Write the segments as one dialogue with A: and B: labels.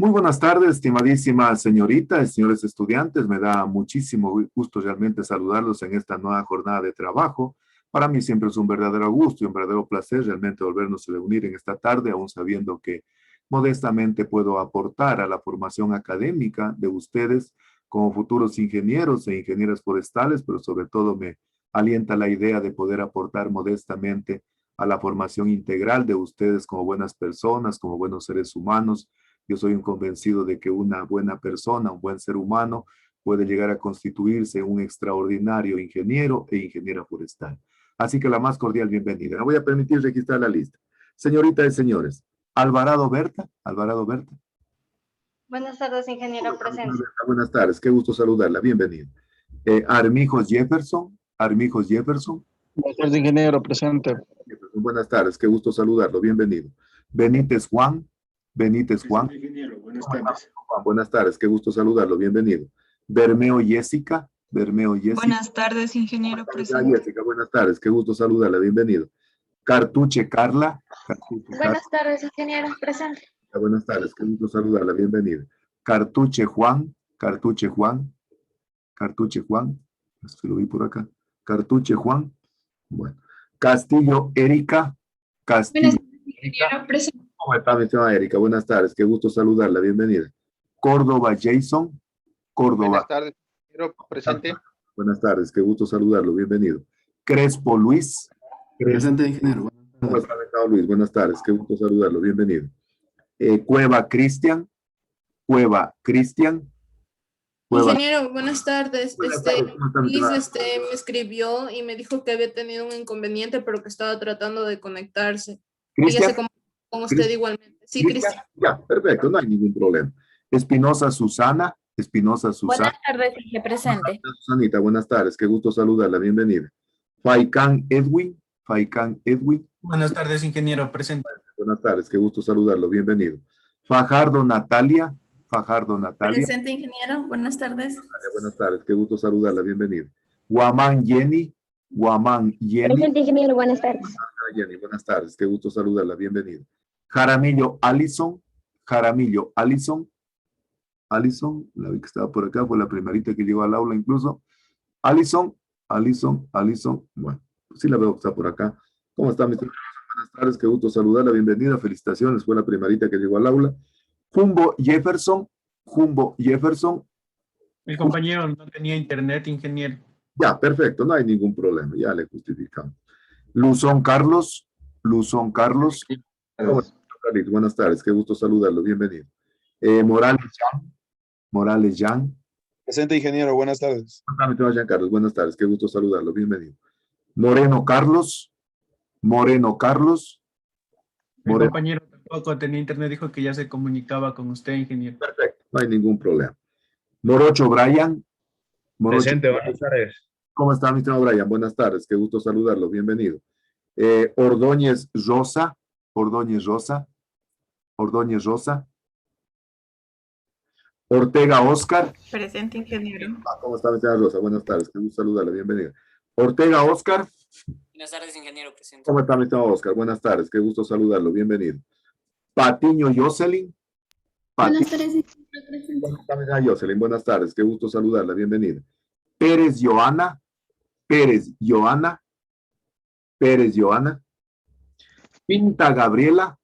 A: Muy buenas tardes, estimadísima señorita y señores estudiantes. Me da muchísimo gusto realmente saludarlos en esta nueva jornada de trabajo. Para mí siempre es un verdadero gusto y un verdadero placer realmente volvernos a reunir en esta tarde, aún sabiendo que modestamente puedo aportar a la formación académica de ustedes como futuros ingenieros e ingenieras forestales, pero sobre todo me alienta la idea de poder aportar modestamente a la formación integral de ustedes como buenas personas, como buenos seres humanos. Yo soy un convencido de que una buena persona, un buen ser humano, puede llegar a constituirse un extraordinario ingeniero e ingeniera forestal. Así que la más cordial bienvenida. Me voy a permitir registrar la lista. Señoritas y señores, Alvarado Berta.
B: Buenas tardes, ingeniero presente.
A: Buenas tardes, qué gusto saludarla, bienvenida. Armijos Jefferson.
C: Buenas tardes, ingeniero presente.
A: Buenas tardes, qué gusto saludarlo, bienvenido. Benítez Juan.
D: Ingeniero, buenas tardes.
A: Buenas tardes, qué gusto saludarlo, bienvenido. Bermeo Jessica.
E: Buenas tardes, ingeniero presente.
A: Jessica, buenas tardes, qué gusto saludarla, bienvenido. Cartuche Carla.
B: Buenas tardes, ingeniero presente.
A: Buenas tardes, qué gusto saludarla, bienvenida. Cartuche Juan. Se lo vi por acá. Cartuche Juan. Bueno. Castillo Erika.
E: Buenas tardes, ingeniero presente.
A: ¿Cómo está, mi estimada Erika? Buenas tardes, qué gusto saludarla, bienvenida. Córdoba Jason.
F: Buenas tardes, ingeniero presente.
A: Buenas tardes, qué gusto saludarlo, bienvenido. Crespo Luis.
D: Presente, ingeniero.
A: ¿Cómo está, mi estimado Luis? Buenas tardes, qué gusto saludarlo, bienvenido. Cueva Cristian.
G: Ingeniero, buenas tardes.
A: Buenas tardes, ¿cómo está, mi
G: Luis
A: estimada?
G: me escribió y me dijo que había tenido un inconveniente, pero que estaba tratando de conectarse. Y ya
A: Cristian.
G: se comunicó con usted igualmente. Sí, Cristian.
A: Ya, perfecto, no hay ningún problema. Espinosa Susana.
B: Buenas tardes, ingeniero presente.
A: Susanita, buenas tardes, qué gusto saludarla, bienvenida. Faikán Edwin.
D: Buenas tardes, ingeniero presente.
A: Buenas tardes, qué gusto saludarlo, bienvenido. Fajardo Natalia.
E: Presente, ingeniero. Buenas tardes.
A: Buenas tardes, qué gusto saludarla, bienvenida. Guamán Jenny.
B: Presente, ingeniero, buenas tardes.
A: Jenny, buenas tardes, qué gusto saludarla, bienvenida. Jaramillo Allison, la vi que estaba por acá, fue la primerita que llegó al aula incluso. Allison, bueno, sí la veo que está por acá. ¿Cómo está, mis hermanos? Buenas tardes, qué gusto saludarla, bienvenida, felicitaciones, fue la primerita que llegó al aula. Jumbo Jefferson.
D: El compañero no tenía internet, ingeniero.
A: Ya, perfecto, no hay ningún problema, ya le justificamos. Luzón Carlos. Buenas tardes, qué gusto saludarlo, bienvenido. Morales Jan.
F: Presente, ingeniero, buenas tardes.
A: Carlos, buenas tardes, qué gusto saludarlo, bienvenido. Moreno Carlos.
D: El compañero tampoco tenía internet, dijo que ya se comunicaba con usted, ingeniero.
A: Perfecto, no hay ningún problema. Morocho Brian.
H: Presente, buenas tardes.
A: ¿Cómo está, mi estimado Brian? Buenas tardes, qué gusto saludarlo, bienvenido. Ordóñez Rosa. Ortega Oscar.
E: Presente, ingeniero.
A: ¿Cómo está, mi estimada Rosa? Buenas tardes, qué gusto saludarla, bienvenida. Ortega Oscar.
I: Buenas tardes, ingeniero presente.
A: ¿Cómo está, mi estimado Oscar? Buenas tardes, qué gusto saludarlo, bienvenido. Patiño Jocelyn.
E: Buenas tardes, ingeniero presente.
A: ¿Cómo está, mi estimada Jocelyn? Buenas tardes, qué gusto saludarla, bienvenida. Pérez Joana. Pinta Gabriela.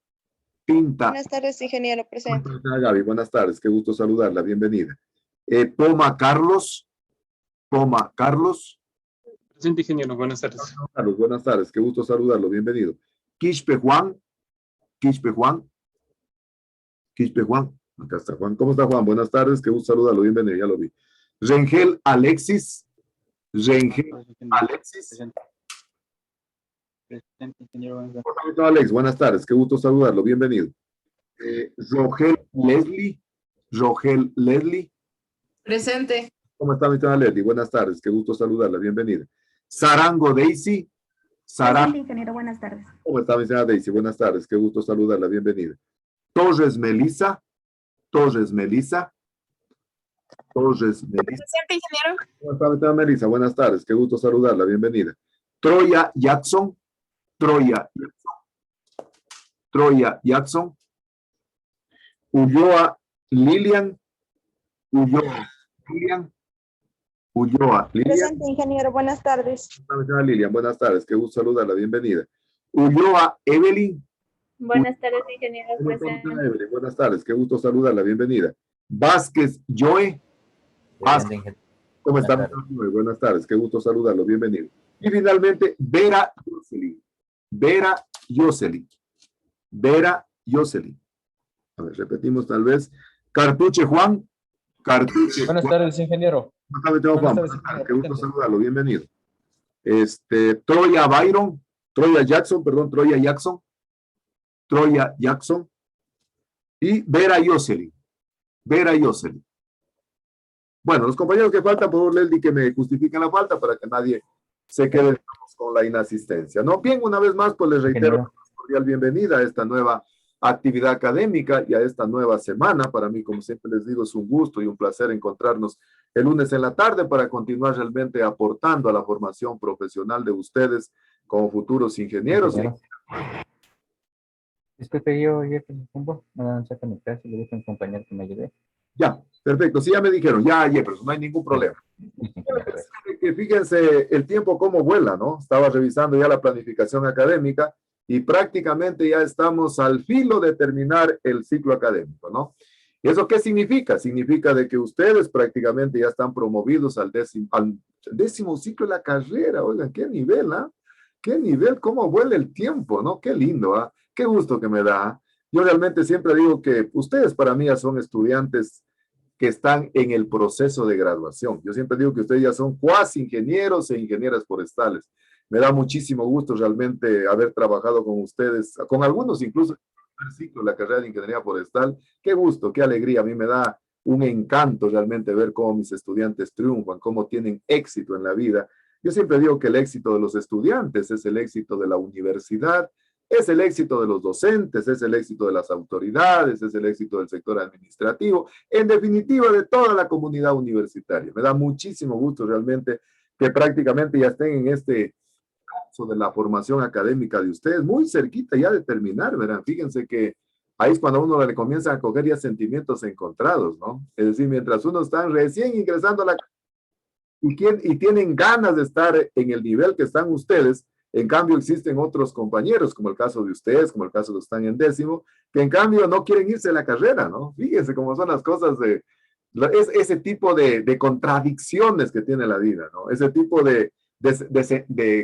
G: Buenas tardes, ingeniero presente.
A: Gaby, buenas tardes, qué gusto saludarla, bienvenida. Poma Carlos.
H: Presente, ingeniero, buenas tardes.
A: Carlos, buenas tardes, qué gusto saludarlo, bienvenido. Quispe Juan. Acá está Juan. ¿Cómo está Juan? Buenas tardes, qué gusto saludarlo, bienvenido, ya lo vi. Rengel Alexis.
H: Presente, ingeniero, buenas tardes.
A: Alex, buenas tardes, qué gusto saludarlo, bienvenido. Rogel Leslie.
G: Presente.
A: ¿Cómo está, mi estimada Leslie? Buenas tardes, qué gusto saludarla, bienvenida. Sarango Daisy.
E: Presente, ingeniero. Buenas tardes.
A: ¿Cómo está, mi estimada Daisy? Buenas tardes, qué gusto saludarla, bienvenida. Torres Melissa.
E: Presente, ingeniero.
A: ¿Cómo está, mi estimada Melissa? Buenas tardes, qué gusto saludarla, bienvenida. Troya Jackson. Ulloa Lilian Ulloa. Lilian Ulloa. Lilian.
B: Presente, ingeniero. Buenas tardes.
A: Señora Lilian, buenas tardes. Qué gusto saludarla. Bienvenida. Ulloa Evelyn.
B: Buenas tardes, ingeniero. Presente.
A: Evelyn, buenas tardes. Qué gusto saludarla. Bienvenida. Vázquez Joe. Vázquez. ¿Cómo está? Buenas tardes. Qué gusto saludarlo. Bienvenido. Y finalmente, Vera Jocelyn. Vera Jocelyn. Vera Jocelyn. A ver, repetimos tal vez. Cartuche Juan. Cartuche.
H: Buenas tardes, ingeniero.
A: Buenas tardes, Juan. Qué gusto saludarlo. Bienvenido. Troya Byron. Troya Jackson, perdón, Troya Jackson. Troya Jackson. Y Vera Jocelyn. Vera Jocelyn. Bueno, los compañeros que faltan, por favor, Leldi, que me justifiquen la falta para que nadie se quede con la inasistencia. ¿No? Bien, una vez más, pues les reitero una cordial bienvenida a esta nueva actividad académica y a esta nueva semana. Para mí, como siempre les digo, es un gusto y un placer encontrarnos el lunes en la tarde para continuar realmente aportando a la formación profesional de ustedes como futuros ingenieros.
H: Disculpe, yo me van a conectar, si le dijo a un compañero que me ayude.
A: Ya, perfecto. Sí, ya me dijeron, ya, Jefferson, no hay ningún problema. Que fíjense el tiempo cómo vuela, ¿no? Estaba revisando ya la planificación académica y prácticamente ya estamos al filo de terminar el ciclo académico, ¿no? ¿Y eso qué significa? Significa de que ustedes prácticamente ya están promovidos al décimo ciclo de la carrera. Oigan, qué nivel, ¿ah? Qué nivel, cómo vuela el tiempo, ¿no? Qué lindo, ¿ah? Qué gusto que me da. Yo realmente siempre digo que ustedes para mí ya son estudiantes que están en el proceso de graduación. Yo siempre digo que ustedes ya son cuasi ingenieros e ingenieras forestales. Me da muchísimo gusto realmente haber trabajado con ustedes, con algunos incluso en el primer ciclo de la carrera de ingeniería forestal. Qué gusto, qué alegría. A mí me da un encanto realmente ver cómo mis estudiantes triunfan, cómo tienen éxito en la vida. Yo siempre digo que el éxito de los estudiantes es el éxito de la universidad, es el éxito de los docentes, es el éxito de las autoridades, es el éxito del sector administrativo, en definitiva de toda la comunidad universitaria. Me da muchísimo gusto realmente que prácticamente ya estén en este caso de la formación académica de ustedes, muy cerquita ya de terminar, verán. Fíjense que ahí es cuando a uno le comienza a coger ya sentimientos encontrados, ¿no? Es decir, mientras uno está recién ingresando a la y tienen ganas de estar en el nivel que están ustedes. En cambio, existen otros compañeros, como el caso de ustedes, como el caso de los que están en décimo, que en cambio no quieren irse de la carrera, ¿no? Fíjense cómo son las cosas es ese tipo de contradicciones que tiene la vida, ¿no? Ese tipo de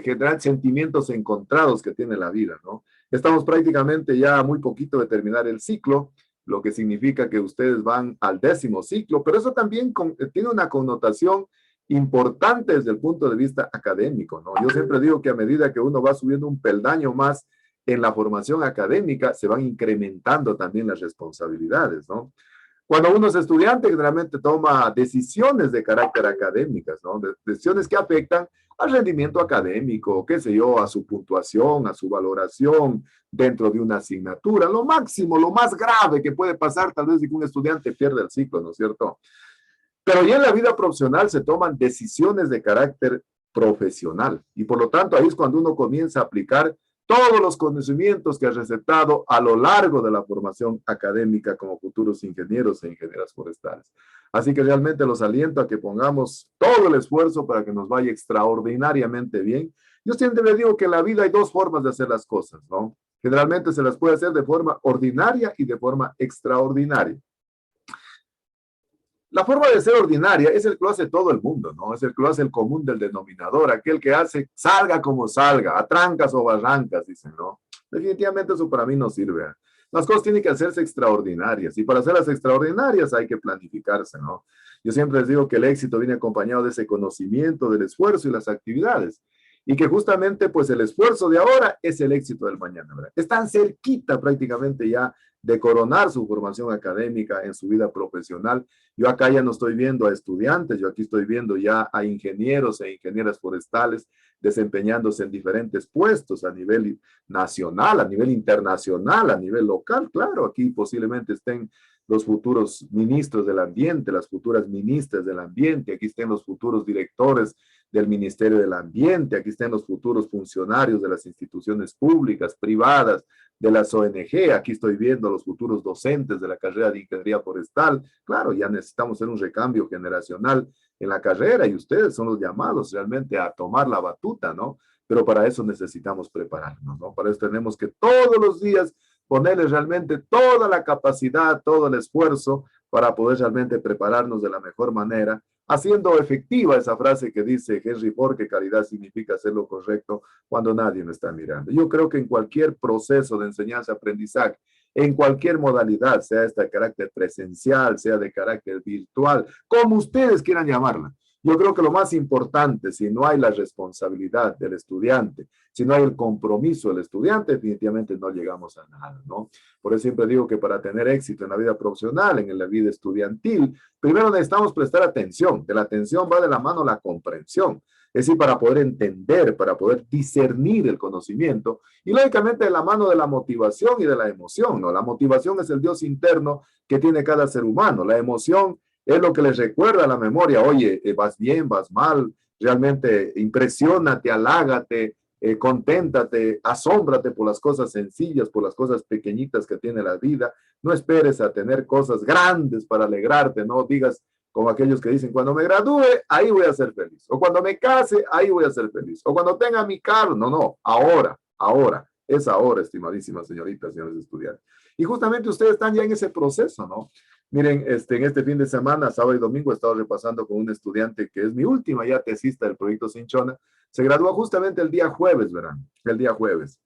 A: generar sentimientos encontrados que tiene la vida, ¿no? Estamos prácticamente ya muy poquito de terminar el ciclo, lo que significa que ustedes van al décimo ciclo, pero eso también tiene una connotación importante desde el punto de vista académico, ¿no? Yo siempre digo que a medida que uno va subiendo un peldaño más en la formación académica, se van incrementando también las responsabilidades, ¿no? Cuando uno es estudiante, generalmente toma decisiones de carácter académicas, ¿no? Decisiones que afectan al rendimiento académico, qué sé yo, a su puntuación, a su valoración dentro de una asignatura. Lo máximo, lo más grave que puede pasar, tal vez, es que un estudiante pierde el ciclo, ¿no es cierto? Pero ya en la vida profesional se toman decisiones de carácter profesional y por lo tanto ahí es cuando uno comienza a aplicar todos los conocimientos que ha recetado a lo largo de la formación académica como futuros ingenieros e ingenieras forestales. Así que realmente los aliento a que pongamos todo el esfuerzo para que nos vaya extraordinariamente bien. Yo siempre le digo que en la vida hay dos formas de hacer las cosas, ¿no? Generalmente se las puede hacer de forma ordinaria y de forma extraordinaria. La forma de ser ordinaria es el que lo hace todo el mundo, ¿no? Es el que lo hace el común del denominador, aquel que hace salga como salga, a trancas o barrancas, dicen, ¿no? Definitivamente eso para mí no sirve. Las cosas tienen que hacerse extraordinarias y para hacerlas extraordinarias hay que planificarse, ¿no? Yo siempre les digo que el éxito viene acompañado de ese conocimiento, del esfuerzo y las actividades. Y que justamente pues el esfuerzo de ahora es el éxito del mañana, ¿verdad? Están cerquita prácticamente ya de coronar su formación académica en su vida profesional. Yo acá ya no estoy viendo a estudiantes, yo aquí estoy viendo ya a ingenieros e ingenieras forestales desempeñándose en diferentes puestos a nivel nacional, a nivel internacional, a nivel local. Claro, aquí posiblemente estén los futuros ministros del ambiente, las futuras ministras del ambiente, aquí estén los futuros directores del Ministerio del Ambiente, aquí están los futuros funcionarios de las instituciones públicas, privadas, de las ONG, aquí estoy viendo los futuros docentes de la carrera de Ingeniería Forestal. Claro, ya necesitamos hacer un recambio generacional en la carrera y ustedes son los llamados realmente a tomar la batuta, ¿no? Pero para eso necesitamos prepararnos, ¿no? Para eso tenemos que todos los días ponerle realmente toda la capacidad, todo el esfuerzo para poder realmente prepararnos de la mejor manera, haciendo efectiva esa frase que dice Henry Ford, que calidad significa hacer lo correcto cuando nadie me está mirando. Yo creo que en cualquier proceso de enseñanza-aprendizaje, en cualquier modalidad, sea esta de carácter presencial, sea de carácter virtual, como ustedes quieran llamarla, yo creo que lo más importante, si no hay la responsabilidad del estudiante, si no hay el compromiso del estudiante, definitivamente no llegamos a nada, ¿no? Por eso siempre digo que para tener éxito en la vida profesional, en la vida estudiantil, primero necesitamos prestar atención. De la atención va de la mano la comprensión. Es decir, para poder entender, para poder discernir el conocimiento, y lógicamente de la mano de la motivación y de la emoción, ¿no? La motivación es el Dios interno que tiene cada ser humano. La emoción es lo que les recuerda a la memoria, oye, vas bien, vas mal, realmente impresiónate, halágate, conténtate, asómbrate por las cosas sencillas, por las cosas pequeñitas que tiene la vida. No esperes a tener cosas grandes para alegrarte, no digas como aquellos que dicen, cuando me gradúe, ahí voy a ser feliz, o cuando me case, ahí voy a ser feliz, o cuando tenga mi carro. No, ahora, es ahora, estimadísimas señoritas, señores estudiantes. Y justamente ustedes están ya en ese proceso, ¿no? Miren, en este fin de semana, sábado y domingo, he estado repasando con un estudiante que es mi última ya tesista del proyecto Cinchona. Se graduó justamente el día jueves, verán, el día jueves.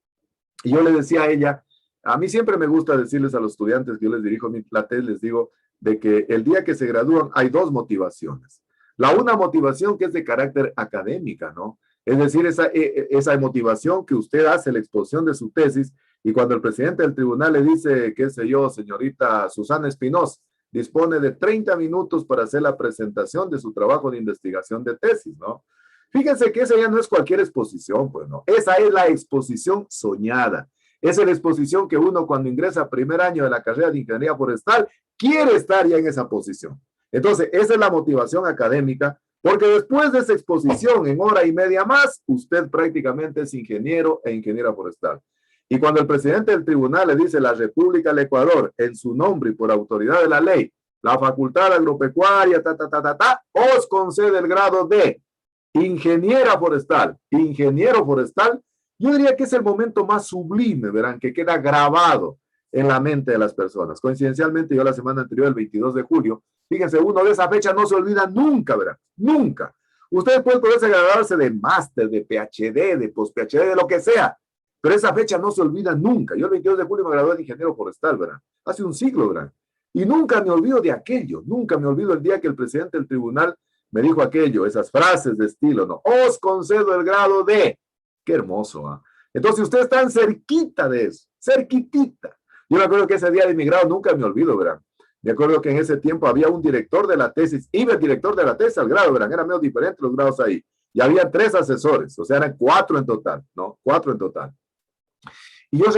A: Y yo le decía a ella, a mí siempre me gusta decirles a los estudiantes que yo les dirijo la tesis, les digo de que el día que se gradúan hay dos motivaciones. La una motivación que es de carácter académica, ¿no? Es decir, esa motivación que usted hace la exposición de su tesis y cuando el presidente del tribunal le dice, qué sé yo, señorita Susana Espinosa, dispone de 30 minutos para hacer la presentación de su trabajo de investigación de tesis, ¿no? Fíjense que esa ya no es cualquier exposición, pues, ¿no? Esa es la exposición soñada. Esa es la exposición que uno cuando ingresa a primer año de la carrera de Ingeniería Forestal quiere estar ya en esa posición. Entonces, esa es la motivación académica, porque después de esa exposición, en hora y media más, usted prácticamente es ingeniero e ingeniera forestal. Y cuando el presidente del tribunal le dice la República del Ecuador, en su nombre y por autoridad de la ley, la facultad agropecuaria, os concede el grado de ingeniera forestal, ingeniero forestal, yo diría que es el momento más sublime, verán, que queda grabado en la mente de las personas. Coincidencialmente, yo la semana anterior, el 22 de julio, fíjense, uno de esa fecha no se olvida nunca, verán, nunca. Ustedes pueden poderse graduarse de máster, de PhD, de post-PhD, de lo que sea, pero esa fecha no se olvida nunca. Yo el 22 de julio me gradué de ingeniero forestal, verán, hace un siglo, verán. Y nunca me olvido de aquello, nunca me olvido el día que el presidente del tribunal me dijo aquello, esas frases de estilo, ¿no? Os concedo el grado de... Qué hermoso, ¿ah? Entonces ustedes están cerquita de eso, cerquitita. Yo me acuerdo que ese día de mi grado nunca me olvido, verán. Me acuerdo que en ese tiempo había un director de la tesis, iba el director de la tesis al grado, verán, eran medio diferentes los grados ahí. Y había 3 asesores, o sea, eran 4 en total, ¿no? 4 en total. Y yo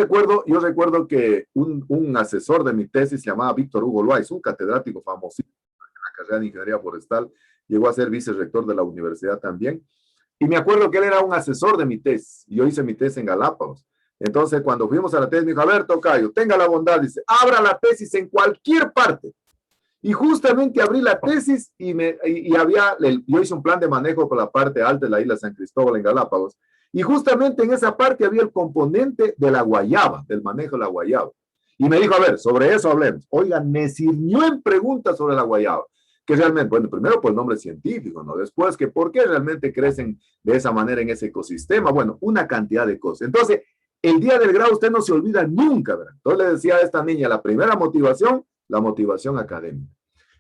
A: recuerdo que un asesor de mi tesis se llamaba Víctor Hugo Loaiz, un catedrático famosísimo en la carrera de Ingeniería Forestal, llegó a ser vicerrector de la universidad también. Y me acuerdo que él era un asesor de mi tesis. Yo hice mi tesis en Galápagos. Entonces, cuando fuimos a la tesis, me dijo, a ver, tocayo, tenga la bondad, dice, abra la tesis en cualquier parte. Y justamente abrí la tesis yo hice un plan de manejo por la parte alta de la isla San Cristóbal en Galápagos. Y justamente en esa parte había el componente de la guayaba, del manejo de la guayaba. Y me dijo, a ver, sobre eso hablemos. Oigan, me sirvió en preguntas sobre la guayaba. Que realmente, bueno, primero por el nombre científico, ¿no? Después, que por qué realmente crecen de esa manera en ese ecosistema. Bueno, una cantidad de cosas. Entonces, el día del grado usted no se olvida nunca, ¿verdad? Entonces le decía a esta niña, la primera motivación, la motivación académica.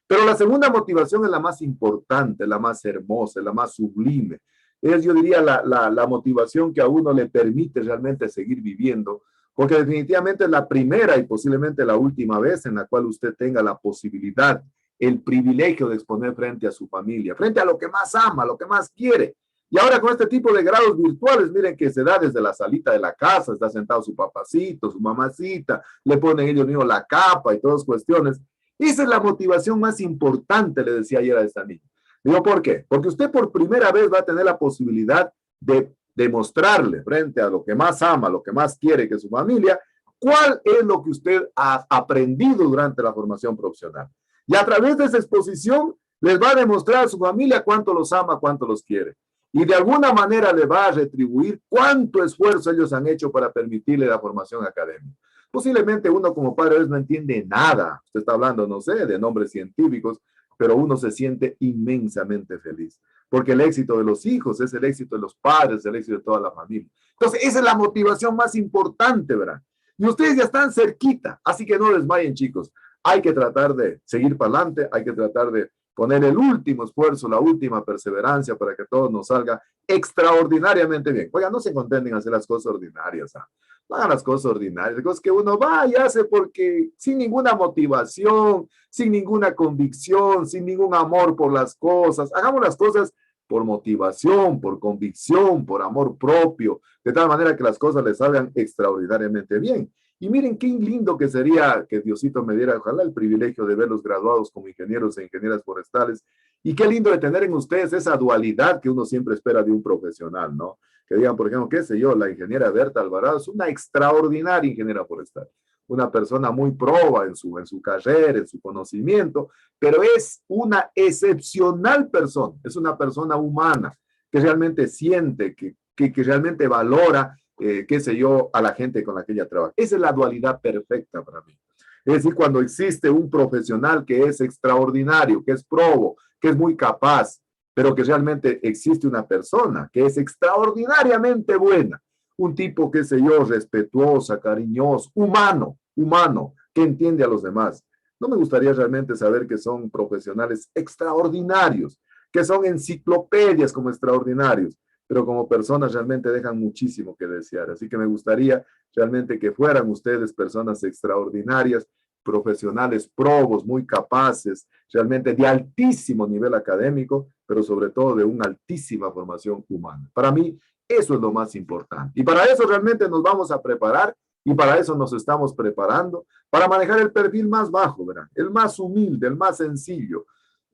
A: Pero la segunda motivación es la más importante, la más hermosa, la más sublime. Es, yo diría, la motivación que a uno le permite realmente seguir viviendo, porque definitivamente es la primera y posiblemente la última vez en la cual usted tenga la posibilidad, el privilegio de exponer frente a su familia, frente a lo que más ama, lo que más quiere. Y ahora con este tipo de grados virtuales, miren que se da desde la salita de la casa, está sentado su papacito, su mamacita, le ponen ellos mismos la capa y todas cuestiones. Esa es la motivación más importante, le decía ayer a esta niña. Digo, ¿por qué? Porque usted por primera vez va a tener la posibilidad de demostrarle frente a lo que más ama, lo que más quiere, que es su familia, cuál es lo que usted ha aprendido durante la formación profesional. Y a través de esa exposición les va a demostrar a su familia cuánto los ama, cuánto los quiere. Y de alguna manera le va a retribuir cuánto esfuerzo ellos han hecho para permitirle la formación académica. Posiblemente uno como padre no entiende nada. Usted está hablando, no sé, de nombres científicos, pero uno se siente inmensamente feliz. Porque el éxito de los hijos es el éxito de los padres, el éxito de toda la familia. Entonces, esa es la motivación más importante, ¿verdad? Y ustedes ya están cerquita, así que no desmayen, chicos. Hay que tratar de seguir para adelante, hay que tratar de poner el último esfuerzo, la última perseverancia para que todo nos salga extraordinariamente bien. Oigan, no se contenten en hacer las cosas ordinarias, ¿ah? No hagan las cosas ordinarias, cosas que uno va y hace porque sin ninguna motivación, sin ninguna convicción, sin ningún amor por las cosas. Hagamos las cosas por motivación, por convicción, por amor propio, de tal manera que las cosas les salgan extraordinariamente bien. Y miren qué lindo que sería que Diosito me diera, ojalá, el privilegio de verlos graduados como ingenieros e ingenieras forestales. Y qué lindo de tener en ustedes esa dualidad que uno siempre espera de un profesional, ¿no? Que digan, por ejemplo, qué sé yo, la ingeniera Berta Alvarado es una extraordinaria ingeniera forestal. Una persona muy proba en su carrera, en su conocimiento, pero es una excepcional persona, es una persona humana que realmente siente, que realmente valora, qué sé yo, a la gente con la que ella trabaja. Esa es la dualidad perfecta para mí. Es decir, cuando existe un profesional que es extraordinario, que es probo, que es muy capaz, pero que realmente existe una persona que es extraordinariamente buena, un tipo, qué sé yo, respetuosa, cariñoso, humano, que entiende a los demás. No me gustaría realmente saber que son profesionales extraordinarios, que son enciclopedias como extraordinarios, pero como personas realmente dejan muchísimo que desear. Así que me gustaría realmente que fueran ustedes personas extraordinarias, profesionales probos, muy capaces, realmente de altísimo nivel académico, pero sobre todo de una altísima formación humana. Para mí, eso es lo más importante. Y para eso realmente nos vamos a preparar y para eso nos estamos preparando, para manejar el perfil más bajo, ¿verdad? El más humilde, el más sencillo.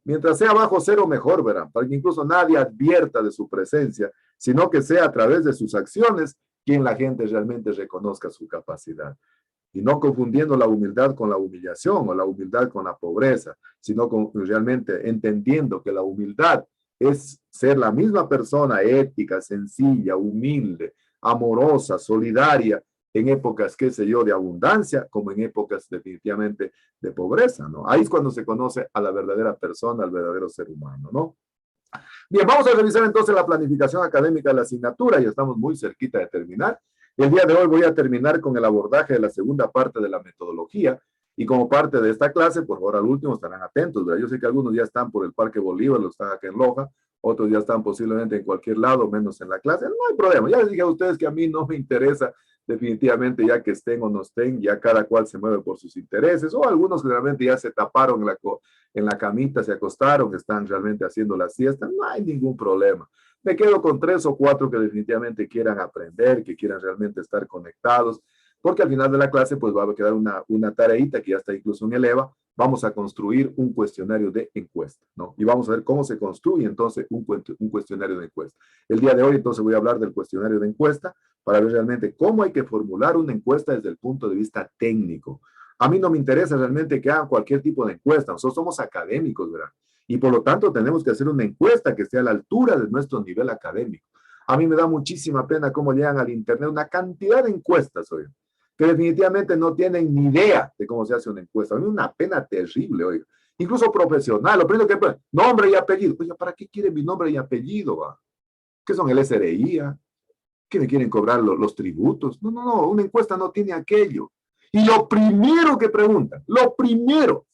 A: Mientras sea bajo cero, mejor, ¿verdad? Para que incluso nadie advierta de su presencia, sino que sea a través de sus acciones quien la gente realmente reconozca su capacidad. Y no confundiendo la humildad con la humillación o la humildad con la pobreza, sino realmente entendiendo que la humildad es ser la misma persona ética, sencilla, humilde, amorosa, solidaria, en épocas, qué sé yo, de abundancia, como en épocas definitivamente de pobreza, ¿no? Ahí es cuando se conoce a la verdadera persona, al verdadero ser humano, ¿no? Bien, vamos a revisar entonces la planificación académica de la asignatura, ya estamos muy cerquita de terminar. El día de hoy voy a terminar con el abordaje de la segunda parte de la metodología, y como parte de esta clase, por favor, al último estarán atentos, ¿verdad? Yo sé que algunos ya están por el Parque Bolívar, los están acá en Loja, otros ya están posiblemente en cualquier lado, menos en la clase. No hay problema, ya les dije a ustedes que a mí no me interesa definitivamente ya que estén o no estén, ya cada cual se mueve por sus intereses, o algunos que realmente ya se taparon en la camita, se acostaron, están realmente haciendo la siesta, no hay ningún problema. Me quedo con 3 o 4 que definitivamente quieran aprender, que quieran realmente estar conectados, porque al final de la clase pues va a quedar una tareita que ya está incluso en el EVA. Vamos a construir un cuestionario de encuesta, ¿no? Y vamos a ver cómo se construye entonces un cuestionario de encuesta. El día de hoy entonces voy a hablar del cuestionario de encuesta para ver realmente cómo hay que formular una encuesta desde el punto de vista técnico. A mí no me interesa realmente que hagan cualquier tipo de encuesta. Nosotros somos académicos, ¿verdad? Y por lo tanto tenemos que hacer una encuesta que esté a la altura de nuestro nivel académico. A mí me da muchísima pena cómo llegan al internet una cantidad de encuestas hoy, que definitivamente no tienen ni idea de cómo se hace una encuesta. A mí una pena terrible, oiga. Incluso profesional, lo primero que ponen, nombre y apellido. Oye, ¿para qué quieren mi nombre y apellido? Va? ¿Qué son el SRI? ¿Qué me quieren cobrar los tributos? No, una encuesta no tiene aquello. Y lo primero que preguntan, lo primero,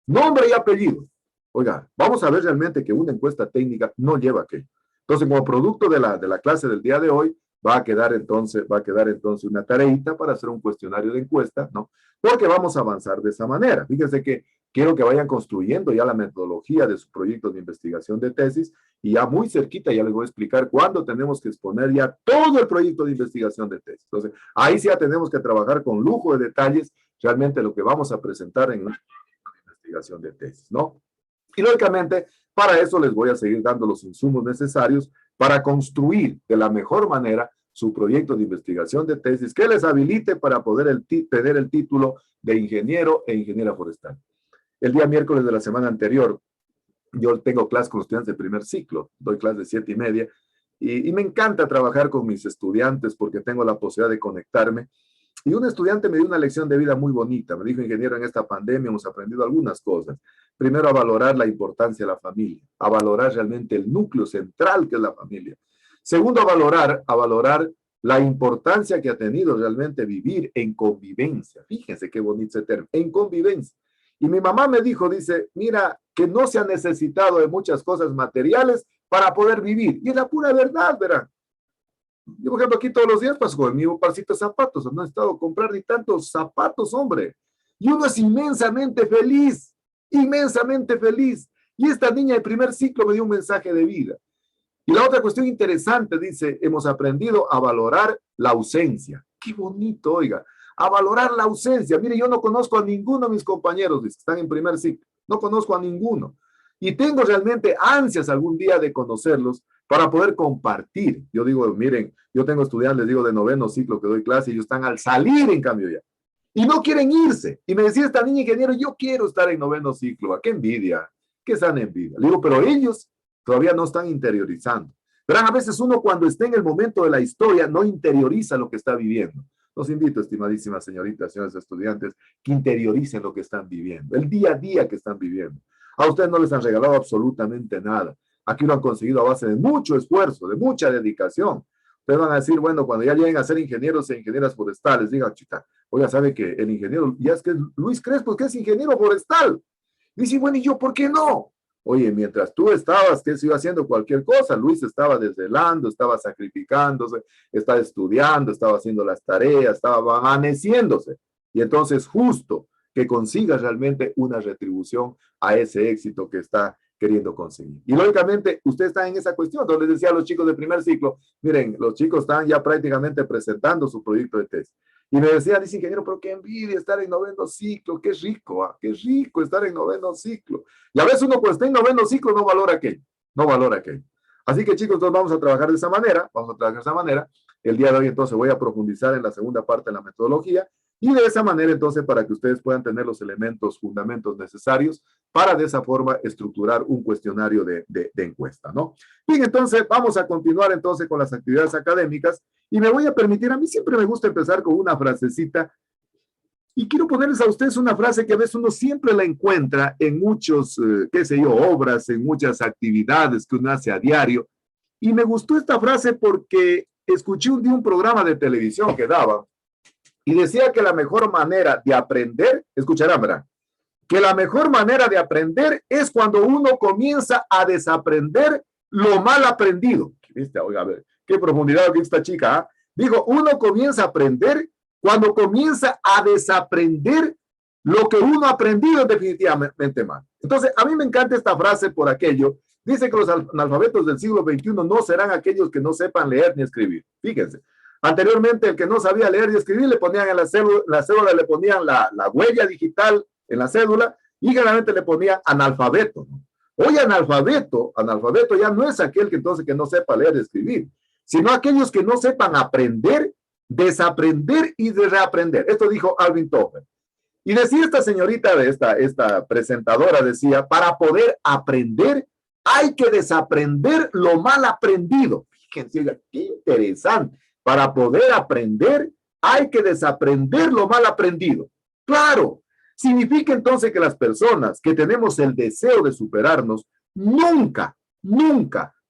A: nombre y apellido. Oiga, vamos a ver realmente que una encuesta técnica no lleva aquello. Entonces, como producto de la clase del día de hoy, va a quedar entonces una tareita para hacer un cuestionario de encuesta, ¿no? Porque vamos a avanzar de esa manera. Fíjense que quiero que vayan construyendo ya la metodología de su proyecto de investigación de tesis y ya muy cerquita ya les voy a explicar cuándo tenemos que exponer ya todo el proyecto de investigación de tesis. Entonces, ahí sí ya tenemos que trabajar con lujo de detalles realmente lo que vamos a presentar en nuestro proyecto de investigación de tesis, ¿no? Y lógicamente, para eso les voy a seguir dando los insumos necesarios para construir de la mejor manera su proyecto de investigación de tesis que les habilite para poder tener el título de ingeniero e ingeniera forestal. El día miércoles de la semana anterior, yo tengo clase con los estudiantes de primer ciclo, doy clase de 7:30, y me encanta trabajar con mis estudiantes porque tengo la posibilidad de conectarme. Y un estudiante me dio una lección de vida muy bonita. Me dijo: ingeniero, en esta pandemia hemos aprendido algunas cosas. Primero, a valorar la importancia de la familia, a valorar realmente el núcleo central que es la familia. Segundo, a valorar la importancia que ha tenido realmente vivir en convivencia. Fíjense qué bonito ese término, en convivencia. Y mi mamá me dijo, dice, mira, que no se ha necesitado de muchas cosas materiales para poder vivir. Y es la pura verdad, verán. Yo, por ejemplo, aquí todos los días paso con mi parcito de zapatos. No he estado a comprar ni tantos zapatos, hombre. Y uno es inmensamente feliz, inmensamente feliz. Y esta niña de primer ciclo me dio un mensaje de vida. Y la otra cuestión interesante, dice, hemos aprendido a valorar la ausencia. Qué bonito, oiga. A valorar la ausencia. Mire, yo no conozco a ninguno de mis compañeros que están en primer ciclo. No conozco a ninguno. Y tengo realmente ansias algún día de conocerlos para poder compartir. Yo digo, miren, yo tengo estudiantes, digo, de 9º ciclo que doy clase y ellos están al salir, en cambio, ya. Y no quieren irse. Y me decía esta niña ingeniero, yo quiero estar en 9º ciclo. ¡Qué envidia! ¡Qué sana envidia! Le digo, pero ellos todavía no están interiorizando. Verán, a veces uno cuando está en el momento de la historia no interioriza lo que está viviendo. Los invito, estimadísimas señoritas, señores estudiantes, que interioricen lo que están viviendo, el día a día que están viviendo. A ustedes no les han regalado absolutamente nada. Aquí lo han conseguido a base de mucho esfuerzo, de mucha dedicación. Ustedes van a decir, bueno, cuando ya lleguen a ser ingenieros e ingenieras forestales, digan, chica, oiga, ¿sabe que el ingeniero, ya es que Luis Crespo, que es ingeniero forestal? Dice, bueno, ¿y yo por qué no? Oye, mientras tú estabas, que se iba haciendo cualquier cosa, Luis estaba desvelando, estaba sacrificándose, estaba estudiando, estaba haciendo las tareas, estaba amaneciéndose. Y entonces justo que consiga realmente una retribución a ese éxito que está queriendo conseguir. Y lógicamente, usted está en esa cuestión. Entonces les decía a los chicos de primer ciclo, miren, los chicos están ya prácticamente presentando su proyecto de tesis. Y me decía, dice ingeniero, pero qué envidia estar en 9º ciclo, qué rico estar en 9º ciclo. Y a veces uno cuando está en 9º ciclo no valora aquello, no valora aquello. Así que chicos, entonces vamos a trabajar de esa manera, El día de hoy entonces voy a profundizar en la segunda parte de la metodología y de esa manera entonces para que ustedes puedan tener los elementos, fundamentos necesarios para de esa forma estructurar un cuestionario de encuesta, ¿no? Bien, entonces vamos a continuar entonces con las actividades académicas y me voy a permitir, a mí siempre me gusta empezar con una frasecita y quiero ponerles a ustedes una frase que a veces uno siempre la encuentra en muchos, qué sé yo, obras, en muchas actividades que uno hace a diario. Y me gustó esta frase porque escuché un día un programa de televisión que daba y decía que la mejor manera de aprender, escucharán, ¿verdad? Que la mejor manera de aprender es cuando uno comienza a desaprender lo mal aprendido. ¿Viste? Oiga, a ver, qué profundidad aquí esta chica, ¿eh? Digo, uno comienza a aprender cuando comienza a desaprender lo que uno ha aprendido definitivamente mal. Entonces, a mí me encanta esta frase por aquello. Dice que los analfabetos del siglo XXI no serán aquellos que no sepan leer ni escribir. Fíjense. Anteriormente, el que no sabía leer y escribir, le ponían en la cédula le ponían la huella digital en la cédula y generalmente le ponían analfabeto, ¿no? Hoy analfabeto ya no es aquel que entonces que no sepa leer y escribir, sino aquellos que no sepan aprender, desaprender y reaprender. Esto dijo Alvin Toffler. Y decía esta señorita de esta presentadora, decía, para poder aprender hay que desaprender lo mal aprendido. Fíjense, qué interesante. Para poder aprender, hay que desaprender lo mal aprendido. Claro, significa entonces que las personas que tenemos el deseo de superarnos, nunca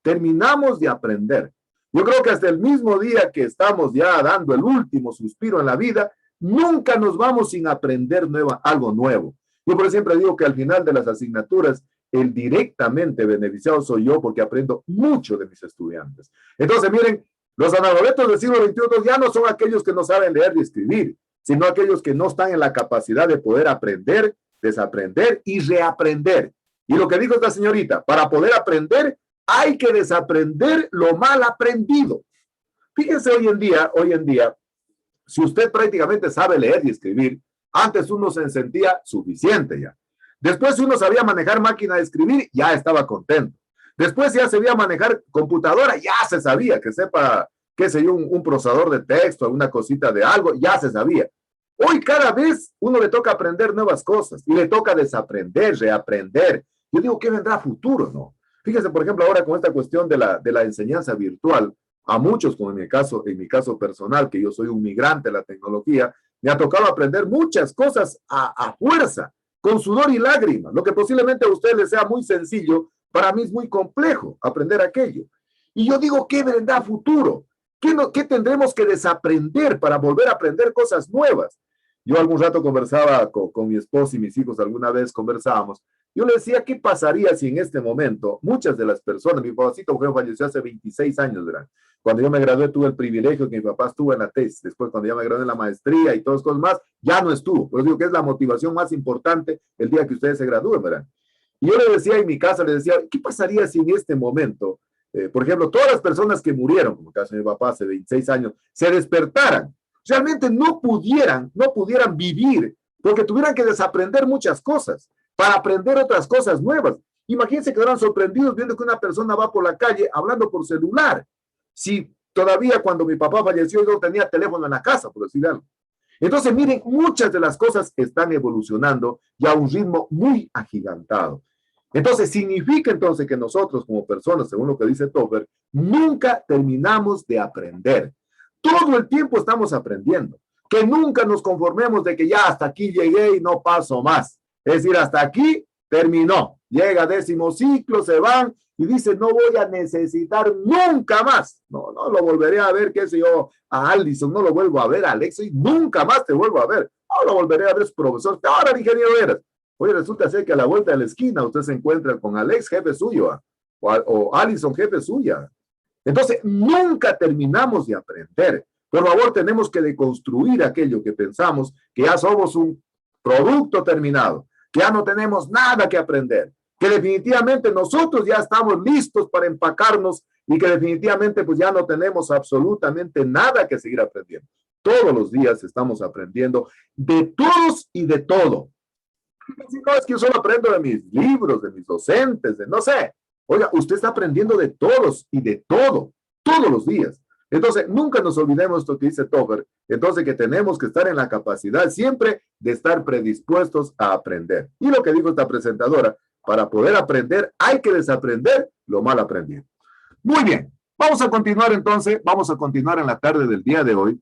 A: terminamos de aprender. Yo creo que hasta el mismo día que estamos ya dando el último suspiro en la vida, nunca nos vamos sin aprender algo nuevo. Yo por siempre digo que al final de las asignaturas, el directamente beneficiado soy yo porque aprendo mucho de mis estudiantes. Entonces, miren, los analfabetos del siglo XXI ya no son aquellos que no saben leer y escribir, sino aquellos que no están en la capacidad de poder aprender, desaprender y reaprender. Y lo que dijo esta señorita, para poder aprender hay que desaprender lo mal aprendido. Fíjense hoy en día, si usted prácticamente sabe leer y escribir, antes uno se sentía suficiente ya. Después, si uno sabía manejar máquina de escribir, ya estaba contento. Después ya sabía manejar computadora, ya se sabía, que sepa, qué sé yo, un procesador de texto, alguna cosita de algo, ya se sabía. Hoy cada vez uno le toca aprender nuevas cosas y le toca desaprender, reaprender. Yo digo, ¿qué vendrá a futuro, no? Fíjense, por ejemplo, ahora con esta cuestión de la enseñanza virtual, a muchos, como en mi caso personal, que yo soy un migrante de la tecnología, me ha tocado aprender muchas cosas a fuerza, con sudor y lágrimas. Lo que posiblemente a ustedes les sea muy sencillo, para mí es muy complejo aprender aquello. Y yo digo, ¿qué vendrá a futuro? ¿Qué tendremos que desaprender para volver a aprender cosas nuevas? Yo algún rato conversaba con mi esposa y mis hijos, alguna vez conversábamos. Yo le decía, ¿qué pasaría si en este momento muchas de las personas, mi papacito falleció hace 26 años, ¿verdad? Cuando yo me gradué tuve el privilegio que mi papá estuvo en la tesis, después cuando ya me gradué en la maestría y todas cosas más, ya no estuvo. Por eso digo que es la motivación más importante el día que ustedes se gradúen, ¿verdad? Y yo le decía en mi casa, le decía, ¿qué pasaría si en este momento, por ejemplo, todas las personas que murieron, como el caso de mi papá hace 26 años, se despertaran, realmente no pudieran vivir, porque tuvieran que desaprender muchas cosas para aprender otras cosas nuevas? Imagínense que quedaran sorprendidos viendo que una persona va por la calle hablando por celular. Si todavía cuando mi papá falleció yo no tenía teléfono en la casa, por decir algo. Entonces, miren, muchas de las cosas están evolucionando y a un ritmo muy agigantado. Entonces, significa entonces que nosotros como personas, según lo que dice Topper, nunca terminamos de aprender. Todo el tiempo estamos aprendiendo. Que nunca nos conformemos de que ya hasta aquí llegué y no paso más. Es decir, hasta aquí terminó. Llega 10º ciclo, se van y dice, no voy a necesitar nunca más. No lo volveré a ver, qué sé yo, a Allison, no lo vuelvo a ver a Alex, y nunca más te vuelvo a ver. No lo volveré a ver, profesor. Ahora ingeniero eres. Oye, resulta ser que a la vuelta de la esquina usted se encuentra con Alex, jefe suyo, o Allison, jefe suya. Entonces, nunca terminamos de aprender. Por favor, tenemos que deconstruir aquello que pensamos, que ya somos un producto terminado, que ya no tenemos nada que aprender, que definitivamente nosotros ya estamos listos para empacarnos y que definitivamente pues ya no tenemos absolutamente nada que seguir aprendiendo. Todos los días estamos aprendiendo de todos y de todo. No es que yo solo aprendo de mis libros, de mis docentes, de no sé. Oiga, usted está aprendiendo de todos y de todo, todos los días. Entonces, nunca nos olvidemos esto que dice Topper, entonces que tenemos que estar en la capacidad siempre de estar predispuestos a aprender. Y lo que dijo esta presentadora, para poder aprender hay que desaprender lo mal aprendido. Muy bien, vamos a continuar entonces, vamos a continuar en la tarde del día de hoy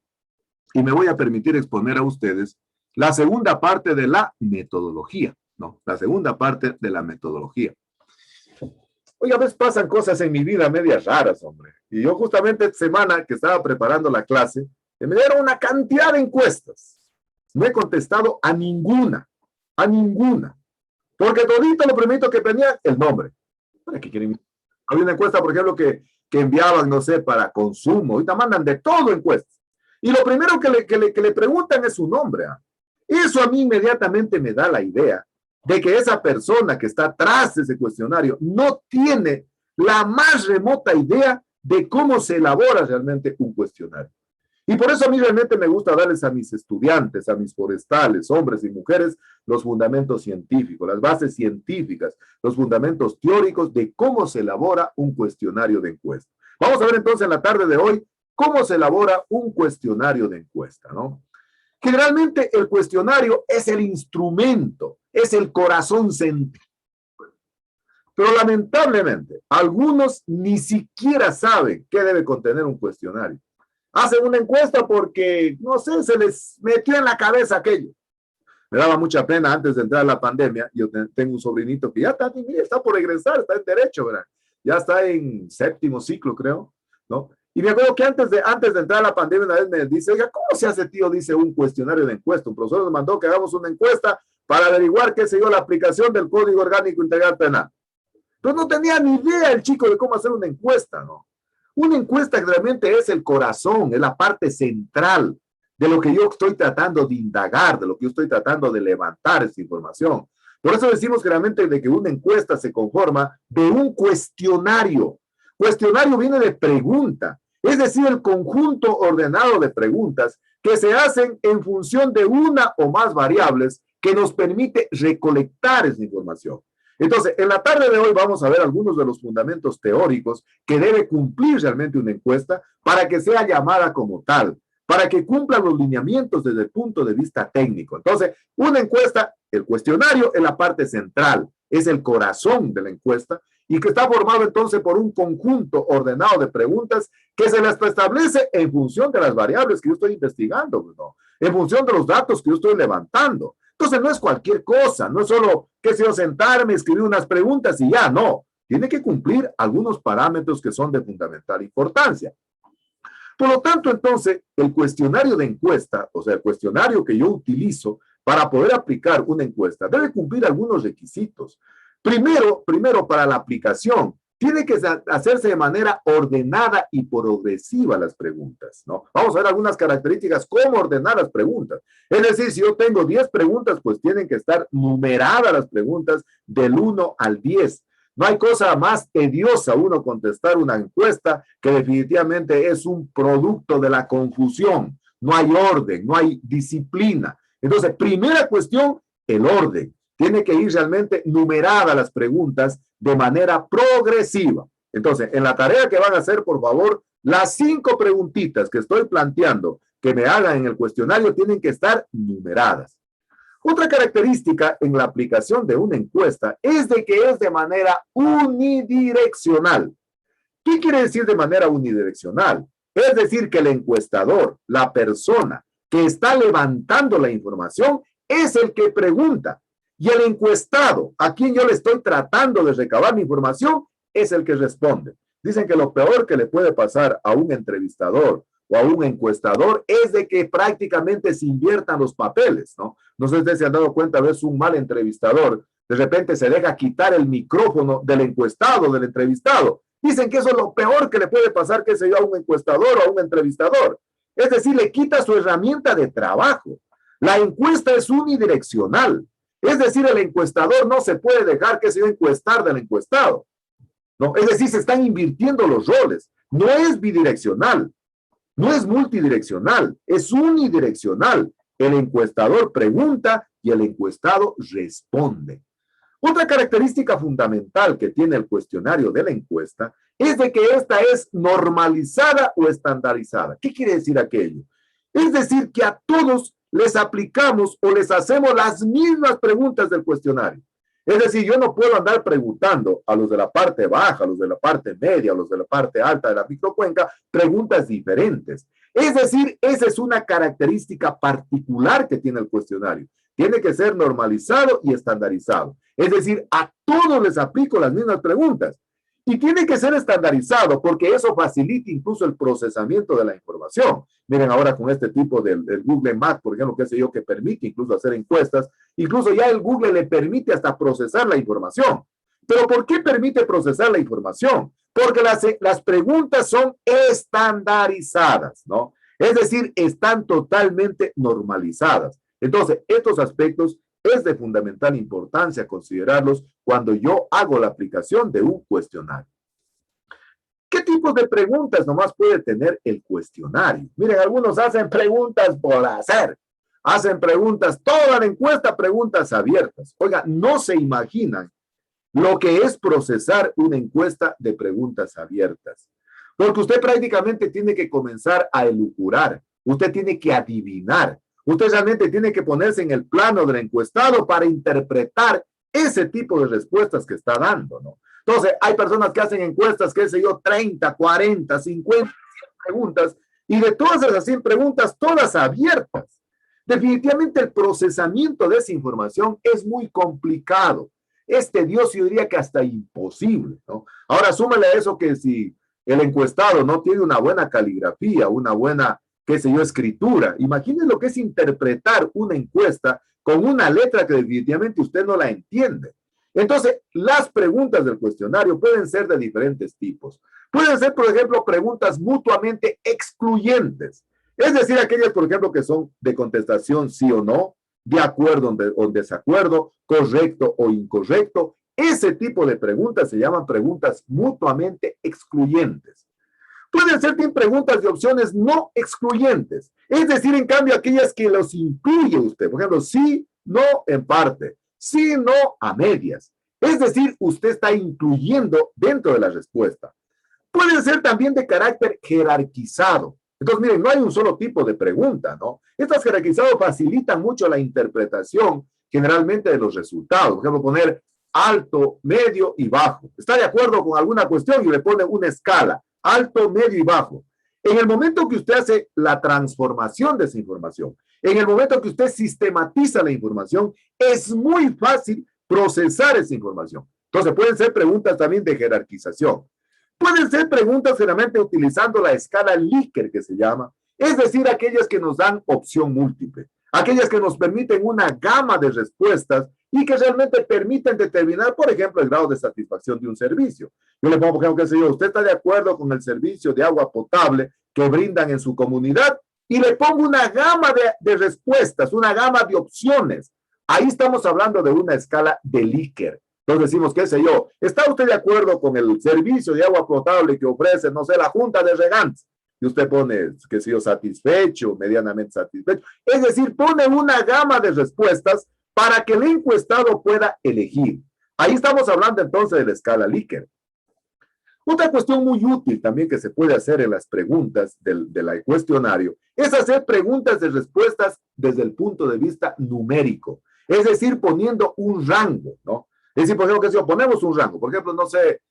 A: y me voy a permitir exponer a ustedes la segunda parte de la metodología, ¿no? La segunda parte de la metodología. Oiga, a veces pasan cosas en mi vida medias raras, hombre. Y yo justamente esta semana que estaba preparando la clase, me dieron una cantidad de encuestas. No he contestado a ninguna. Porque todito lo primero que pedía, el nombre. ¿Para qué quieren? Había una encuesta, por ejemplo, que enviaban, no sé, para consumo. Ahorita mandan de todo encuestas. Y lo primero que le preguntan es su nombre. Eso a mí inmediatamente me da la idea de que esa persona que está atrás de ese cuestionario no tiene la más remota idea de cómo se elabora realmente un cuestionario. Y por eso a mí realmente me gusta darles a mis estudiantes, a mis forestales, hombres y mujeres, los fundamentos científicos, las bases científicas, los fundamentos teóricos de cómo se elabora un cuestionario de encuesta. Vamos a ver entonces en la tarde de hoy cómo se elabora un cuestionario de encuesta, ¿no? Generalmente el cuestionario es el instrumento, es el corazón científico. Pero lamentablemente, algunos ni siquiera saben qué debe contener un cuestionario. Hacen una encuesta porque, no sé, se les metió en la cabeza aquello. Me daba mucha pena antes de entrar a la pandemia. Yo tengo un sobrinito que ya está por egresar, está en derecho, ¿verdad? Ya está en 7º ciclo, creo, ¿no? Y me acuerdo que antes de entrar a la pandemia, una vez me dice, oiga, ¿cómo se hace, tío? Dice, un cuestionario de encuesta. Un profesor nos mandó que hagamos una encuesta para averiguar, qué sé yo, la aplicación del Código Orgánico Integral Penal. Pero no tenía ni idea el chico de cómo hacer una encuesta, ¿no? Una encuesta realmente es el corazón, es la parte central de lo que yo estoy tratando de indagar, de lo que yo estoy tratando de levantar esa información. Por eso decimos claramente de que una encuesta se conforma de un cuestionario. Cuestionario viene de pregunta. Es decir, el conjunto ordenado de preguntas que se hacen en función de una o más variables que que nos permite recolectar esa información. Entonces, en la tarde de hoy vamos a ver algunos de los fundamentos teóricos que debe cumplir realmente una encuesta para que sea llamada como tal, para que cumpla los lineamientos desde el punto de vista técnico. Entonces, una encuesta, el cuestionario es la parte central, es el corazón de la encuesta y que está formado entonces por un conjunto ordenado de preguntas que se las establece en función de las variables que yo estoy investigando, ¿no? En función de los datos que yo estoy levantando. Entonces no es cualquier cosa, no es solo, qué sé yo, sentarme, escribir unas preguntas y ya, no. Tiene que cumplir algunos parámetros que son de fundamental importancia. Por lo tanto, entonces, el cuestionario de encuesta, o sea, el cuestionario que yo utilizo para poder aplicar una encuesta, debe cumplir algunos requisitos. Primero, para la aplicación, tiene que hacerse de manera ordenada y progresiva las preguntas, ¿no? Vamos a ver algunas características, cómo ordenar las preguntas. Es decir, si yo tengo 10 preguntas, pues tienen que estar numeradas las preguntas del 1 al 10. No hay cosa más tediosa uno contestar una encuesta que definitivamente es un producto de la confusión. No hay orden, no hay disciplina. Entonces, primera cuestión, el orden. Tiene que ir realmente numeradas las preguntas de manera progresiva. Entonces, en la tarea que van a hacer, por favor, las 5 preguntitas que estoy planteando que me hagan en el cuestionario tienen que estar numeradas. Otra característica en la aplicación de una encuesta es de que es de manera unidireccional. ¿Qué quiere decir de manera unidireccional? Es decir, que el encuestador, la persona que está levantando la información, es el que pregunta. Y el encuestado, a quien yo le estoy tratando de recabar mi información, es el que responde. Dicen que lo peor que le puede pasar a un entrevistador o a un encuestador es de que prácticamente se inviertan los papeles, ¿no? No sé si ustedes se han dado cuenta, a veces un mal entrevistador, de repente se deja quitar el micrófono del encuestado, del entrevistado. Dicen que eso es lo peor que le puede pasar, qué sé yo, a un encuestador o a un entrevistador. Es decir, le quita su herramienta de trabajo. La encuesta es unidireccional. Es decir, el encuestador no se puede dejar, qué sé yo, encuestar del encuestado. ¿No? Es decir, se están invirtiendo los roles. No es bidireccional. No es multidireccional, es unidireccional. El encuestador pregunta y el encuestado responde. Otra característica fundamental que tiene el cuestionario de la encuesta es de que esta es normalizada o estandarizada. ¿Qué quiere decir aquello? Es decir, que a todos les aplicamos o les hacemos las mismas preguntas del cuestionario. Es decir, yo no puedo andar preguntando a los de la parte baja, a los de la parte media, a los de la parte alta de la microcuenca, preguntas diferentes. Es decir, esa es una característica particular que tiene el cuestionario. Tiene que ser normalizado y estandarizado. Es decir, a todos les aplico las mismas preguntas. Y tiene que ser estandarizado porque eso facilita incluso el procesamiento de la información. Miren ahora con este tipo del Google Maps, por ejemplo, qué sé yo, que permite incluso hacer encuestas. Incluso ya el Google le permite hasta procesar la información. ¿Pero por qué permite procesar la información? Porque las preguntas son estandarizadas, ¿no? Es decir, están totalmente normalizadas. Entonces, estos aspectos es de fundamental importancia considerarlos cuando yo hago la aplicación de un cuestionario. ¿Qué tipo de preguntas nomás puede tener el cuestionario? Miren, algunos hacen preguntas por hacer. Hacen preguntas, toda la encuesta, preguntas abiertas. Oiga, no se imaginan lo que es procesar una encuesta de preguntas abiertas. Porque usted prácticamente tiene que comenzar a elucubrar. Usted tiene que adivinar. Usted realmente tiene que ponerse en el plano del encuestado para interpretar ese tipo de respuestas que está dando, ¿no? Entonces, hay personas que hacen encuestas, qué sé yo, 30, 40, 50 preguntas, y de todas esas 100 preguntas, todas abiertas. Definitivamente el procesamiento de esa información es muy complicado. Es tedioso, yo diría que hasta imposible, ¿no? Ahora, súmale a eso que si el encuestado no tiene una buena caligrafía, una buena, qué sé yo, escritura, imagínense lo que es interpretar una encuesta con una letra que definitivamente usted no la entiende. Entonces, las preguntas del cuestionario pueden ser de diferentes tipos. Pueden ser, por ejemplo, preguntas mutuamente excluyentes. Es decir, aquellas, por ejemplo, que son de contestación sí o no, de acuerdo o desacuerdo, correcto o incorrecto. Ese tipo de preguntas se llaman preguntas mutuamente excluyentes. Pueden ser también preguntas de opciones no excluyentes. Es decir, en cambio, aquellas que los incluye usted. Por ejemplo, sí, no en parte, sino a medias. Es decir, usted está incluyendo dentro de la respuesta. Pueden ser también de carácter jerarquizado. Entonces, miren, no hay un solo tipo de pregunta, ¿no? Estas jerarquizadas facilitan mucho la interpretación generalmente de los resultados. Por ejemplo, poner alto, medio y bajo. ¿Está de acuerdo con alguna cuestión? Y le pone una escala, alto, medio y bajo. En el momento que usted hace la transformación de esa información, en el momento que usted sistematiza la información, es muy fácil procesar esa información. Entonces, pueden ser preguntas también de jerarquización. Pueden ser preguntas generalmente utilizando la escala Likert, que se llama, es decir, aquellas que nos dan opción múltiple, aquellas que nos permiten una gama de respuestas y que realmente permiten determinar, por ejemplo, el grado de satisfacción de un servicio. Yo le pongo, por ejemplo, qué sé yo, ¿usted está de acuerdo con el servicio de agua potable que brindan en su comunidad? Y le pongo una gama de respuestas, una gama de opciones. Ahí estamos hablando de una escala de Likert. Entonces decimos, qué sé yo, ¿está usted de acuerdo con el servicio de agua potable que ofrece, no sé, la Junta de Regantes? Y usted pone, qué sé yo, satisfecho, medianamente satisfecho. Es decir, pone una gama de respuestas para que el encuestado pueda elegir. Ahí estamos hablando entonces de la escala Likert. Otra cuestión muy útil también que se puede hacer en las preguntas del cuestionario es hacer preguntas de respuestas desde el punto de vista numérico. Es decir, poniendo un rango, ¿no? Es decir, por ejemplo, que si ponemos un rango, por ejemplo, no sé,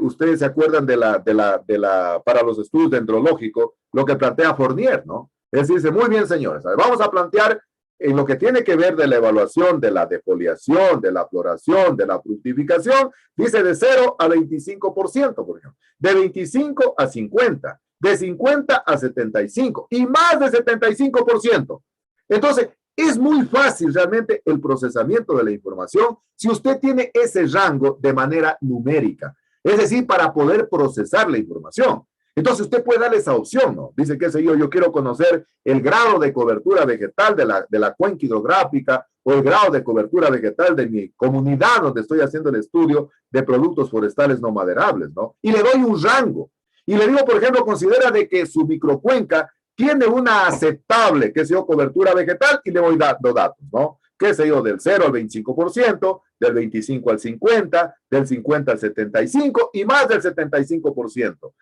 A: ustedes se acuerdan para los estudios dendrológicos, lo que plantea Fournier, ¿no? Es decir, dice, muy bien, señores, vamos a plantear en lo que tiene que ver de la evaluación de la defoliación, de la floración, de la fructificación, dice de 0 a 25%, por ejemplo, de 25 a 50, de 50 a 75 y más de 75%. Entonces, es muy fácil realmente el procesamiento de la información si usted tiene ese rango de manera numérica, es decir, para poder procesar la información. Entonces usted puede darle esa opción, ¿no? Dice, qué sé yo quiero conocer el grado de cobertura vegetal de la cuenca hidrográfica o el grado de cobertura vegetal de mi comunidad donde estoy haciendo el estudio de productos forestales no maderables, ¿no? Y le doy un rango. Y le digo, por ejemplo, considera de que su microcuenca tiene una aceptable, qué sé yo, cobertura vegetal y le voy dando datos, ¿no? Qué sé yo, del 0 al 25%, del 25 al 50, del 50 al 75 y más del 75%.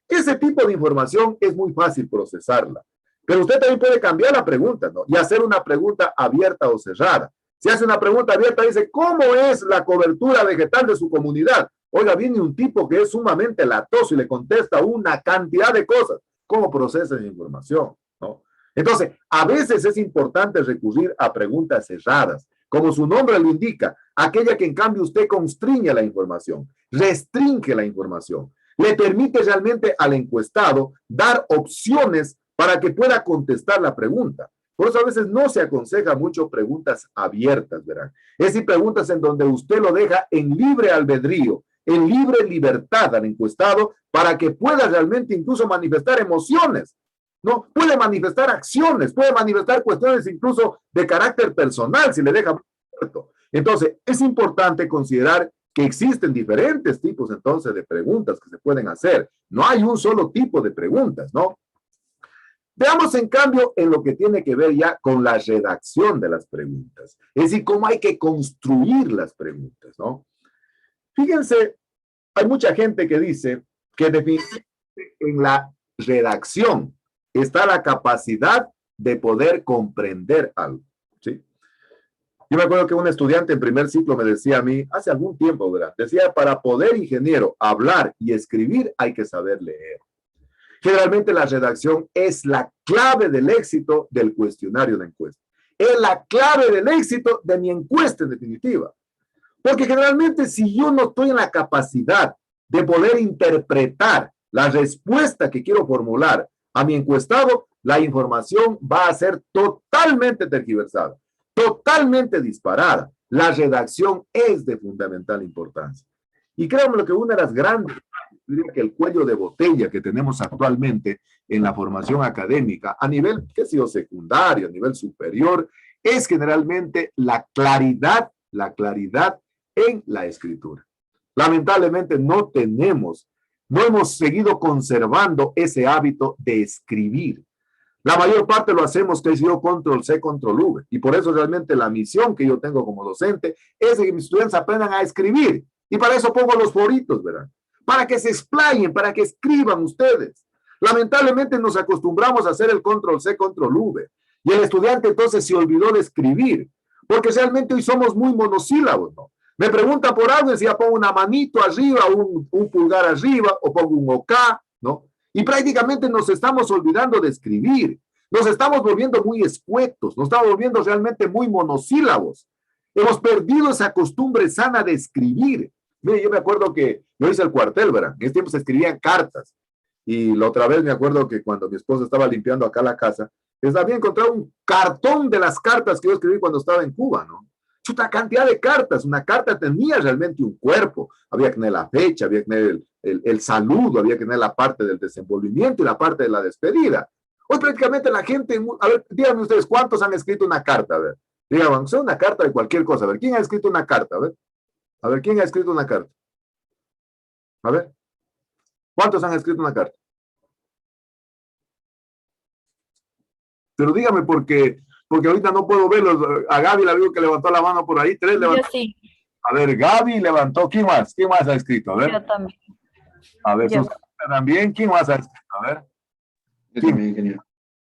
A: Ese tipo de información es muy fácil procesarla. Pero usted también puede cambiar la pregunta, ¿no? Y hacer una pregunta abierta o cerrada. Si hace una pregunta abierta, dice, ¿cómo es la cobertura vegetal de su comunidad? Oiga, viene un tipo que es sumamente latoso y le contesta una cantidad de cosas. ¿Cómo procesa esa información? ¿No? Entonces, a veces es importante recurrir a preguntas cerradas, como su nombre lo indica, aquella que en cambio usted constriñe la información, restringe la información, le permite realmente al encuestado dar opciones para que pueda contestar la pregunta. Por eso a veces no se aconseja mucho preguntas abiertas, ¿verdad? Es decir, preguntas en donde usted lo deja en libre albedrío, en libre libertad al encuestado para que pueda realmente incluso manifestar emociones, ¿no? Puede manifestar acciones, puede manifestar cuestiones incluso de carácter personal si le deja abierto. Entonces, es importante considerar que existen diferentes tipos entonces de preguntas que se pueden hacer. No hay un solo tipo de preguntas, ¿no? Veamos en cambio en lo que tiene que ver ya con la redacción de las preguntas. Es decir, cómo hay que construir las preguntas, ¿no? Fíjense, hay mucha gente que dice que definitivamente en la redacción está la capacidad de poder comprender algo, ¿sí? Yo me acuerdo que un estudiante en primer ciclo me decía a mí, hace algún tiempo, ¿verdad? Decía, para poder, ingeniero, hablar y escribir hay que saber leer. Generalmente la redacción es la clave del éxito del cuestionario de encuesta. Es la clave del éxito de mi encuesta en definitiva. Porque generalmente si yo no estoy en la capacidad de poder interpretar la respuesta que quiero formular a mi encuestado, la información va a ser totalmente tergiversada, totalmente disparada. La redacción es de fundamental importancia. Y créanme lo que una de las grandes, diría que el cuello de botella que tenemos actualmente en la formación académica, a nivel, qué sé yo, secundario, a nivel superior, es generalmente la claridad en la escritura. Lamentablemente no hemos seguido conservando ese hábito de escribir. La mayor parte lo hacemos, que es yo, control C, control V. Y por eso realmente la misión que yo tengo como docente es de que mis estudiantes aprendan a escribir. Y para eso pongo los foritos, ¿verdad? Para que se explayen, para que escriban ustedes. Lamentablemente nos acostumbramos a hacer el control C, control V. Y el estudiante entonces se olvidó de escribir. Porque realmente hoy somos muy monosílabos, ¿no? Me pregunta por algo y decía, pongo una manito arriba, un pulgar arriba, o pongo un OK, ¿no? Y prácticamente nos estamos olvidando de escribir. Nos estamos volviendo muy escuetos, nos estamos volviendo realmente muy monosílabos. Hemos perdido esa costumbre sana de escribir. Mire, yo me acuerdo que yo hice el cuartel, ¿verdad? En ese tiempo se escribían cartas. Y la otra vez me acuerdo que cuando mi esposa estaba limpiando acá la casa, les había encontrado un cartón de las cartas que yo escribí cuando estaba en Cuba, ¿no? Chuta cantidad de cartas. Una carta tenía realmente un cuerpo. Había que tener la fecha, había que tener el saludo, había que tener la parte del desenvolvimiento y la parte de la despedida. Hoy prácticamente la gente, a ver, díganme ustedes, ¿cuántos han escrito una carta? A ver, díganme, sea una carta de cualquier cosa. A ver, ¿quién ha escrito una carta? A ver, ¿quién ha escrito una carta? A ver, ¿cuántos han escrito una carta? Pero dígame porque ahorita no puedo verlos. A Gaby la veo que levantó la mano por ahí. 3 levantó.
B: Yo sí.
A: A ver, Gaby levantó. ¿Quién más? ¿Quién más ha escrito? A ver.
B: Yo también.
A: A ver,
B: Yo.
A: Susana también. ¿Quién más ha escrito? A ver.
F: Yo también, ingeniero.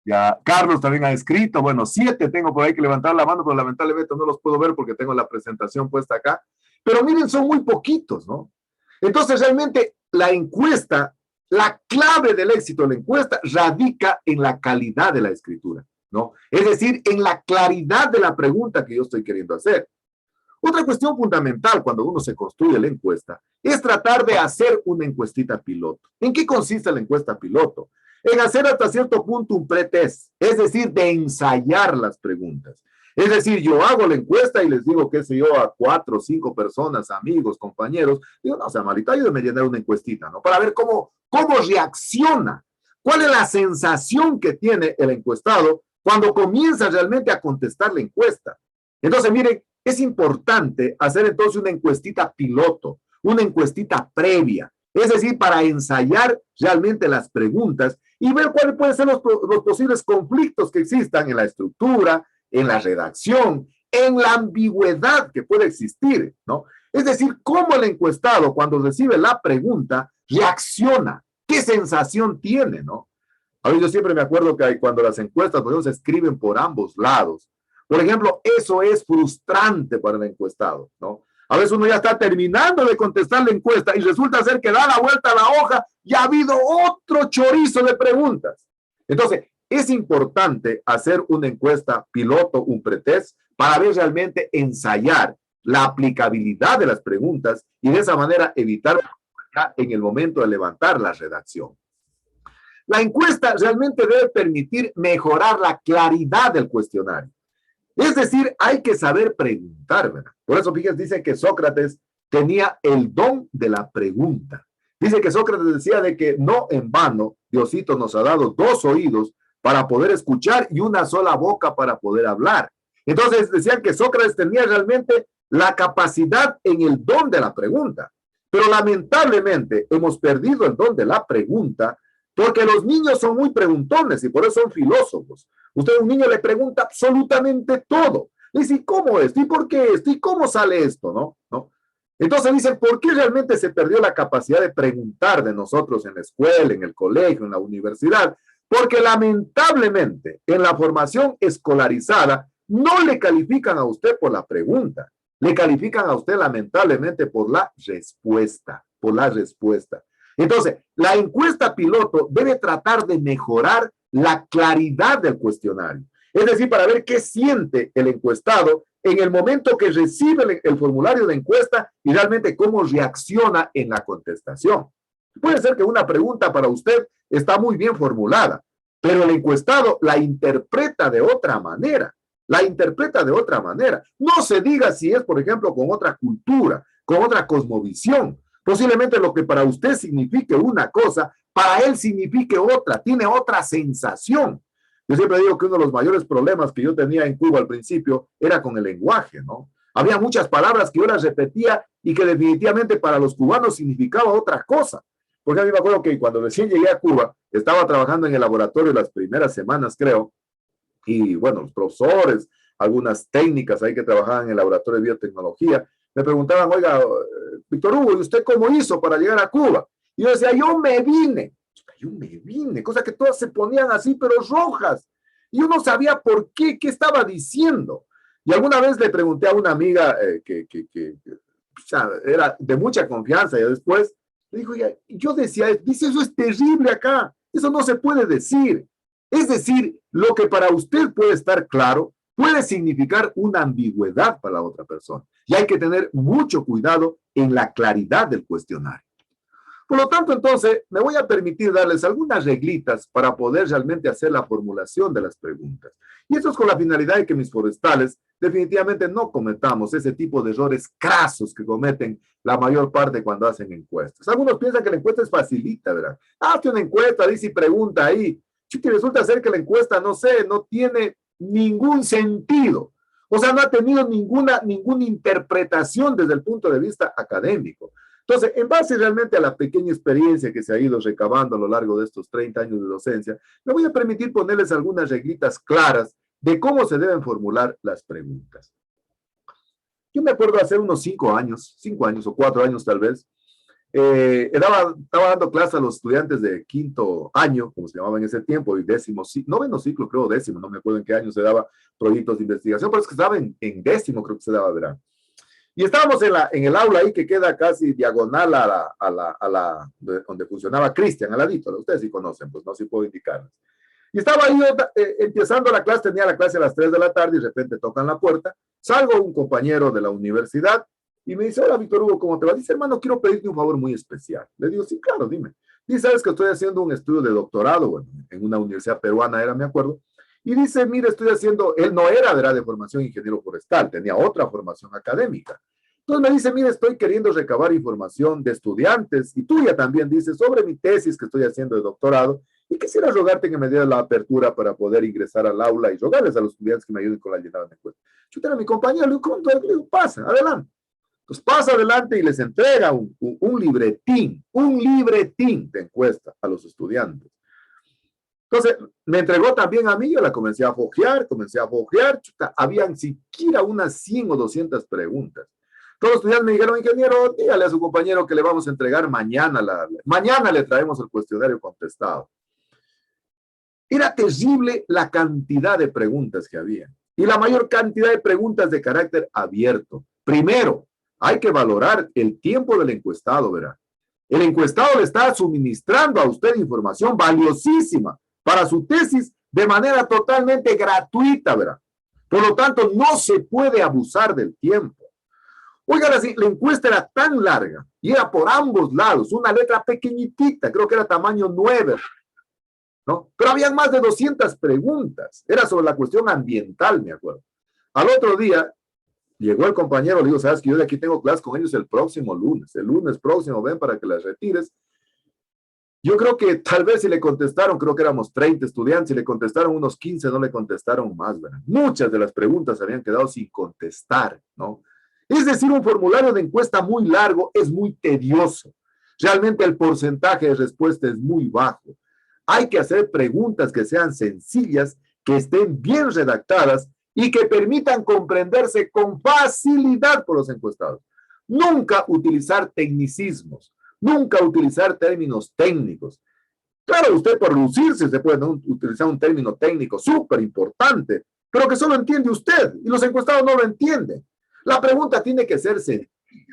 A: Ya, Carlos también ha escrito. Bueno, 7 tengo por ahí que levantar la mano, pero lamentablemente no los puedo ver porque tengo la presentación puesta acá. Pero miren, son muy poquitos, ¿no? Entonces, realmente, la encuesta, la clave del éxito de la encuesta radica en la calidad de la escritura, ¿no? Es decir, en la claridad de la pregunta que yo estoy queriendo hacer. Otra cuestión fundamental cuando uno se construye la encuesta es tratar de hacer una encuestita piloto. ¿En qué consiste la encuesta piloto? En hacer hasta cierto punto un pretest, es decir, de ensayar las preguntas. Es decir, yo hago la encuesta y les digo, qué sé yo, a 4 o 5 personas, amigos, compañeros, digo, no sea malito, ayúdenme a llenar una encuestita, ¿no? Para ver cómo reacciona, cuál es la sensación que tiene el encuestado cuando comienza realmente a contestar la encuesta. Entonces, miren, es importante hacer entonces una encuestita piloto, una encuestita previa, es decir, para ensayar realmente las preguntas y ver cuáles pueden ser los posibles conflictos que existan en la estructura, en la redacción, en la ambigüedad que puede existir, ¿no? Es decir, cómo el encuestado, cuando recibe la pregunta, reacciona, qué sensación tiene, ¿no? A ver, yo siempre me acuerdo que cuando las encuestas, por ejemplo, se escriben por ambos lados. Por ejemplo, eso es frustrante para el encuestado, ¿no? A veces uno ya está terminando de contestar la encuesta y resulta ser que da la vuelta a la hoja y ha habido otro chorizo de preguntas. Entonces, es importante hacer una encuesta piloto, un pretest, para ver realmente ensayar la aplicabilidad de las preguntas y de esa manera evitar en el momento de levantar la redacción. La encuesta realmente debe permitir mejorar la claridad del cuestionario. Es decir, hay que saber preguntar, ¿verdad? Por eso, fíjense, dice que Sócrates tenía el don de la pregunta. Dice que Sócrates decía de que no en vano Diosito nos ha dado 2 oídos para poder escuchar y una sola boca para poder hablar. Entonces decían que Sócrates tenía realmente la capacidad en el don de la pregunta. Pero lamentablemente hemos perdido el don de la pregunta porque los niños son muy preguntones y por eso son filósofos. Usted a un niño le pregunta absolutamente todo. Le dice, ¿cómo esto? ¿Y por qué esto? ¿Y cómo sale esto? ¿No? Entonces dicen, ¿por qué realmente se perdió la capacidad de preguntar de nosotros en la escuela, en el colegio, en la universidad? Porque lamentablemente en la formación escolarizada no le califican a usted por la pregunta, le califican a usted lamentablemente por la respuesta, Entonces, la encuesta piloto debe tratar de mejorar la claridad del cuestionario. Es decir, para ver qué siente el encuestado en el momento que recibe el formulario de encuesta y realmente cómo reacciona en la contestación. Puede ser que una pregunta para usted está muy bien formulada, pero el encuestado la interpreta de otra manera. No se diga si es, por ejemplo, con otra cultura, con otra cosmovisión. Posiblemente lo que para usted signifique una cosa, para él signifique otra, tiene otra sensación. Yo siempre digo que uno de los mayores problemas que yo tenía en Cuba al principio era con el lenguaje, ¿no? Había muchas palabras que yo las repetía y que definitivamente para los cubanos significaba otra cosa. Porque a mí me acuerdo que cuando recién llegué a Cuba, estaba trabajando en el laboratorio las primeras semanas, creo, y bueno, los profesores, algunas técnicas ahí que trabajaban en el laboratorio de biotecnología, me preguntaban, oiga, Víctor Hugo, ¿y usted cómo hizo para llegar a Cuba? Y yo decía, yo me vine, cosa que todas se ponían así, pero rojas. Y yo no sabía por qué estaba diciendo. Y alguna vez le pregunté a una amiga o sea, era de mucha confianza, y después le dijo, yo decía, dice, eso es terrible acá, eso no se puede decir. Es decir, lo que para usted puede estar claro, puede significar una ambigüedad para la otra persona. Y hay que tener mucho cuidado en la claridad del cuestionario. Por lo tanto, entonces, me voy a permitir darles algunas reglitas para poder realmente hacer la formulación de las preguntas. Y esto es con la finalidad de que mis forestales definitivamente no cometamos ese tipo de errores crasos que cometen la mayor parte cuando hacen encuestas. Algunos piensan que la encuesta es facilita, ¿verdad? Hazte una encuesta, dice y pregunta ahí. Y resulta ser que la encuesta, no sé, no tiene ningún sentido. O sea, no ha tenido ninguna interpretación desde el punto de vista académico. Entonces, en base realmente a la pequeña experiencia que se ha ido recabando a lo largo de estos 30 años de docencia, me voy a permitir ponerles algunas reglitas claras de cómo se deben formular las preguntas. Yo me acuerdo hace unos 5 años o 4 años tal vez, estaba dando clase a los estudiantes de 5º año, como se llamaba en ese tiempo, y 9º ciclo, creo 10º, no me acuerdo en qué año se daba proyectos de investigación, pero es que estaba en 10º, creo que se daba verano. Y estábamos en el aula ahí que queda casi diagonal donde funcionaba Cristian, al ladito. Ustedes sí conocen, pues no, sí puedo indicarles. Y estaba ahí empezando la clase, tenía la clase a las 3 de la tarde y de repente tocan la puerta. Salgo un compañero de la universidad y me dice, hola Víctor Hugo, ¿cómo te va? Dice, hermano, quiero pedirte un favor muy especial. Le digo, sí, claro, dime. Dice, sabes que estoy haciendo un estudio de doctorado, bueno, en una universidad peruana era, me acuerdo. Y dice, mire, estoy haciendo, él no era, ¿verdad?, de formación ingeniero forestal, tenía otra formación académica. Entonces me dice, mire, estoy queriendo recabar información de estudiantes, y tuya también, dice, sobre mi tesis que estoy haciendo de doctorado, y quisiera rogarte que me dieras la apertura para poder ingresar al aula y rogarles a los estudiantes que me ayuden con la llenada de encuesta. Yo tengo a mi compañero, le digo, pasa, adelante. Entonces pasa adelante y les entrega un libretín de encuesta a los estudiantes. Entonces, me entregó también a mí, yo la comencé a fojear, chuta, habían siquiera unas 100 o 200 preguntas. Todos los estudiantes me dijeron, ingeniero, dígale a su compañero que le vamos a entregar mañana, mañana le traemos el cuestionario contestado. Era terrible la cantidad de preguntas que había, y la mayor cantidad de preguntas de carácter abierto. Primero, hay que valorar el tiempo del encuestado, ¿verdad? El encuestado le está suministrando a usted información valiosísima para su tesis de manera totalmente gratuita, ¿verdad? Por lo tanto, no se puede abusar del tiempo. Oigan, la encuesta era tan larga y era por ambos lados, una letra pequeñitita, creo que era tamaño 9, ¿no? Pero habían más de 200 preguntas, era sobre la cuestión ambiental, me acuerdo. Al otro día, llegó el compañero, le digo, sabes que yo de aquí tengo clase con ellos el próximo lunes, el lunes próximo, ven para que las retires. Yo creo que tal vez si le contestaron, creo que éramos 30 estudiantes, si le contestaron unos 15, no le contestaron más, ¿verdad? Muchas de las preguntas habían quedado sin contestar, ¿no? Es decir, un formulario de encuesta muy largo es muy tedioso. Realmente el porcentaje de respuesta es muy bajo. Hay que hacer preguntas que sean sencillas, que estén bien redactadas y que permitan comprenderse con facilidad por los encuestados. Nunca utilizar tecnicismos, nunca utilizar términos técnicos. Claro, usted por lucirse se puede utilizar un término técnico súper importante, pero que solo entiende usted y los encuestados no lo entienden. La pregunta tiene que ser sencilla,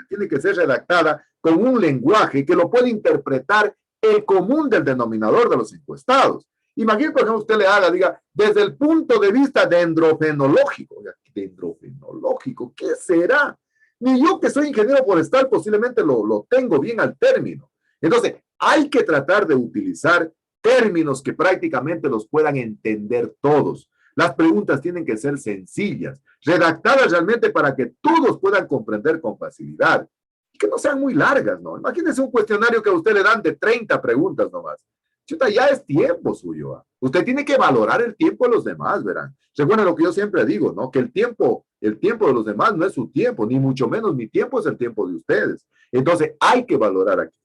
A: tiene que ser redactada con un lenguaje que lo puede interpretar el común del denominador de los encuestados. Imagínate, por ejemplo, usted le haga, diga, desde el punto de vista dendrofenológico. ¿Dendrofenológico? ¿Qué será? Ni yo que soy ingeniero forestal posiblemente lo tengo bien al término. Entonces, hay que tratar de utilizar términos que prácticamente los puedan entender todos. Las preguntas tienen que ser sencillas, redactadas realmente para que todos puedan comprender con facilidad. Y que no sean muy largas, ¿no? Imagínense un cuestionario que a usted le dan de 30 preguntas nomás. Chuta, ya es tiempo suyo. Usted tiene que valorar el tiempo de los demás, verán. Recuerden lo que yo siempre digo, ¿no? Que el tiempo de los demás no es su tiempo, ni mucho menos mi tiempo es el tiempo de ustedes. Entonces, hay que valorar aquí.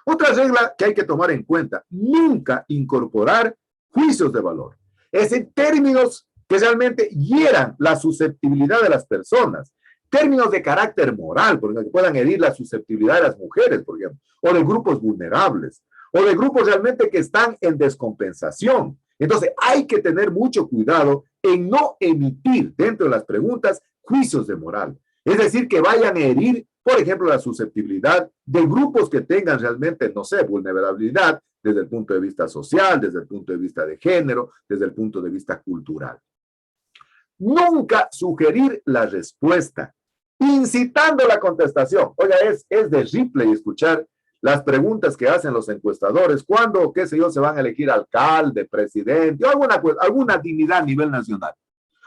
A: Otra regla que hay que tomar en cuenta, nunca incorporar juicios de valor. Es en términos que realmente hieran la susceptibilidad de las personas. Términos de carácter moral, por ejemplo, que puedan herir la susceptibilidad de las mujeres, por ejemplo, o de grupos vulnerables, o de grupos realmente que están en descompensación. Entonces, hay que tener mucho cuidado en no emitir dentro de las preguntas juicios de moral. Es decir, que vayan a herir, por ejemplo, la susceptibilidad de grupos que tengan realmente, no sé, vulnerabilidad desde el punto de vista social, desde el punto de vista de género, desde el punto de vista cultural. Nunca sugerir la respuesta, incitando la contestación. Oiga, es de Ripley escuchar las preguntas que hacen los encuestadores, cuándo, qué sé yo, se van a elegir alcalde, presidente, o alguna dignidad a nivel nacional.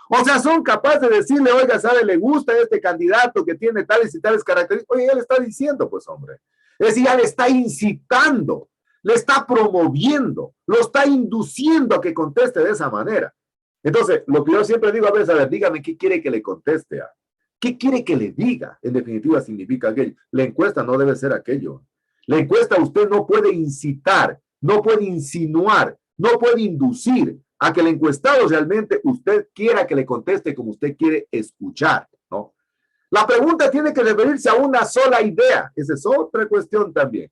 A: O sea, son capaces de decirle, oiga, ¿sabe? Le gusta este candidato que tiene tales y tales características. Oye, ya le está diciendo, pues, hombre. Es decir, ya le está incitando, le está promoviendo, lo está induciendo a que conteste de esa manera. Entonces, lo que yo siempre digo a veces, a ver, dígame, ¿qué quiere que le conteste a? ¿Qué quiere que le diga? En definitiva, significa aquello. La encuesta no debe ser aquello. La encuesta usted no puede incitar, no puede insinuar, no puede inducir a que el encuestado realmente usted quiera que le conteste como usted quiere escuchar, ¿no? La pregunta tiene que referirse a una sola idea. Esa es otra cuestión también.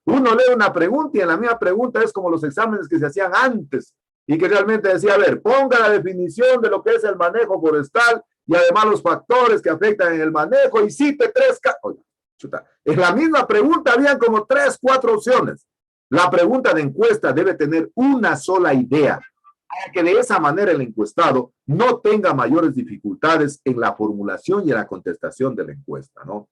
A: Uno lee una pregunta y en la misma pregunta es como los exámenes que se hacían antes y que realmente decía, a ver, ponga la definición de lo que es el manejo forestal y además los factores que afectan en el manejo y cite tres casos. Oye, chuta, en la misma pregunta habían como 3, 4 opciones. La pregunta de encuesta debe tener una sola idea, para que de esa manera el encuestado no tenga mayores dificultades en la formulación y en la contestación de la encuesta, ¿no?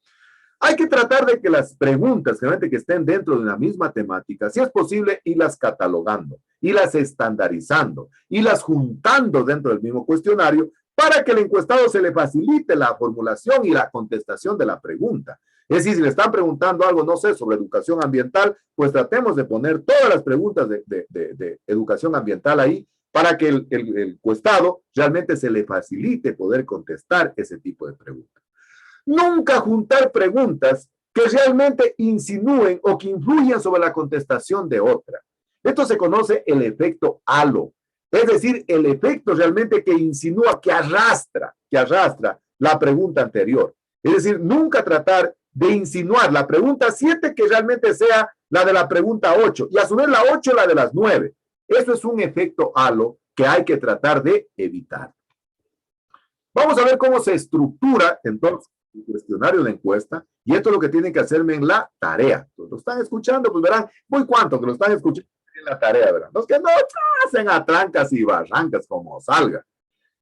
A: Hay que tratar de que las preguntas realmente que estén dentro de una misma temática, si es posible, irlas catalogando, irlas estandarizando, irlas juntando dentro del mismo cuestionario para que el encuestado se le facilite la formulación y la contestación de la pregunta. Es decir, si le están preguntando algo, no sé, sobre educación ambiental, pues tratemos de poner todas las preguntas de educación ambiental ahí para que el encuestado realmente se le facilite poder contestar ese tipo de preguntas. Nunca juntar preguntas que realmente insinúen o que influyan sobre la contestación de otra. Esto se conoce el efecto halo, es decir, el efecto realmente que insinúa, que arrastra la pregunta anterior. Es decir, nunca tratar de insinuar la pregunta 7 que realmente sea la de la pregunta 8 y a su vez la 8 la de las 9. Eso es un efecto halo que hay que tratar de evitar. Vamos a ver cómo se estructura entonces el cuestionario de encuesta y esto es lo que tienen que hacerme en la tarea. Entonces, lo están escuchando, pues verán, muy cuánto que lo están escuchando en la tarea, verán. Los que no hacen a trancas y barrancas como salga.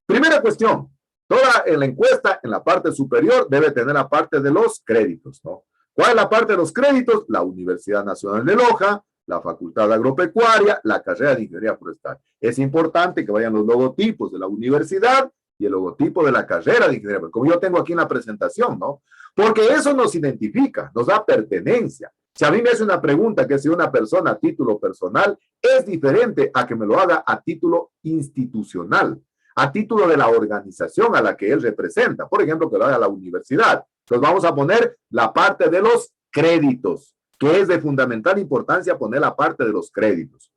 A: Primera cuestión, toda en la encuesta, en la parte superior, debe tener la parte de los créditos, ¿no? ¿Cuál es la parte de los créditos? La Universidad Nacional de Loja, la Facultad Agropecuaria, la carrera de Ingeniería Forestal. Es importante que vayan los logotipos de la universidad y el logotipo de la carrera de Ingeniería Forestal, como yo tengo aquí en la presentación, ¿no? Porque eso nos identifica, nos da pertenencia. Si a mí me hace una pregunta que si una persona a título personal, es diferente a que me lo haga a título institucional, a título de la organización a la que él representa. Por ejemplo, que lo haga la universidad. Entonces vamos a poner la parte de los créditos, que es de fundamental importancia poner la parte de los créditos.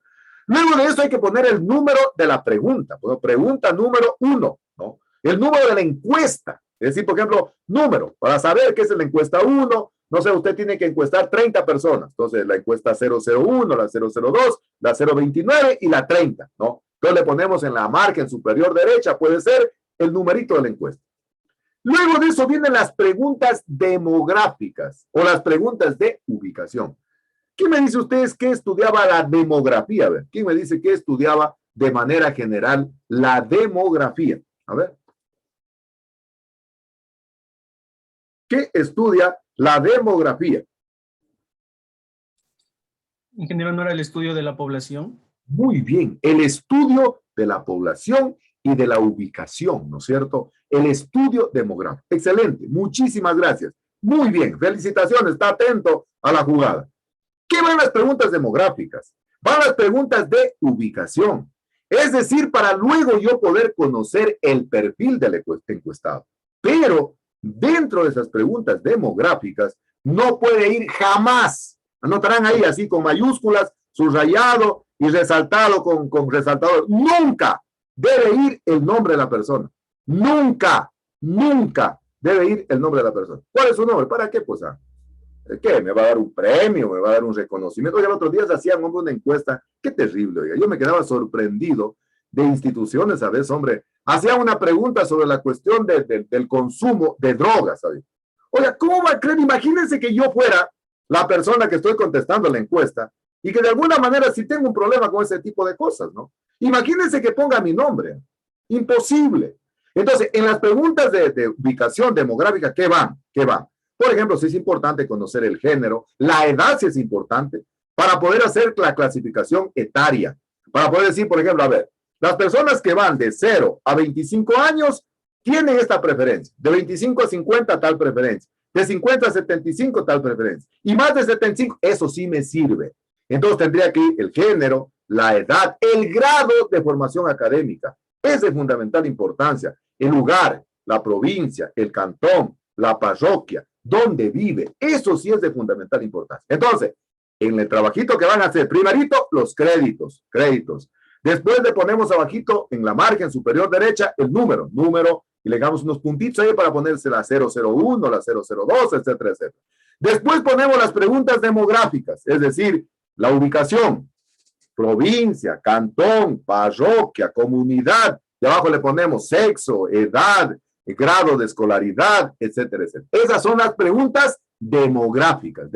A: Luego de eso hay que poner el número de la pregunta. Bueno, pregunta número 1, ¿no? El número de la encuesta. Es decir, por ejemplo, número, para saber qué es la encuesta 1, no sé, usted tiene que encuestar 30 personas. Entonces, la encuesta 001, la 002, la 029 y la 30, ¿no? Entonces le ponemos en la margen superior derecha, puede ser el numerito de la encuesta. Luego de eso vienen las preguntas demográficas o las preguntas de ubicación. ¿Quién me dice ustedes qué estudiaba la demografía? A ver, ¿quién me dice qué estudiaba de manera general la demografía? A ver. ¿Qué estudia la demografía?
D: Ingeniero, ¿no era el estudio de la población?
A: Muy bien, el estudio de la población y de la ubicación, ¿no es cierto? El estudio demográfico. Excelente, muchísimas gracias. Muy bien, felicitaciones, está atento a la jugada. ¿Qué van las preguntas demográficas? Van las preguntas de ubicación. Es decir, para luego yo poder conocer el perfil del encuestado. Pero dentro de esas preguntas demográficas no puede ir jamás Anotarán ahí así con mayúsculas, subrayado y resaltado con resaltador. Nunca debe ir el nombre de la persona. Nunca, nunca debe ir el nombre de la persona. ¿Cuál es su nombre? ¿Para qué? Pues, ¿qué? ¿Me va a dar un premio? ¿Me va a dar un reconocimiento? Oiga, el otro día se hacían, hombre, una encuesta. Qué terrible, oiga. Yo me quedaba sorprendido de instituciones, a veces, hombre. Hacían una pregunta sobre la cuestión del consumo de drogas, ¿sabes? Oiga, ¿cómo va a creer? Imagínense que yo fuera la persona que estoy contestando la encuesta y que de alguna manera sí tengo un problema con ese tipo de cosas, ¿no? Imagínense que ponga mi nombre. Imposible. Entonces, en las preguntas de ubicación demográfica, ¿qué van? ¿Qué van? Por ejemplo, sí es importante conocer el género, la edad sí es importante para poder hacer la clasificación etaria, para poder decir, por ejemplo, a ver, las personas que van de 0 a 25 años tienen esta preferencia, de 25 a 50 tal preferencia, de 50 a 75 tal preferencia, y más de 75, eso sí me sirve. Entonces tendría que ir el género, la edad, el grado de formación académica, es de fundamental importancia, el lugar, la provincia, el cantón, la parroquia, dónde vive, eso sí es de fundamental importancia. Entonces, en el trabajito que van a hacer, primerito, los créditos. Después le ponemos abajito, en la margen superior derecha, el número, y le damos unos puntitos ahí para ponerse la 001, la 002, etcétera, etcétera. Después ponemos las preguntas demográficas, es decir, la ubicación, provincia, cantón, parroquia, comunidad, y abajo le ponemos sexo, edad, grado de escolaridad, etcétera, etcétera. Esas son las preguntas demográficas.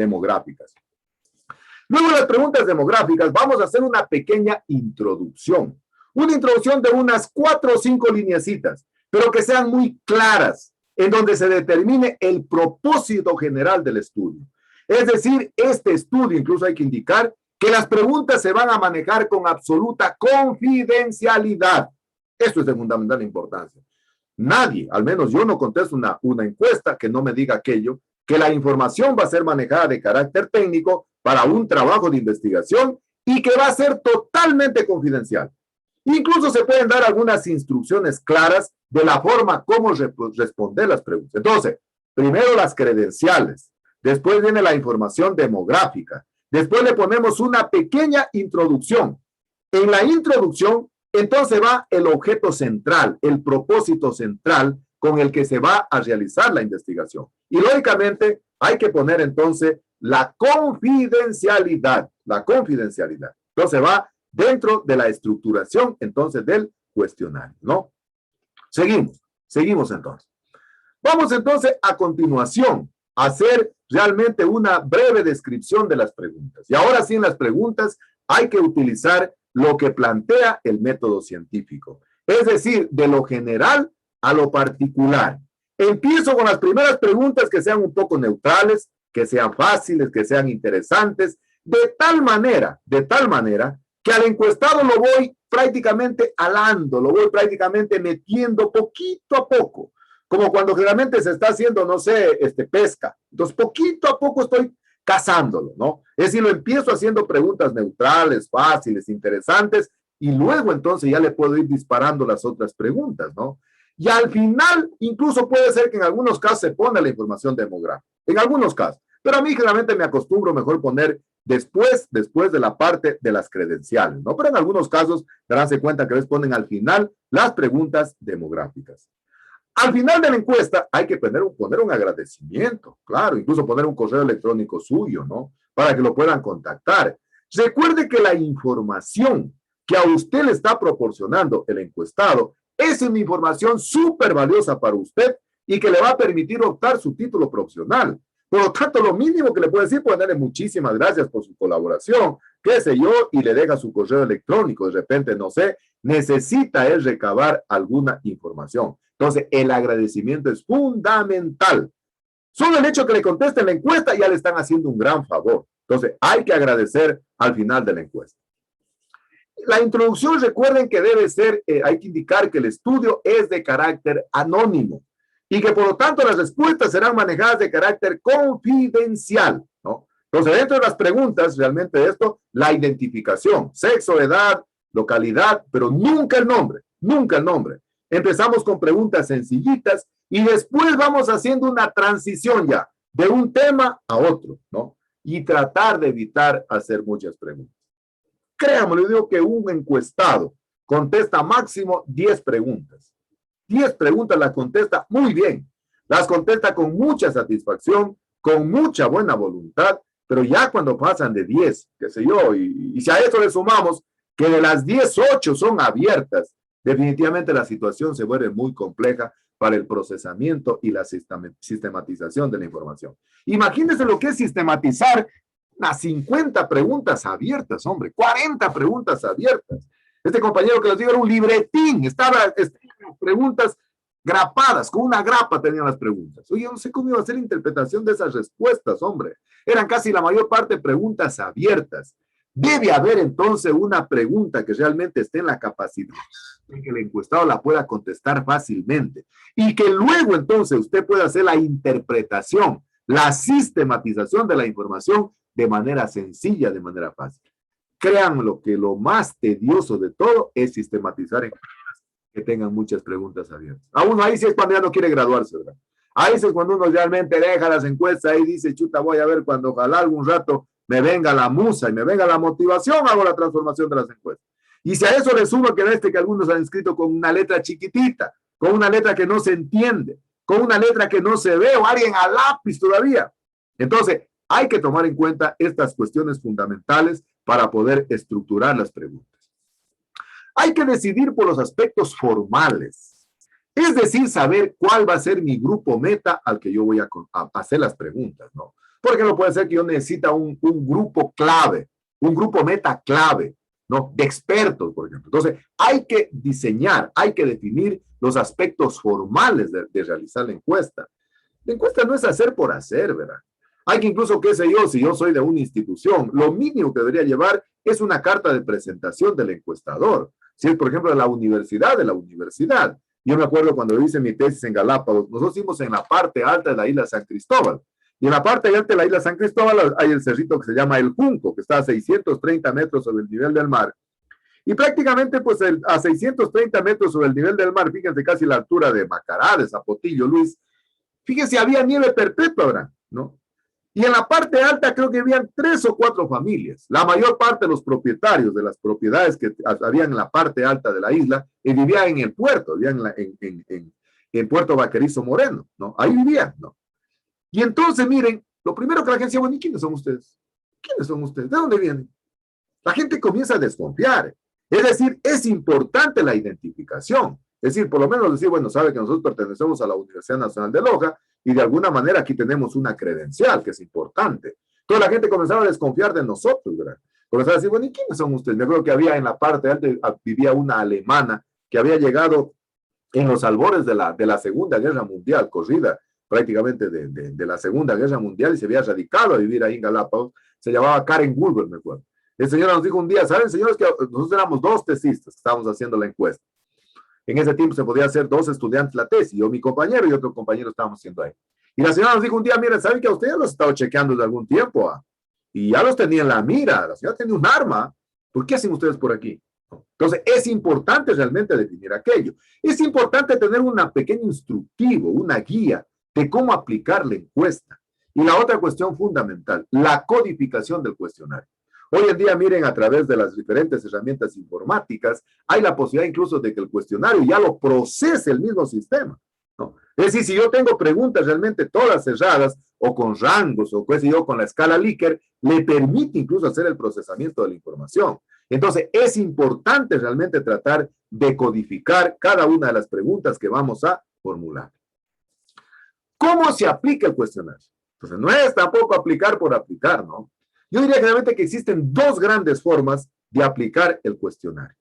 A: Luego de las preguntas demográficas, vamos a hacer una pequeña introducción. Una introducción de unas 4 o 5 lineecitas, pero que sean muy claras, en donde se determine el propósito general del estudio. Es decir, este estudio, incluso hay que indicar que las preguntas se van a manejar con absoluta confidencialidad. Esto es de fundamental importancia. Nadie, al menos yo no contesto una encuesta que no me diga aquello, que la información va a ser manejada de carácter técnico para un trabajo de investigación y que va a ser totalmente confidencial. Incluso se pueden dar algunas instrucciones claras de la forma como responder las preguntas. Entonces, primero las credenciales, después viene la información demográfica, después le ponemos una pequeña introducción. En la introducción, entonces va el objeto central, el propósito central con el que se va a realizar la investigación. Y lógicamente hay que poner entonces la confidencialidad. Entonces va dentro de la estructuración entonces del cuestionario, ¿no? Seguimos entonces. Vamos entonces a continuación a hacer realmente una breve descripción de las preguntas. Y ahora sí, en las preguntas hay que utilizar lo que plantea el método científico. Es decir, de lo general a lo particular. Empiezo con las primeras preguntas que sean un poco neutrales, que sean fáciles, que sean interesantes, de tal manera que al encuestado lo voy prácticamente alando, lo voy prácticamente metiendo poquito a poco, como cuando generalmente se está haciendo, no sé, pesca. Entonces, poquito a poco estoy cazándolo, ¿no? Es decir, lo empiezo haciendo preguntas neutrales, fáciles, interesantes, y luego entonces ya le puedo ir disparando las otras preguntas, ¿no? Y al final, incluso puede ser que en algunos casos se pone la información demográfica, en algunos casos, pero a mí generalmente me acostumbro mejor poner después de la parte de las credenciales, ¿no? Pero en algunos casos, daránse cuenta que les ponen al final las preguntas demográficas. Al final de la encuesta hay que poner un agradecimiento, claro, incluso poner un correo electrónico suyo, ¿no? Para que lo puedan contactar. Recuerde que la información que a usted le está proporcionando el encuestado es una información súper valiosa para usted y que le va a permitir optar su título profesional. Por lo tanto, lo mínimo que le puede decir, ponerle muchísimas gracias por su colaboración, qué sé yo, y le deja su correo electrónico. De repente, no sé, necesita él recabar alguna información. Entonces, el agradecimiento es fundamental. Solo el hecho que le contesten la encuesta ya le están haciendo un gran favor. Entonces, hay que agradecer al final de la encuesta. La introducción, recuerden que debe ser, hay que indicar que el estudio es de carácter anónimo y que por lo tanto las respuestas serán manejadas de carácter confidencial, ¿no? Entonces, dentro de las preguntas, realmente de esto, la identificación, sexo, edad, localidad, pero nunca el nombre. Empezamos con preguntas sencillitas y después vamos haciendo una transición ya de un tema a otro, ¿no? y tratar de evitar hacer muchas preguntas. Créanme, le digo que un encuestado contesta máximo 10 preguntas. 10 preguntas las contesta muy bien. Las contesta con mucha satisfacción, con mucha buena voluntad, pero ya cuando pasan de 10, qué sé yo, y si a eso le sumamos que de las 10, 8 son abiertas, definitivamente la situación se vuelve muy compleja para el procesamiento y la sistematización de la información. Imagínense lo que es sistematizar las 50 preguntas abiertas, hombre, 40 preguntas abiertas. Este compañero que les digo era un libretín, estaban preguntas grapadas, con una grapa tenían las preguntas. Oye, no sé cómo iba a ser la interpretación de esas respuestas, hombre. Eran casi la mayor parte preguntas abiertas. Debe haber entonces una pregunta que realmente esté en la capacidad de que el encuestado la pueda contestar fácilmente y que luego entonces usted pueda hacer la interpretación, la sistematización de la información de manera sencilla, de manera fácil. Créanlo que lo más tedioso de todo es sistematizar encuestas que tengan muchas preguntas abiertas. A uno ahí sí es cuando ya no quiere graduarse, ¿verdad? Ahí sí es cuando uno realmente deja las encuestas y dice, chuta, voy a ver cuando ojalá algún rato me venga la musa y me venga la motivación, hago la transformación de las encuestas. Y si a eso le sumo que algunos han escrito con una letra chiquitita, con una letra que no se entiende, con una letra que no se ve, o alguien a lápiz todavía. Entonces, hay que tomar en cuenta estas cuestiones fundamentales para poder estructurar las preguntas. Hay que decidir por los aspectos formales, es decir, saber cuál va a ser mi grupo meta al que yo voy a hacer las preguntas, ¿no? Por ejemplo, puede ser que yo necesite un grupo clave, un grupo meta clave, ¿no? De expertos, por ejemplo. Entonces, hay que diseñar, hay que definir los aspectos formales de realizar la encuesta. La encuesta no es hacer por hacer, ¿verdad? Hay que incluso, qué sé yo, si yo soy de una institución, lo mínimo que debería llevar es una carta de presentación del encuestador. Si es, por ejemplo, de la universidad. Yo me acuerdo cuando hice mi tesis en Galápagos, nosotros hicimos en la parte alta de la isla San Cristóbal. Y en la parte alta de la isla San Cristóbal hay el cerrito que se llama El Junco, que está a 630 metros sobre el nivel del mar. Y prácticamente, pues, a 630 metros sobre el nivel del mar, fíjense, casi la altura de Macará, de Zapotillo, Luis, fíjense, había nieve perpetua, ¿verdad? ¿No? Y en la parte alta creo que habían 3 o 4 familias. La mayor parte de los propietarios de las propiedades que habían en la parte alta de la isla vivían en el puerto, vivían en Puerto Vaquerizo Moreno, ¿no? Ahí vivían, ¿no? Y entonces, miren, lo primero que la gente decía, bueno, ¿y quiénes son ustedes? ¿Quiénes son ustedes? ¿De dónde vienen? La gente comienza a desconfiar. Es decir, es importante la identificación. Es decir, por lo menos decir, bueno, sabe que nosotros pertenecemos a la Universidad Nacional de Loja y de alguna manera aquí tenemos una credencial que es importante. Toda la gente comenzaba a desconfiar de nosotros, ¿verdad? Comenzaba a decir, bueno, ¿y quiénes son ustedes? Me acuerdo que había en la parte alta, vivía una alemana que había llegado en los albores de la Segunda Guerra Mundial, corrida prácticamente de la Segunda Guerra Mundial, y se había radicado a vivir ahí en Galápagos. Se llamaba Karen Gulber, me acuerdo. El señor nos dijo un día, ¿saben, señores, que nosotros éramos 2 tesistas que estábamos haciendo la encuesta? En ese tiempo se podía hacer 2 estudiantes la tesis, yo, mi compañero y otro compañero estábamos haciendo ahí. Y la señora nos dijo un día, miren, ¿saben que a ustedes los he estado chequeando de algún tiempo? Y ya los tenía en la mira, la señora tenía un arma. ¿Por qué hacen ustedes por aquí? Entonces, es importante realmente definir aquello. Es importante tener un pequeño instructivo, una guía de cómo aplicar la encuesta. Y la otra cuestión fundamental, la codificación del cuestionario. Hoy en día, miren, a través de las diferentes herramientas informáticas, hay la posibilidad incluso de que el cuestionario ya lo procese el mismo sistema, ¿no? Es decir, si yo tengo preguntas realmente todas cerradas, o con rangos, o qué sé yo, con la escala Likert, le permite incluso hacer el procesamiento de la información. Entonces, es importante realmente tratar de codificar cada una de las preguntas que vamos a formular. ¿Cómo se aplica el cuestionario? Entonces, no es tampoco aplicar por aplicar, ¿no? Yo diría claramente que existen 2 grandes formas de aplicar el cuestionario.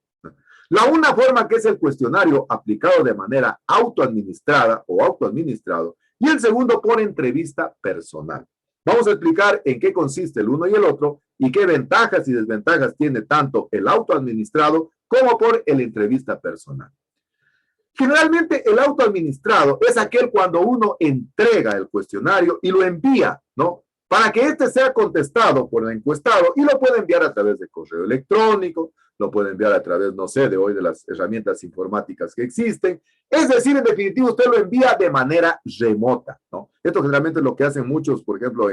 A: La una forma que es el cuestionario aplicado de manera autoadministrada o autoadministrado, y el segundo por entrevista personal. Vamos a explicar en qué consiste el uno y el otro y qué ventajas y desventajas tiene tanto el autoadministrado como por el entrevista personal. Generalmente el autoadministrado es aquel cuando uno entrega el cuestionario y lo envía, ¿no? Para que éste sea contestado por el encuestado, y lo puede enviar a través de correo electrónico, lo puede enviar a través, no sé, de hoy de las herramientas informáticas que existen. Es decir, en definitiva, usted lo envía de manera remota, ¿no? Esto generalmente es lo que hacen muchos, por ejemplo,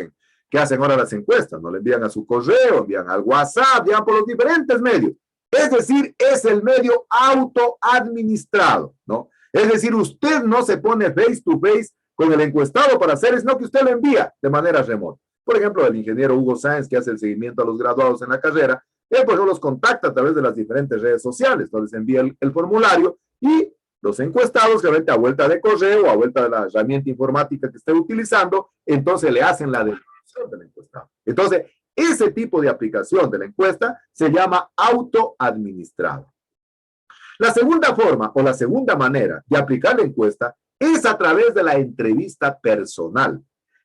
A: ¿Qué hacen ahora las encuestas? ¿No? Le envían a su correo, envían al WhatsApp, envían por los diferentes medios. Es decir, es el medio autoadministrado, ¿no? Es decir, usted no se pone face to face con el encuestado para hacer, sino que usted lo envía de manera remota. Por ejemplo, el ingeniero Hugo Sáenz, que hace el seguimiento a los graduados en la carrera, él por ejemplo los contacta a través de las diferentes redes sociales. Entonces envía el formulario y los encuestados, realmente a vuelta de correo o a vuelta de la herramienta informática que esté utilizando, entonces le hacen la definición del encuestado. Entonces, ese tipo de aplicación de la encuesta se llama autoadministrado. La segunda forma o la segunda manera de aplicar la encuesta es a través de la entrevista personal.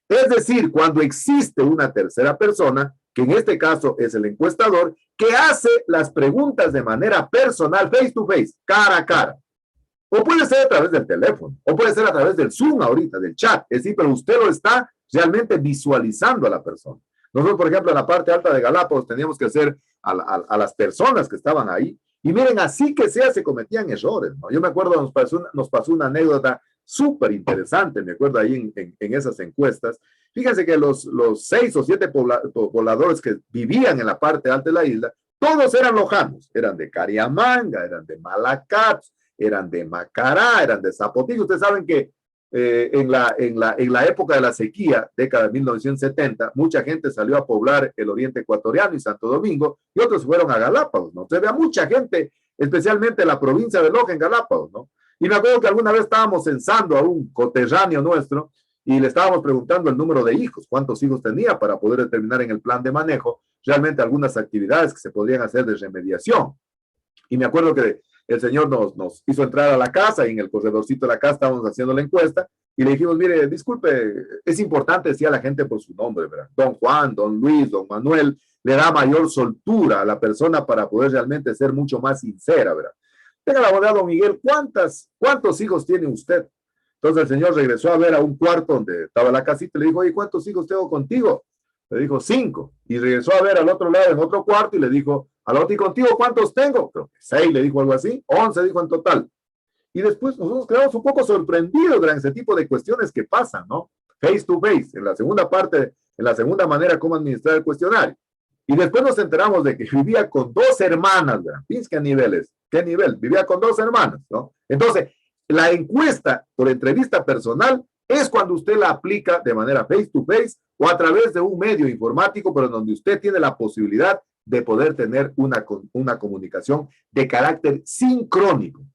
A: Es decir, cuando existe una tercera persona, que en este caso es el encuestador, que hace las preguntas de manera personal, face to face, cara a cara. O puede ser a través del teléfono, o puede ser a través del Zoom ahorita, del chat. Es decir, pero usted lo está realmente visualizando a la persona. Nosotros, por ejemplo, en la parte alta de Galápagos teníamos que hacer a las personas que estaban ahí. Y miren, así que sea, se cometían errores, ¿no? Yo me acuerdo, nos pasó una anécdota súper interesante, me acuerdo ahí en esas encuestas. Fíjense que los 6 o 7 pobladores que vivían en la parte alta de la isla, todos eran lojanos, eran de Cariamanga, eran de Malacate, eran de Macará, eran de Zapotillo. Ustedes saben que en la época de la sequía, década de 1970, mucha gente salió a poblar el oriente ecuatoriano y Santo Domingo, y otros fueron a Galápagos, ¿no? Se ve a mucha gente, especialmente en la provincia de Loja, en Galápagos, ¿no? Y me acuerdo que alguna vez estábamos censando a un coterráneo nuestro y le estábamos preguntando el número de hijos, cuántos hijos tenía para poder determinar en el plan de manejo realmente algunas actividades que se podrían hacer de remediación. Y me acuerdo que el señor nos hizo entrar a la casa y en el corredorcito de la casa estábamos haciendo la encuesta y le dijimos, mire, disculpe, es importante decir a la gente por su nombre, ¿verdad? Don Juan, don Luis, don Manuel, le da mayor soltura a la persona para poder realmente ser mucho más sincera, ¿verdad? Tenga la bondad, don Miguel, ¿cuántos hijos tiene usted? Entonces el señor regresó a ver a un cuarto donde estaba la casita y le dijo, oye, ¿cuántos hijos tengo contigo? Le dijo 5. Y regresó a ver al otro lado, en otro cuarto, y le dijo, al otro, ¿y contigo cuántos tengo? Creo que 6, le dijo algo así. 11, dijo en total. Y después nosotros quedamos un poco sorprendidos de ese tipo de cuestiones que pasan, ¿no? Face to face, en la segunda parte, en la segunda manera, cómo administrar el cuestionario. Y después nos enteramos de que vivía con 2 hermanas, ¿verdad? Fíjense qué niveles, qué nivel. Vivía con 2 hermanas, ¿no? Entonces, la encuesta por entrevista personal es cuando usted la aplica de manera face to face o a través de un medio informático, pero donde usted tiene la posibilidad de poder tener una comunicación de carácter sincrónico,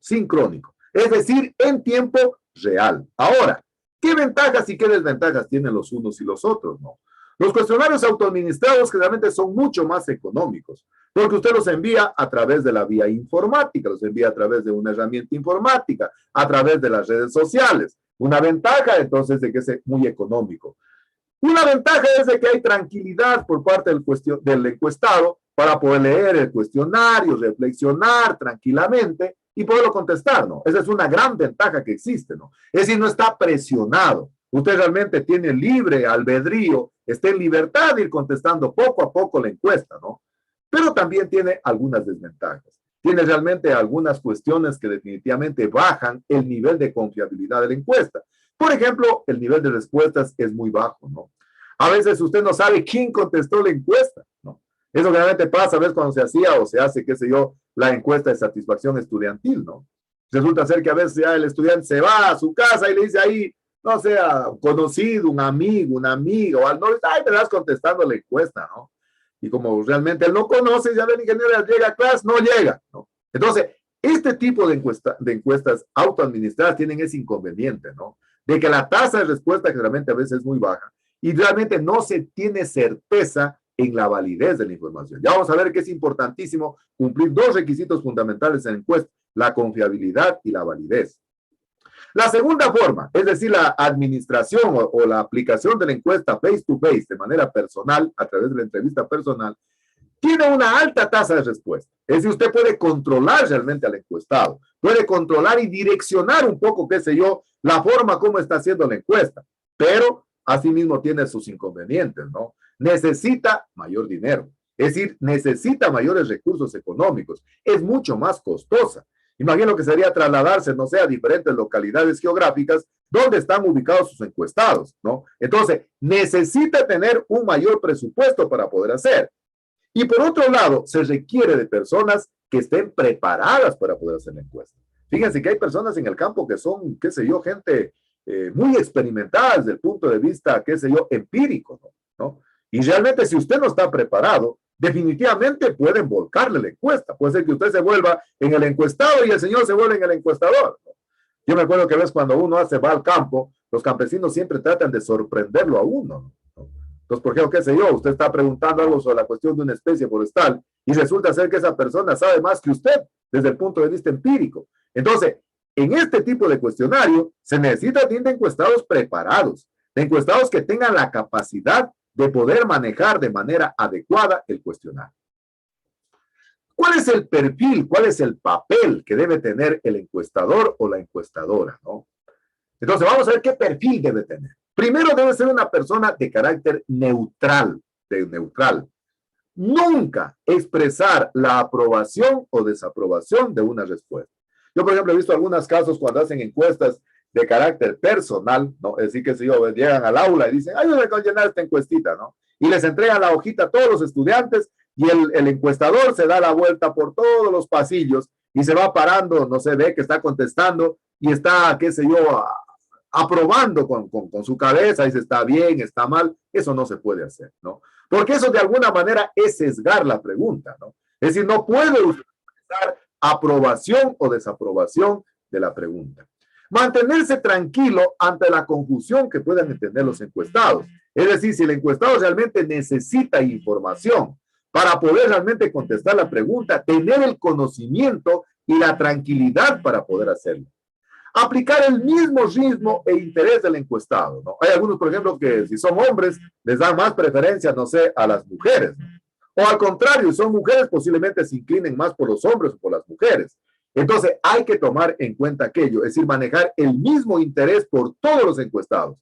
A: es decir, en tiempo real. Ahora, ¿qué ventajas y qué desventajas tienen los unos y los otros? ¿No? Los cuestionarios autoadministrados generalmente son mucho más económicos, porque usted los envía a través de la vía informática, los envía a través de una herramienta informática, a través de las redes sociales. Una ventaja, entonces, de que es muy económico. Una ventaja es de que hay tranquilidad por parte del encuestado para poder leer el cuestionario, reflexionar tranquilamente y poderlo contestar, ¿no? Esa es una gran ventaja que existe, ¿no? Es decir, no está presionado. Usted realmente tiene libre albedrío, está en libertad de ir contestando poco a poco la encuesta, ¿no? Pero también tiene algunas desventajas. Tiene realmente algunas cuestiones que definitivamente bajan el nivel de confiabilidad de la encuesta. Por ejemplo, el nivel de respuestas es muy bajo, ¿no? A veces usted no sabe quién contestó la encuesta, ¿no? Eso realmente pasa a veces cuando se hacía o se hace, qué sé yo, la encuesta de satisfacción estudiantil, ¿no? Resulta ser que a veces ya el estudiante se va a su casa y le dice ahí, no sé, a un conocido, un amigo, una amiga, o al novio, ay, te vas contestando la encuesta, ¿no? Y como realmente él no conoce, ya el ingeniero ya llega a clase, no llega, ¿no? Entonces, este tipo de encuestas autoadministradas tienen ese inconveniente, ¿no? De que la tasa de respuesta generalmente a veces es muy baja y realmente no se tiene certeza en la validez de la información. Ya vamos a ver que es importantísimo cumplir 2 requisitos fundamentales en la encuesta, la confiabilidad y la validez. La segunda forma, es decir, la administración o la aplicación de la encuesta face to face de manera personal, a través de la entrevista personal, tiene una alta tasa de respuesta. Es decir, usted puede controlar realmente al encuestado, puede controlar y direccionar un poco, qué sé yo, la forma como está haciendo la encuesta, pero asimismo tiene sus inconvenientes, ¿no? Necesita mayor dinero, es decir, necesita mayores recursos económicos, es mucho más costosa. Imagino que sería trasladarse, no sé, a diferentes localidades geográficas dónde están ubicados sus encuestados, ¿no? Entonces, necesita tener un mayor presupuesto para poder hacer. Y por otro lado, se requiere de personas que estén preparadas para poder hacer la encuesta. Fíjense que hay personas en el campo que son, qué sé yo, gente muy experimentada desde el punto de vista, qué sé yo, empírico, ¿no? Y realmente si usted no está preparado, definitivamente pueden volcarle la encuesta. Puede ser que usted se vuelva en el encuestado y el señor se vuelve en el encuestador, ¿no? Yo me acuerdo que a veces cuando uno va al campo, los campesinos siempre tratan de sorprenderlo a uno, ¿no? Entonces, por ejemplo, qué sé yo, usted está preguntando algo sobre la cuestión de una especie forestal y resulta ser que esa persona sabe más que usted desde el punto de vista empírico. Entonces, en este tipo de cuestionario se necesita de encuestados preparados, de encuestados que tengan la capacidad de poder manejar de manera adecuada el cuestionario. ¿Cuál es el perfil, cuál es el papel que debe tener el encuestador o la encuestadora, ¿no? Entonces, vamos a ver qué perfil debe tener. Primero, debe ser una persona de carácter neutral, Nunca expresar la aprobación o desaprobación de una respuesta. Yo, por ejemplo, he visto algunos casos cuando hacen encuestas de carácter personal, ¿no? Es decir, que si llegan al aula y dicen, ayúdenme a llenar esta encuestita, ¿no? Y les entregan la hojita a todos los estudiantes y el encuestador se da la vuelta por todos los pasillos y se va parando, no se ve que está contestando y está, qué sé yo, aprobando con su cabeza, dice está bien, está mal. Eso no se puede hacer, ¿no? Porque eso de alguna manera es sesgar la pregunta, ¿no? Es decir, no puede utilizar aprobación o desaprobación de la pregunta. Mantenerse tranquilo ante la confusión que puedan entender los encuestados. Es decir, si el encuestado realmente necesita información para poder realmente contestar la pregunta, tener el conocimiento y la tranquilidad para poder hacerlo. Aplicar el mismo ritmo e interés del encuestado, ¿no? Hay algunos, por ejemplo, que si son hombres, les dan más preferencia, no sé, a las mujeres, ¿no? O al contrario, si son mujeres, posiblemente se inclinen más por los hombres o por las mujeres. Entonces, hay que tomar en cuenta aquello, es decir, manejar el mismo interés por todos los encuestados.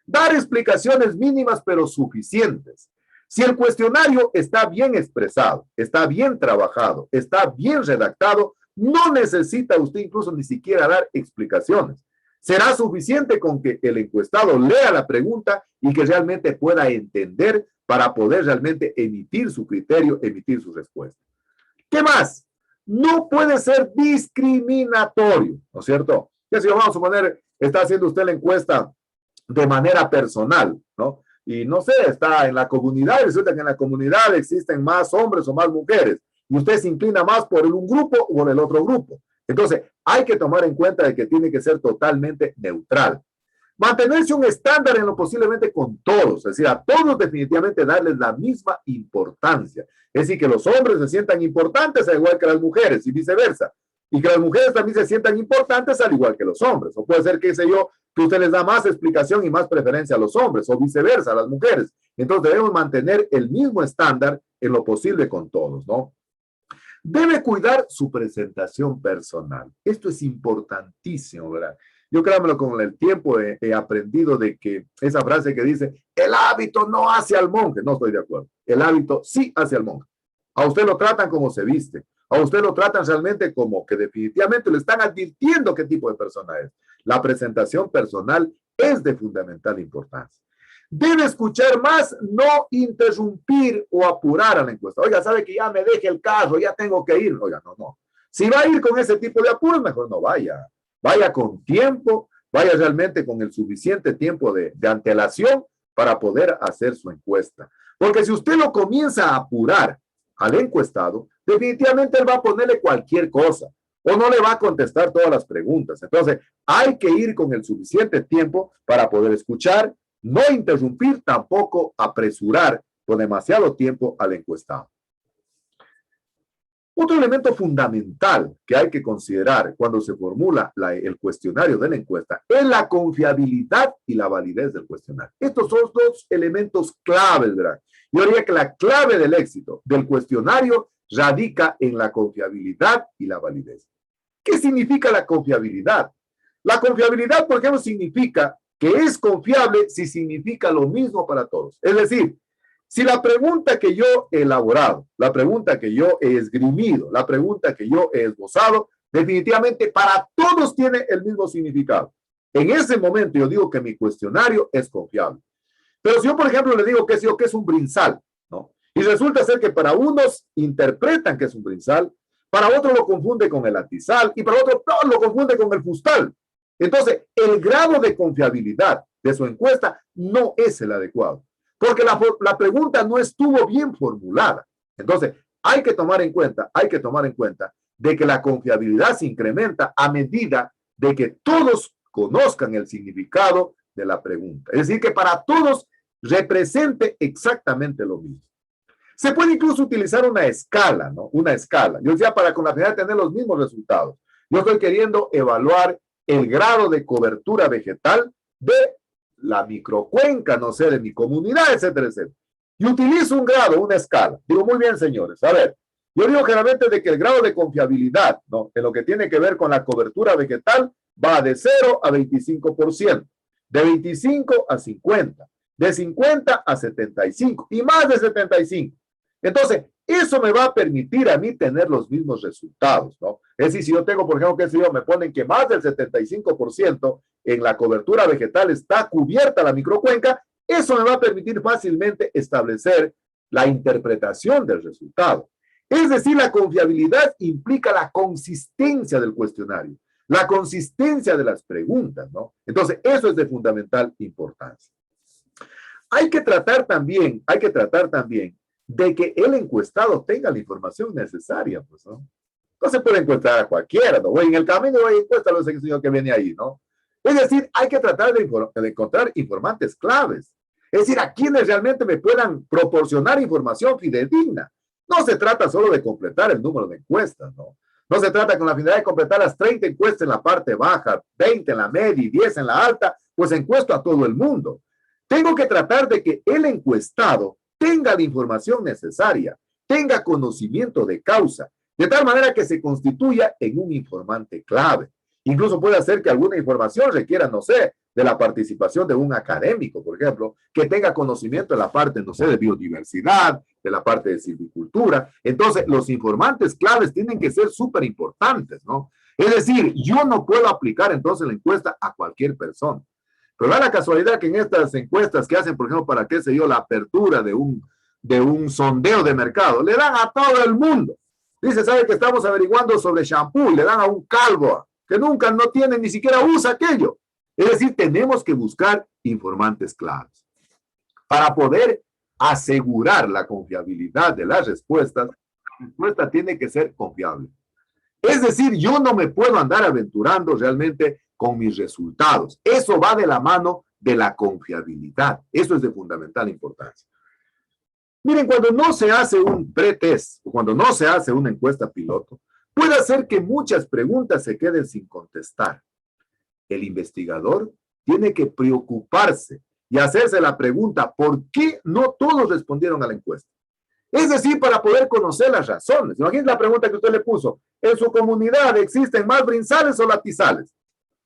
A: Dar explicaciones mínimas pero suficientes. Si el cuestionario está bien expresado, está bien trabajado, está bien redactado, no necesita usted incluso ni siquiera dar explicaciones. Será suficiente con que el encuestado lea la pregunta y que realmente pueda entender para poder realmente emitir su criterio, emitir su respuesta. ¿Qué más? No puede ser discriminatorio, ¿no es cierto? Que si vamos a suponer, está haciendo usted la encuesta de manera personal, ¿no? Y no sé, está en la comunidad y resulta que en la comunidad existen más hombres o más mujeres y usted se inclina más por un grupo o por el otro grupo. Entonces, hay que tomar en cuenta de que tiene que ser totalmente neutral. Mantenerse un estándar en lo posiblemente con todos, es decir, a todos definitivamente darles la misma importancia. Es decir, que los hombres se sientan importantes al igual que las mujeres y viceversa. Y que las mujeres también se sientan importantes al igual que los hombres. O puede ser, qué sé yo, que usted les da más explicación y más preferencia a los hombres o viceversa a las mujeres. Entonces debemos mantener el mismo estándar en lo posible con todos, ¿no? Debe cuidar su presentación personal. Esto es importantísimo, ¿verdad? Yo créanmelo, con el tiempo he aprendido de que esa frase que dice, el hábito no hace al monje, no estoy de acuerdo. El hábito sí hace al monje. A usted lo tratan como se viste. A usted lo tratan realmente como que definitivamente le están advirtiendo qué tipo de persona es. La presentación personal es de fundamental importancia. Debe escuchar más, no interrumpir o apurar a la encuesta. Oiga, sabe que ya me deje el carro, ya tengo que ir. Oiga, no. Si va a ir con ese tipo de apuros, mejor no vaya. Vaya con tiempo, vaya realmente con el suficiente tiempo de antelación para poder hacer su encuesta. Porque si usted lo comienza a apurar al encuestado, definitivamente él va a ponerle cualquier cosa o no le va a contestar todas las preguntas. Entonces, hay que ir con el suficiente tiempo para poder escuchar, no interrumpir, tampoco apresurar por demasiado tiempo al encuestado. Otro elemento fundamental que hay que considerar cuando se formula el cuestionario de la encuesta es la confiabilidad y la validez del cuestionario. Estos son dos elementos claves, ¿verdad? Yo diría que la clave del éxito del cuestionario radica en la confiabilidad y la validez. ¿Qué significa la confiabilidad? La confiabilidad, por ejemplo, significa que es confiable si significa lo mismo para todos. Es decir, si la pregunta que yo he elaborado, la pregunta que yo he esgrimido, la pregunta que yo he esbozado, definitivamente para todos tiene el mismo significado. En ese momento yo digo que mi cuestionario es confiable. Pero si yo, por ejemplo, le digo que es un brinzal, ¿no? Y resulta ser que para unos interpretan que es un brinzal, para otros lo confunde con el atizal y para otros no, lo confunde con el fustal. Entonces, el grado de confiabilidad de su encuesta no es el adecuado, porque la pregunta no estuvo bien formulada. Entonces, hay que tomar en cuenta de que la confiabilidad se incrementa a medida de que todos conozcan el significado de la pregunta. Es decir, que para todos represente exactamente lo mismo. Se puede incluso utilizar una escala, ¿no? Una escala. Yo decía, para con la finalidad de tener los mismos resultados. Yo estoy queriendo evaluar el grado de cobertura vegetal de la microcuenca, no sé, de mi comunidad, etcétera, etcétera. Y utilizo un grado, una escala. Digo, muy bien, señores, a ver, yo digo generalmente de que el grado de confiabilidad, ¿no?, en lo que tiene que ver con la cobertura vegetal va de 0 a 25%, de 25 a 50, de 50 a 75 y más de 75. Entonces, eso me va a permitir a mí tener los mismos resultados, ¿no? Es decir, si yo tengo, por ejemplo, que si yo me ponen que más del 75% en la cobertura vegetal está cubierta la microcuenca, eso me va a permitir fácilmente establecer la interpretación del resultado. Es decir, la confiabilidad implica la consistencia del cuestionario, la consistencia de las preguntas, ¿no? Entonces, eso es de fundamental importancia. Hay que tratar también de que el encuestado tenga la información necesaria, pues, ¿no? No se puede encuestar a cualquiera, ¿no? En el camino voy a encuestar a ese señor que viene ahí, ¿no? Es decir, hay que tratar de encontrar informantes claves. Es decir, a quienes realmente me puedan proporcionar información fidedigna. No se trata solo de completar el número de encuestas, ¿no? No se trata con la finalidad de completar las 30 encuestas en la parte baja, 20 en la media y 10 en la alta, pues encuesto a todo el mundo. Tengo que tratar de que el encuestado tenga la información necesaria, tenga conocimiento de causa, de tal manera que se constituya en un informante clave. Incluso puede hacer que alguna información requiera, no sé, de la participación de un académico, por ejemplo, que tenga conocimiento de la parte, no sé, de biodiversidad, de la parte de silvicultura. Entonces, los informantes claves tienen que ser súper importantes, ¿no? Es decir, yo no puedo aplicar entonces la encuesta a cualquier persona. Pero da la casualidad que en estas encuestas que hacen, por ejemplo, para qué sé yo, la apertura de un sondeo de mercado, le dan a todo el mundo. Dice, ¿sabe que estamos averiguando sobre shampoo? Le dan a un calvo que nunca no tiene, ni siquiera usa aquello. Es decir, tenemos que buscar informantes claves. Para poder asegurar la confiabilidad de las respuestas, la respuesta tiene que ser confiable. Es decir, yo no me puedo andar aventurando realmente con mis resultados. Eso va de la mano de la confiabilidad. Eso es de fundamental importancia. Miren, cuando no se hace un pretest, o cuando no se hace una encuesta piloto, puede hacer que muchas preguntas se queden sin contestar. El investigador tiene que preocuparse y hacerse la pregunta, ¿por qué no todos respondieron a la encuesta? Es decir, para poder conocer las razones. Imagínense la pregunta que usted le puso. ¿En su comunidad existen más brinzales o latizales?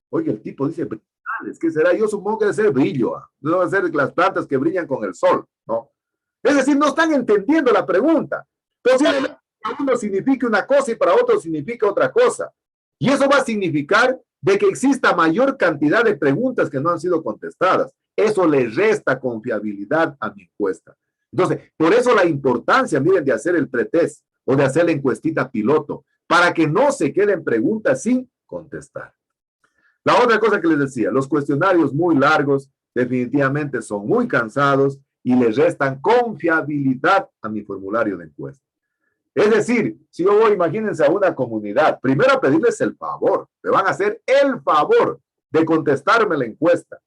A: Oye, el tipo dice brinzales. ¿Qué será? Yo supongo que debe ser brillo. Deben ser las plantas que brillan con el sol, ¿no? Es decir, no están entendiendo la pregunta. Posiblemente para uno signifique una cosa y para otro significa otra cosa. Y eso va a significar de que exista mayor cantidad de preguntas que no han sido contestadas. Eso le resta confiabilidad a mi encuesta. Entonces, por eso la importancia, miren, de hacer el pretest o de hacer la encuestita piloto, para que no se queden preguntas sin contestar. La otra cosa que les decía, los cuestionarios muy largos definitivamente son muy cansados y les restan confiabilidad a mi formulario de encuesta. Es decir, si yo voy, imagínense, a una comunidad, primero a pedirles el favor, me van a hacer el favor de contestarme la encuesta.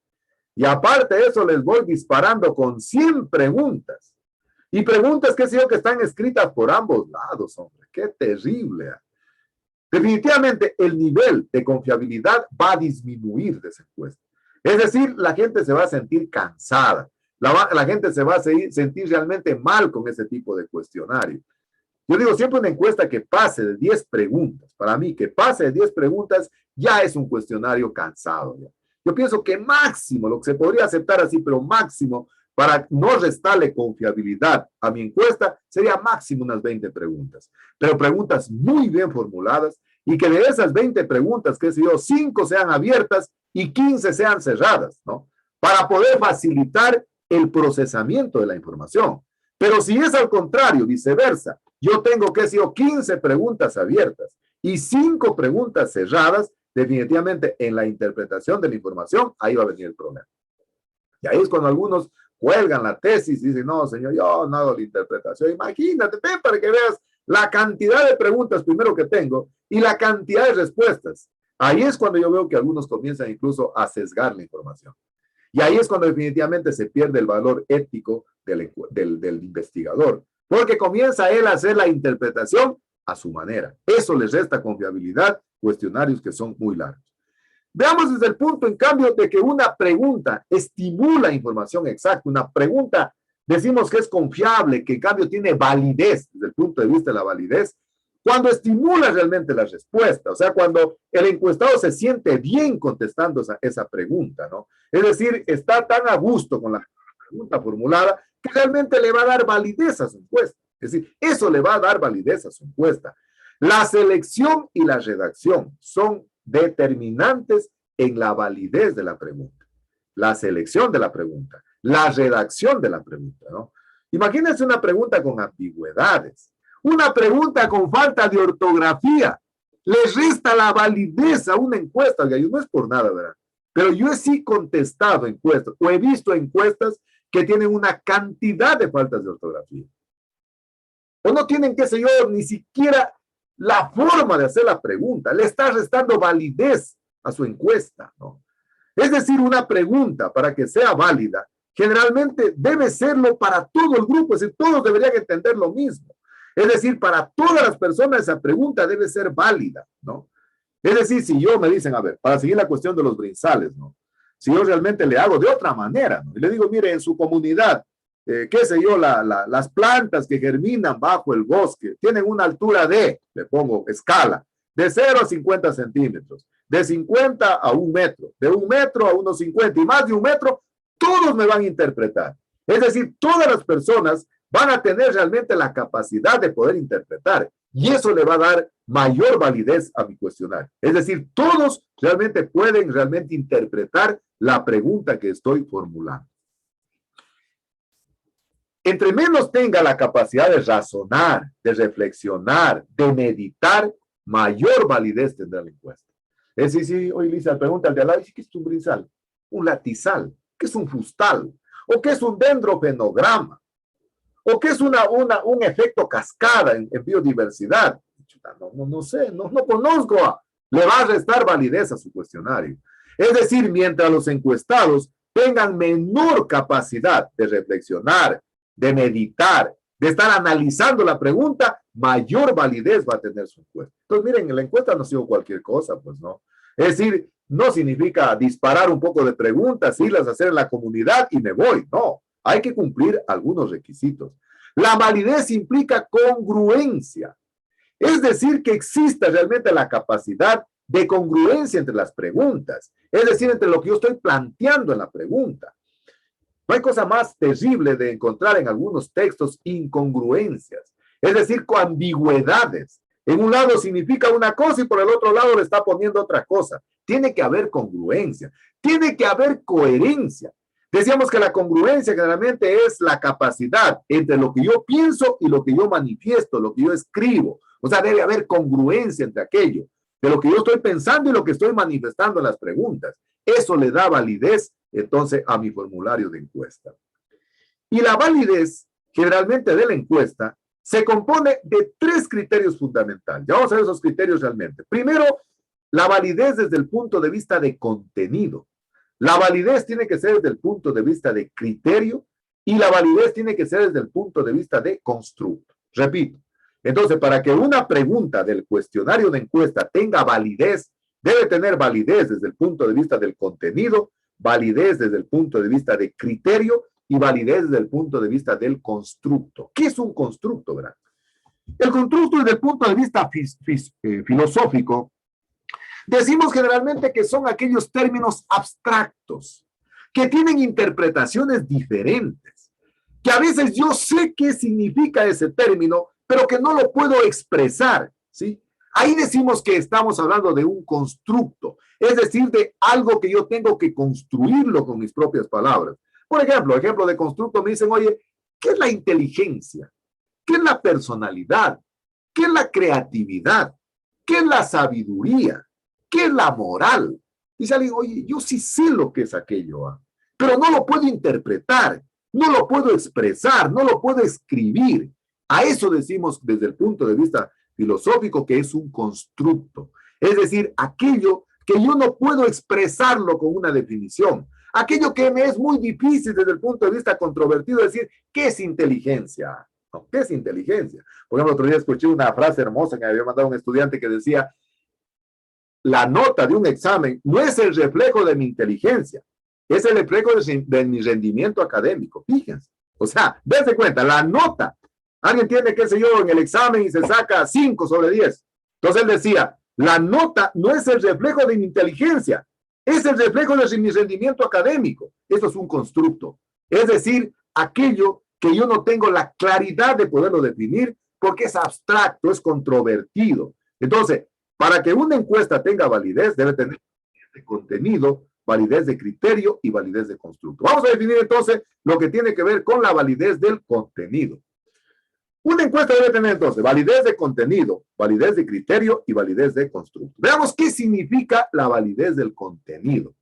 A: Y aparte de eso, les voy disparando con 100 preguntas. Y preguntas, qué sé yo, que están escritas por ambos lados, hombre. Qué terrible. Definitivamente, el nivel de confiabilidad va a disminuir de esa encuesta. Es decir, la gente se va a sentir cansada. La gente se va a sentir realmente mal con ese tipo de cuestionario. Yo digo, siempre una encuesta que pase de 10 preguntas. Para mí, que pase de 10 preguntas ya es un cuestionario cansado. ¿Ya? Yo pienso que máximo, lo que se podría aceptar así, pero máximo, para no restarle confiabilidad a mi encuesta, sería máximo unas 20 preguntas. Pero preguntas muy bien formuladas y que de esas 20 preguntas, qué sé yo, 5 sean abiertas y 15 sean cerradas, ¿no? Para poder facilitar el procesamiento de la información. Pero si es al contrario, viceversa, yo tengo, qué sé yo, 15 preguntas abiertas y 5 preguntas cerradas, definitivamente en la interpretación de la información, ahí va a venir el problema. Y ahí es cuando algunos cuelgan la tesis y dicen, no, señor, yo no hago la interpretación. Imagínate, ven para que veas la cantidad de preguntas primero que tengo y la cantidad de respuestas. Ahí es cuando yo veo que algunos comienzan incluso a sesgar la información. Y ahí es cuando definitivamente se pierde el valor ético del investigador, porque comienza él a hacer la interpretación a su manera. Eso les resta confiabilidad, cuestionarios que son muy largos. Veamos desde el punto, en cambio, de que una pregunta estimula información exacta, una pregunta, decimos que es confiable, que en cambio tiene validez, desde el punto de vista de la validez, cuando estimula realmente la respuesta, o sea, cuando el encuestado se siente bien contestando esa pregunta, ¿no? Es decir, está tan a gusto con la pregunta formulada que realmente le va a dar validez a su encuesta. Es decir, eso le va a dar validez a su encuesta. La selección y la redacción son determinantes en la validez de la pregunta. La selección de la pregunta, la redacción de la pregunta, ¿no? Imagínense una pregunta con ambigüedades, una pregunta con falta de ortografía, le resta la validez a una encuesta. Yo no es por nada, ¿verdad? Pero yo sí contestado encuestas, o he visto encuestas que tienen una cantidad de faltas de ortografía. O no tienen, qué sé yo, ni siquiera la forma de hacer la pregunta. Le está restando validez a su encuesta, ¿no? Es decir, una pregunta, para que sea válida, generalmente debe serlo para todo el grupo, es decir, todos deberían entender lo mismo. Es decir, para todas las personas esa pregunta debe ser válida, ¿no? Es decir, si yo me dicen, a ver, para seguir la cuestión de los brinsales, ¿no? Si yo realmente le hago de otra manera, ¿no? Y le digo, mire, en su comunidad, qué sé yo, las plantas que germinan bajo el bosque tienen una altura de, le pongo escala, de 0 a 50 centímetros, de 50 a 1 metro, de 1 metro a 1,50 y más de 1 metro, todos me van a interpretar. Es decir, todas las personas van a tener realmente la capacidad de poder interpretar y eso le va a dar mayor validez a mi cuestionario. Es decir, todos realmente pueden interpretar la pregunta que estoy formulando. Entre menos tenga la capacidad de razonar, de reflexionar, de meditar, mayor validez tendrá la encuesta. Es decir, si hoy Lisa pregunta al de al lado, ¿qué es un brinsal? Un latizal. ¿Qué es un fustal? ¿O qué es un dendrofenograma? ¿O qué es un efecto cascada en biodiversidad? No sé, no conozco. Le va a restar validez a su cuestionario. Es decir, mientras los encuestados tengan menor capacidad de reflexionar, de meditar, de estar analizando la pregunta, mayor validez va a tener su encuesta. Entonces, miren, la encuesta no ha sido cualquier cosa, pues no. Es decir, no significa disparar un poco de preguntas, irlas a hacer en la comunidad y me voy. No, hay que cumplir algunos requisitos. La validez implica congruencia. Es decir, que exista realmente la capacidad de congruencia entre las preguntas. Es decir, entre lo que yo estoy planteando en la pregunta. No hay cosa más terrible de encontrar en algunos textos incongruencias. Es decir, con ambigüedades. En un lado significa una cosa y por el otro lado le está poniendo otra cosa. Tiene que haber congruencia. Tiene que haber coherencia. Decíamos que la congruencia generalmente es la capacidad entre lo que yo pienso y lo que yo manifiesto, lo que yo escribo. O sea, debe haber congruencia entre aquello, de lo que yo estoy pensando y lo que estoy manifestando en las preguntas. Eso le da validez, entonces, a mi formulario de encuesta. Y la validez, generalmente, de la encuesta, se compone de 3 criterios fundamentales. Ya vamos a ver esos criterios realmente. Primero, la validez desde el punto de vista de contenido. La validez tiene que ser desde el punto de vista de criterio y la validez tiene que ser desde el punto de vista de constructo. Repito, entonces para que una pregunta del cuestionario de encuesta tenga validez, debe tener validez desde el punto de vista del contenido, validez desde el punto de vista de criterio y validez desde el punto de vista del constructo. ¿Qué es un constructo, verdad? El constructo desde el punto de vista filosófico, decimos generalmente que son aquellos términos abstractos, que tienen interpretaciones diferentes, que a veces yo sé qué significa ese término, pero que no lo puedo expresar, ¿sí? ahí decimos que estamos hablando de un constructo, es decir, de algo que yo tengo que construirlo con mis propias palabras. Por ejemplo de constructo me dicen, oye, ¿qué es la inteligencia? ¿Qué es la personalidad? ¿Qué es la creatividad? ¿Qué es la sabiduría? ¿Qué es la moral? Dice alguien, oye, yo sí sé lo que es aquello, pero no lo puedo interpretar, no lo puedo expresar, no lo puedo escribir. A eso decimos desde el punto de vista filosófico que es un constructo. Es decir, aquello que yo no puedo expresarlo con una definición. Aquello que me es muy difícil desde el punto de vista controvertido decir, ¿qué es inteligencia? ¿No? ¿Qué es inteligencia? Por ejemplo, otro día escuché una frase hermosa que me había mandado un estudiante que decía, la nota de un examen no es el reflejo de mi inteligencia, es el reflejo de mi rendimiento académico. Fíjense. O sea, dense cuenta, la nota. Alguien tiene, qué sé yo, en el examen y se saca 5 sobre 10. Entonces él decía, la nota no es el reflejo de mi inteligencia, es el reflejo de mi rendimiento académico. Eso es un constructo. Es decir, aquello que yo no tengo la claridad de poderlo definir porque es abstracto, es controvertido. Entonces, para que una encuesta tenga validez, debe tener validez de contenido, validez de criterio y validez de constructo. Vamos a definir entonces lo que tiene que ver con la validez del contenido. Una encuesta debe tener entonces validez de contenido, validez de criterio y validez de constructo. Veamos qué significa la validez del contenido.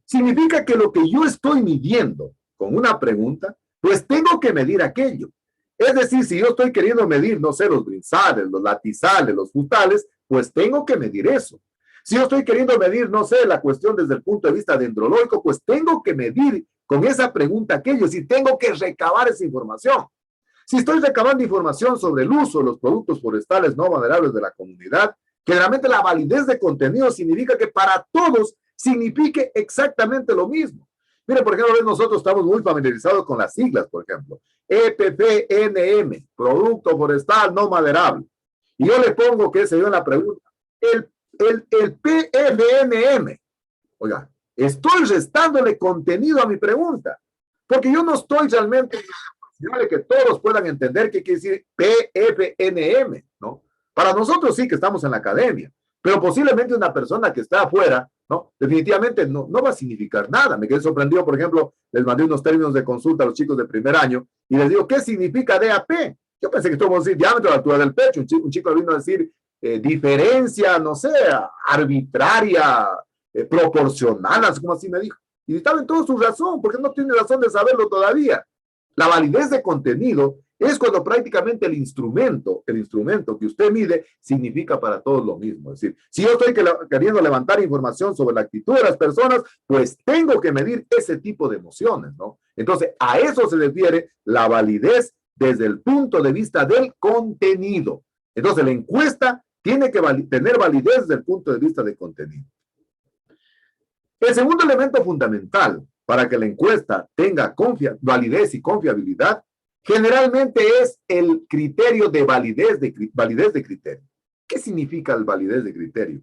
A: Significa que lo que yo estoy midiendo con una pregunta, pues tengo que medir aquello. Es decir, si yo estoy queriendo medir, no sé, los brinzales, los latizales, los frutales, pues tengo que medir eso. Si yo estoy queriendo medir, no sé, la cuestión desde el punto de vista dendrológico, pues tengo que medir con esa pregunta aquello, si tengo que recabar esa información. Si estoy recabando información sobre el uso de los productos forestales no maderables de la comunidad, generalmente la validez de contenido significa que para todos signifique exactamente lo mismo. Mire, por ejemplo, nosotros estamos muy familiarizados con las siglas, por ejemplo. EPPNM, Producto Forestal No Maderable. Y yo le pongo, qué sé yo, en la pregunta, el PFNM. Oiga, estoy restándole contenido a mi pregunta, porque yo no estoy realmente de que todos puedan entender qué quiere decir PFNM, ¿no? Para nosotros sí que estamos en la academia, pero posiblemente una persona que está afuera, ¿no? Definitivamente no va a significar nada. Me quedé sorprendido, por ejemplo, les mandé unos términos de consulta a los chicos de primer año y les digo, ¿qué significa DAP? Yo pensé que esto iba a decir diámetro de la altura del pecho. Un chico vino a decir diferencia, no sé, arbitraria, proporcional, así como así me dijo. Y estaba en toda su razón, porque no tiene razón de saberlo todavía. La validez de contenido es cuando prácticamente el instrumento que usted mide significa para todos lo mismo. Es decir, si yo estoy queriendo levantar información sobre la actitud de las personas, pues tengo que medir ese tipo de emociones, ¿no? Entonces, a eso se refiere la validez desde el punto de vista del contenido. Entonces, la encuesta tiene que tener validez desde el punto de vista del contenido. El segundo elemento fundamental para que la encuesta tenga validez y confiabilidad, generalmente es el criterio de validez de criterio. ¿Qué significa el validez de criterio?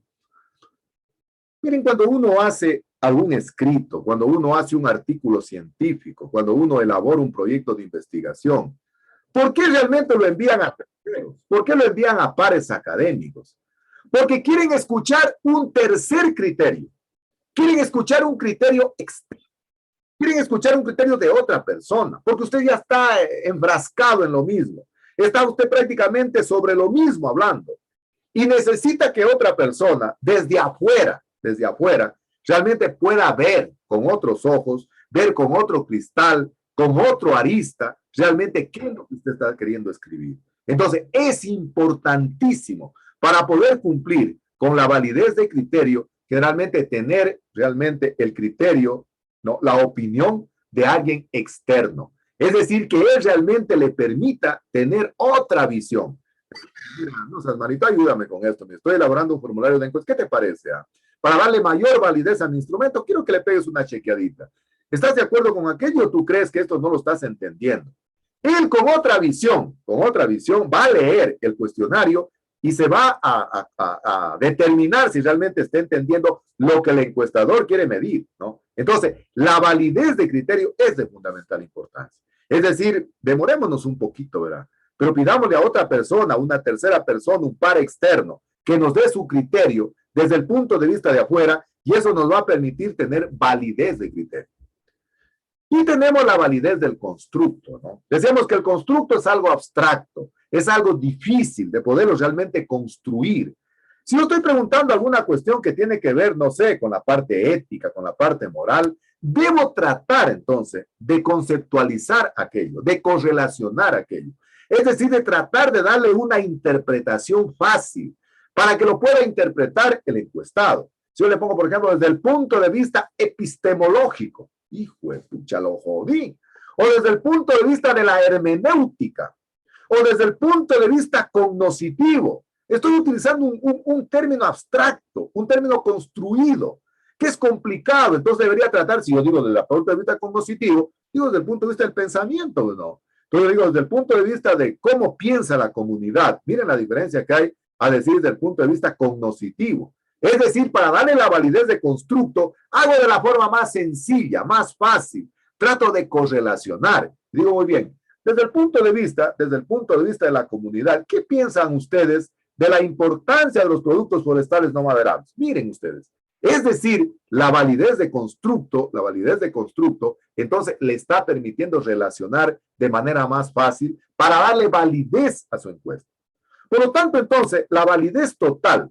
A: Miren, cuando uno hace algún escrito, cuando uno hace un artículo científico, cuando uno elabora un proyecto de investigación, ¿por qué realmente lo envían a terceros? ¿Por qué lo envían a pares académicos? Porque quieren escuchar un tercer criterio. Quieren escuchar un criterio externo. Quieren escuchar un criterio de otra persona, porque usted ya está enfrascado en lo mismo. Está usted prácticamente sobre lo mismo hablando. Y necesita que otra persona, desde afuera, realmente pueda ver con otros ojos, ver con otro cristal, con otro arista, realmente qué es lo que usted está queriendo escribir. Entonces, es importantísimo para poder cumplir con la validez de criterio, generalmente tener realmente el criterio, ¿no? La opinión de alguien externo. Es decir, que él realmente le permita tener otra visión. Mira, no seas malito, ayúdame con esto. Me estoy elaborando un formulario de encuesta. ¿Qué te parece? Para darle mayor validez a mi instrumento, quiero que le pegues una chequeadita. ¿Estás de acuerdo con aquello o tú crees que esto no lo estás entendiendo? Él con otra visión, va a leer el cuestionario y se va a determinar si realmente está entendiendo lo que el encuestador quiere medir, ¿no? Entonces, la validez de criterio es de fundamental importancia. Es decir, demorémonos un poquito, ¿verdad? pero pidámosle a otra persona, una tercera persona, un par externo, que nos dé su criterio desde el punto de vista de afuera, y eso nos va a permitir tener validez de criterio. Y tenemos la validez del constructo, ¿no? Decíamos que el constructo es algo abstracto, es algo difícil de poderlo realmente construir. Si yo estoy preguntando alguna cuestión que tiene que ver, no sé, con la parte ética, con la parte moral, debo tratar entonces de conceptualizar aquello, de correlacionar aquello. Es decir, de tratar de darle una interpretación fácil para que lo pueda interpretar el encuestado. Si yo le pongo, por ejemplo, desde el punto de vista epistemológico, hijo de pucha, lo jodí. O desde el punto de vista de la hermenéutica, o desde el punto de vista cognoscitivo. Estoy utilizando un término abstracto, un término construido, que es complicado. Entonces debería tratar, si yo digo desde el punto de vista cognoscitivo, digo desde el punto de vista del pensamiento, ¿no? Entonces digo desde el punto de vista de cómo piensa la comunidad. Miren la diferencia que hay a decir desde el punto de vista cognoscitivo. Es decir, para darle la validez de constructo, hago de la forma más sencilla, más fácil. Trato de correlacionar. Digo muy bien, desde el punto de vista de la comunidad, ¿qué piensan ustedes de la importancia de los productos forestales no maderables? Miren ustedes. Es decir, la validez de constructo, entonces le está permitiendo relacionar de manera más fácil para darle validez a su encuesta. Por lo tanto, entonces, la validez total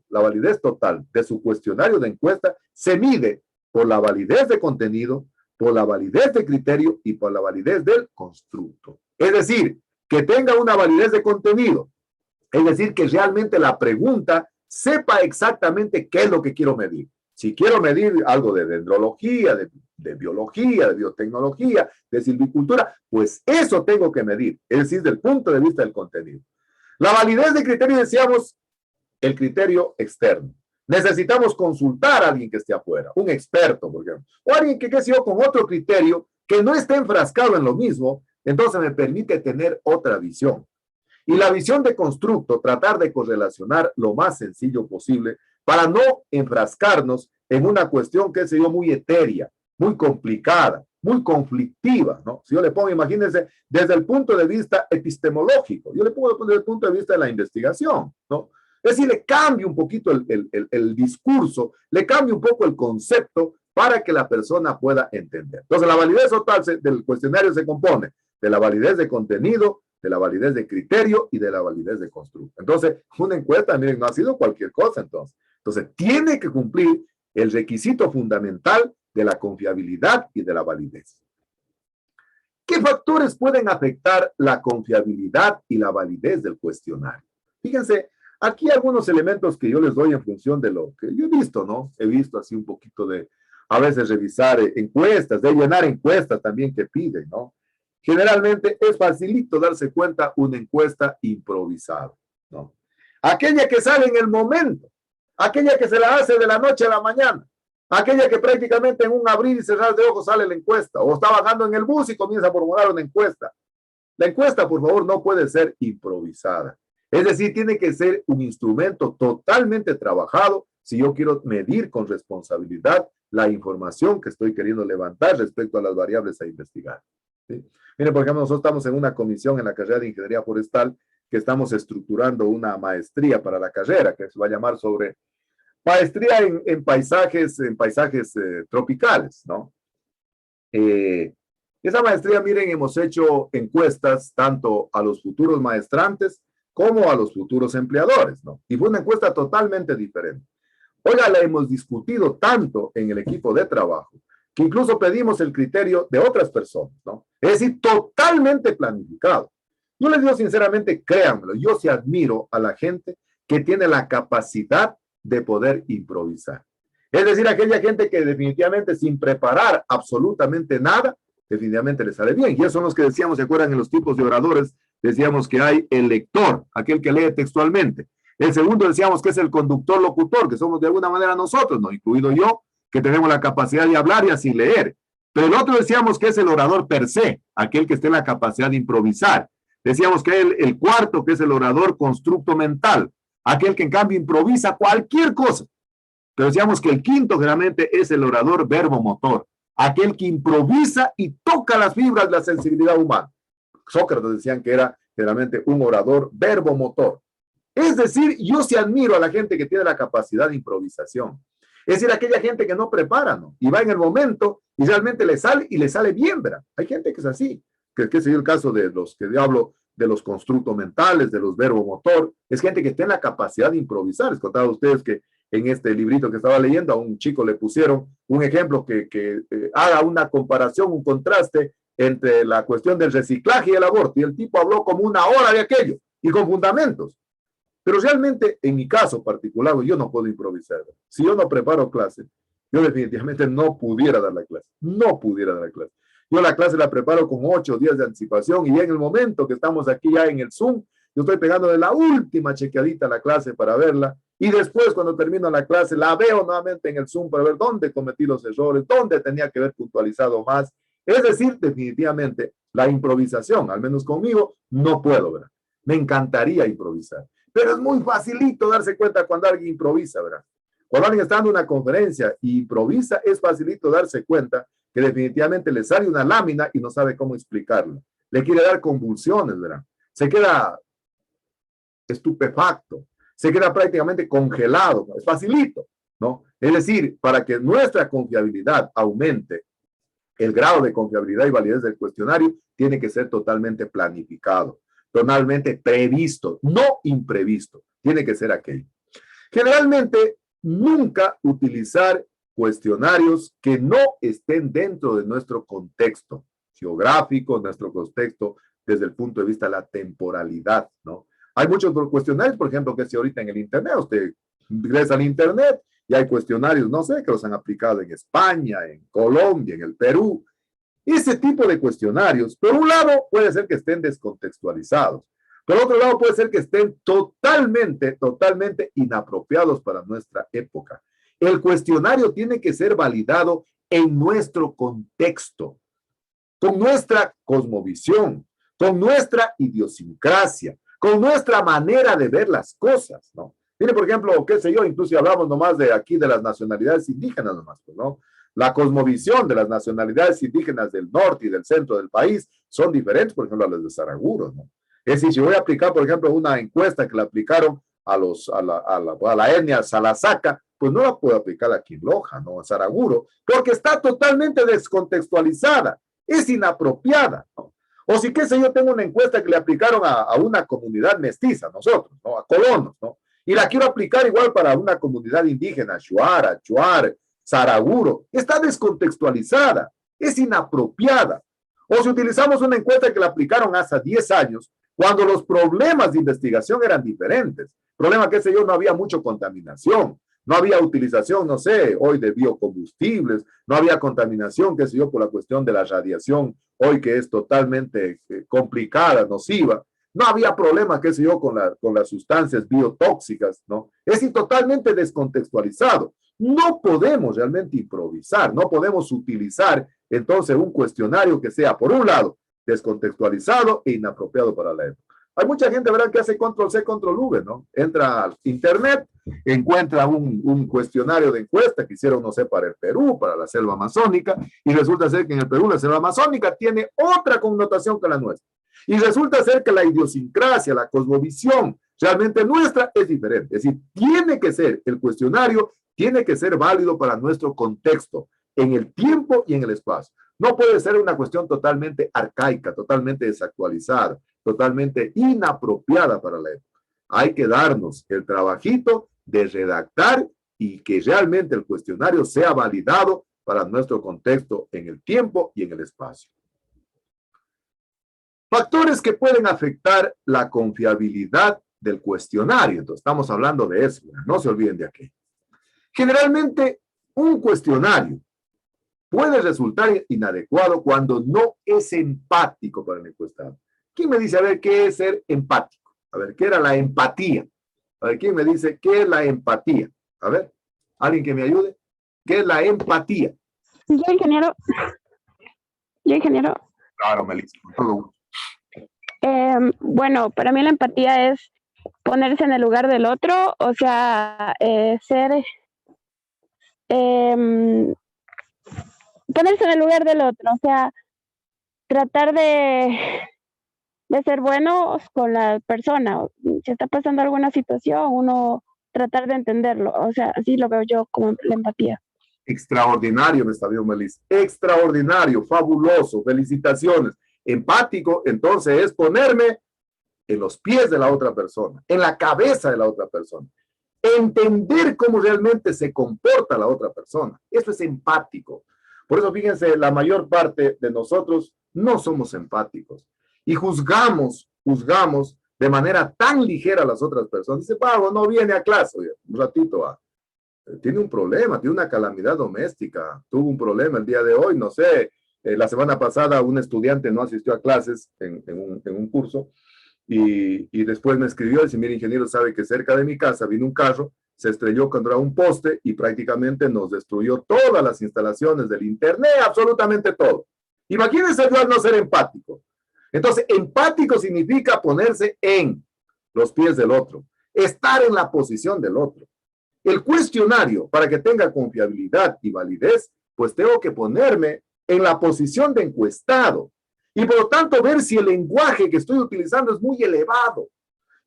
A: de su cuestionario de encuesta se mide por la validez de contenido, por la validez de criterio y por la validez del constructo. Es decir, que tenga una validez de contenido. Es decir, que realmente la pregunta sepa exactamente qué es lo que quiero medir. Si quiero medir algo de dendrología, de biología, de biotecnología, de silvicultura, pues eso tengo que medir. Es decir, desde el punto de vista del contenido. La validez de criterio, decíamos, el criterio externo. Necesitamos consultar a alguien que esté afuera, un experto, por ejemplo, o alguien que, qué sé yo, con otro criterio, que no esté enfrascado en lo mismo, entonces me permite tener otra visión. Y la visión de constructo, tratar de correlacionar lo más sencillo posible para no enfrascarnos en una cuestión, qué sé yo, muy etérea, muy complicada, muy conflictiva, ¿no? Si yo le pongo, imagínense, desde el punto de vista epistemológico, yo le pongo desde el punto de vista de la investigación, ¿no? Es decir, le cambio un poquito el discurso, le cambio un poco el concepto para que la persona pueda entender. Entonces, la validez total del cuestionario se compone de la validez de contenido, de la validez de criterio y de la validez de constructo. Entonces, una encuesta, miren, no ha sido cualquier cosa, entonces. Entonces, tiene que cumplir el requisito fundamental de la confiabilidad y de la validez. ¿Qué factores pueden afectar la confiabilidad y la validez del cuestionario? Fíjense, aquí algunos elementos que yo les doy en función de lo que yo he visto, ¿no? He visto así un poquito de, a veces revisar encuestas, de llenar encuestas también que piden, ¿no? Generalmente es facilito darse cuenta una encuesta improvisada, ¿no? Aquella que sale en el momento, aquella que se la hace de la noche a la mañana, aquella que prácticamente en un abrir y cerrar de ojos sale la encuesta, o está bajando en el bus y comienza a formular una encuesta. La encuesta, por favor, no puede ser improvisada. Es decir, tiene que ser un instrumento totalmente trabajado si yo quiero medir con responsabilidad la información que estoy queriendo levantar respecto a las variables a investigar. ¿Sí? Miren, por ejemplo, nosotros estamos en una comisión en la carrera de Ingeniería Forestal que estamos estructurando una maestría para la carrera que se va a llamar sobre maestría en paisajes tropicales, ¿no? Esa maestría, miren, hemos hecho encuestas tanto a los futuros maestrantes como a los futuros empleadores, ¿no? Y fue una encuesta totalmente diferente. Oiga, la hemos discutido tanto en el equipo de trabajo que incluso pedimos el criterio de otras personas, ¿no? Es decir, totalmente planificado. Yo les digo sinceramente, créanmelo, yo sí admiro a la gente que tiene la capacidad de poder improvisar. Es decir, aquella gente que definitivamente sin preparar absolutamente nada, definitivamente le sale bien. Y esos son los que decíamos, ¿se acuerdan? En los tipos de oradores, decíamos que hay el lector, aquel que lee textualmente. El segundo decíamos que es el conductor-locutor, que somos de alguna manera nosotros, ¿no? Incluido yo, que tenemos la capacidad de hablar y así leer. Pero el otro decíamos que es el orador per se, aquel que esté en la capacidad de improvisar. Decíamos que el cuarto, que es el orador constructo mental, aquel que en cambio improvisa cualquier cosa. Pero decíamos que el quinto generalmente es el orador verbomotor, aquel que improvisa y toca las fibras de la sensibilidad humana. Sócrates decían que era generalmente un orador verbomotor. Es decir, yo sí admiro a la gente que tiene la capacidad de improvisación. Es decir, aquella gente que no prepara, ¿no? Y va en el momento y realmente le sale y le sale bien, ¿verdad? Hay gente que es así, que sería el caso de los que yo hablo, de los constructos mentales, de los verbomotor. Es gente que tiene la capacidad de improvisar. Les contaba a ustedes que en este librito que estaba leyendo, a un chico le pusieron un ejemplo que haga una comparación, un contraste entre la cuestión del reciclaje y el aborto. Y el tipo habló como una hora de aquello y con fundamentos. Pero realmente, en mi caso particular, yo no puedo improvisar. Si yo no preparo clase, yo definitivamente no pudiera dar la clase. No pudiera dar la clase. Yo la clase la preparo con 8 o 10 de anticipación y en el momento que estamos aquí ya en el Zoom, yo estoy pegando de la última chequeadita a la clase para verla y después cuando termino la clase la veo nuevamente en el Zoom para ver dónde cometí los errores, dónde tenía que haber puntualizado más. Es decir, definitivamente la improvisación, al menos conmigo, no puedo, ¿verdad? Me encantaría improvisar. Pero es muy facilito darse cuenta cuando alguien improvisa, ¿verdad? Cuando alguien está dando una conferencia e improvisa, es facilito darse cuenta que definitivamente le sale una lámina y no sabe cómo explicarlo. Le quiere dar convulsiones, ¿verdad? Se queda estupefacto, se queda prácticamente congelado. Es facilito, ¿no? Es decir, para que nuestra confiabilidad aumente, el grado de confiabilidad y validez del cuestionario tiene que ser totalmente planificado, totalmente previsto, no imprevisto. Tiene que ser aquello. Generalmente, nunca utilizar cuestionarios que no estén dentro de nuestro contexto geográfico, nuestro contexto desde el punto de vista de la temporalidad, ¿no? Hay muchos cuestionarios, por ejemplo, que si ahorita en el Internet, usted ingresa al Internet y hay cuestionarios, no sé, que los han aplicado en España, en Colombia, en el Perú. Ese tipo de cuestionarios, por un lado, puede ser que estén descontextualizados. Por otro lado, puede ser que estén totalmente inapropiados para nuestra época. El cuestionario tiene que ser validado en nuestro contexto, con nuestra cosmovisión, con nuestra idiosincrasia, con nuestra manera de ver las cosas, ¿no? Mire, por ejemplo, qué sé yo, incluso si hablamos nomás de aquí de las nacionalidades indígenas nomás, ¿no? La cosmovisión de las nacionalidades indígenas del norte y del centro del país son diferentes, por ejemplo, a las de Saraguro, ¿no? Es decir, si voy a aplicar, por ejemplo, una encuesta que la aplicaron a la etnia Salasaca, pues no la puedo aplicar aquí en Loja, ¿no? A Saraguro, porque está totalmente descontextualizada, es inapropiada, ¿no? O si, qué sé yo, tengo una encuesta que le aplicaron a una comunidad mestiza, nosotros, ¿no? A colonos, ¿no? Y la quiero aplicar igual para una comunidad indígena, Shuar, Achuar, Saraguro, está descontextualizada, es inapropiada. O si utilizamos una encuesta que la aplicaron hace 10 años, cuando los problemas de investigación eran diferentes. Problema, qué sé yo, no había mucha contaminación, no había utilización, no sé, hoy de biocombustibles, no había contaminación, qué sé yo, por la cuestión de la radiación, hoy que es totalmente complicada, nociva. No había problema, qué sé yo, con las sustancias biotóxicas, ¿no? Es decir, totalmente descontextualizado. No podemos realmente improvisar, no podemos utilizar entonces un cuestionario que sea, por un lado, descontextualizado e inapropiado para la época. Hay mucha gente, ¿verdad?, que hace control-C, control-V, ¿no? Entra al internet, encuentra un cuestionario de encuesta que hicieron, no sé, para el Perú, para la selva amazónica, y resulta ser que en el Perú la selva amazónica tiene otra connotación que la nuestra. Y resulta ser que la idiosincrasia, la cosmovisión realmente nuestra es diferente. Es decir, tiene que ser, el cuestionario tiene que ser válido para nuestro contexto, en el tiempo y en el espacio. No puede ser una cuestión totalmente arcaica, totalmente desactualizada, totalmente inapropiada para la época. Hay que darnos el trabajito de redactar y que realmente el cuestionario sea validado para nuestro contexto en el tiempo y en el espacio. Factores que pueden afectar la confiabilidad del cuestionario. Entonces, estamos hablando de eso, no se olviden de aquello. Generalmente, un cuestionario puede resultar inadecuado cuando no es empático para el encuestado. ¿Quién me dice, a ver, qué es ser empático? A ver, ¿qué era la empatía? A ver, ¿quién me dice qué es la empatía? A ver, ¿alguien que me ayude? ¿Qué es la empatía?
B: Yo, ingeniero.
A: Claro, Melissa, con todo gusto.
B: Bueno, para mí la empatía es ponerse en el lugar del otro, o sea, ponerse en el lugar del otro, o sea, tratar de de ser buenos con la persona. Si está pasando alguna situación, uno tratar de entenderlo. O sea, así lo veo yo como la empatía.
A: Extraordinario, me está viendo Melissa. Extraordinario, fabuloso, felicitaciones. Empático, entonces, es ponerme en los pies de la otra persona, en la cabeza de la otra persona. Entender cómo realmente se comporta la otra persona. Eso es empático. Por eso, fíjense, la mayor parte de nosotros no somos empáticos y juzgamos de manera tan ligera a las otras personas. Dice, Pablo, no viene a clase. Oye, un ratito, tiene un problema, tiene una calamidad doméstica, tuvo un problema el día de hoy, no sé, la semana pasada un estudiante no asistió a clases en un curso y después me escribió y dice, mire, ingeniero, sabe que cerca de mi casa vino un carro, se estrelló contra un poste y prácticamente nos destruyó todas las instalaciones del internet, absolutamente todo. Imagínense yo al no ser empático. Entonces, empático significa ponerse en los pies del otro, estar en la posición del otro. El cuestionario, para que tenga confiabilidad y validez, pues tengo que ponerme en la posición de encuestado y por lo tanto ver si el lenguaje que estoy utilizando es muy elevado.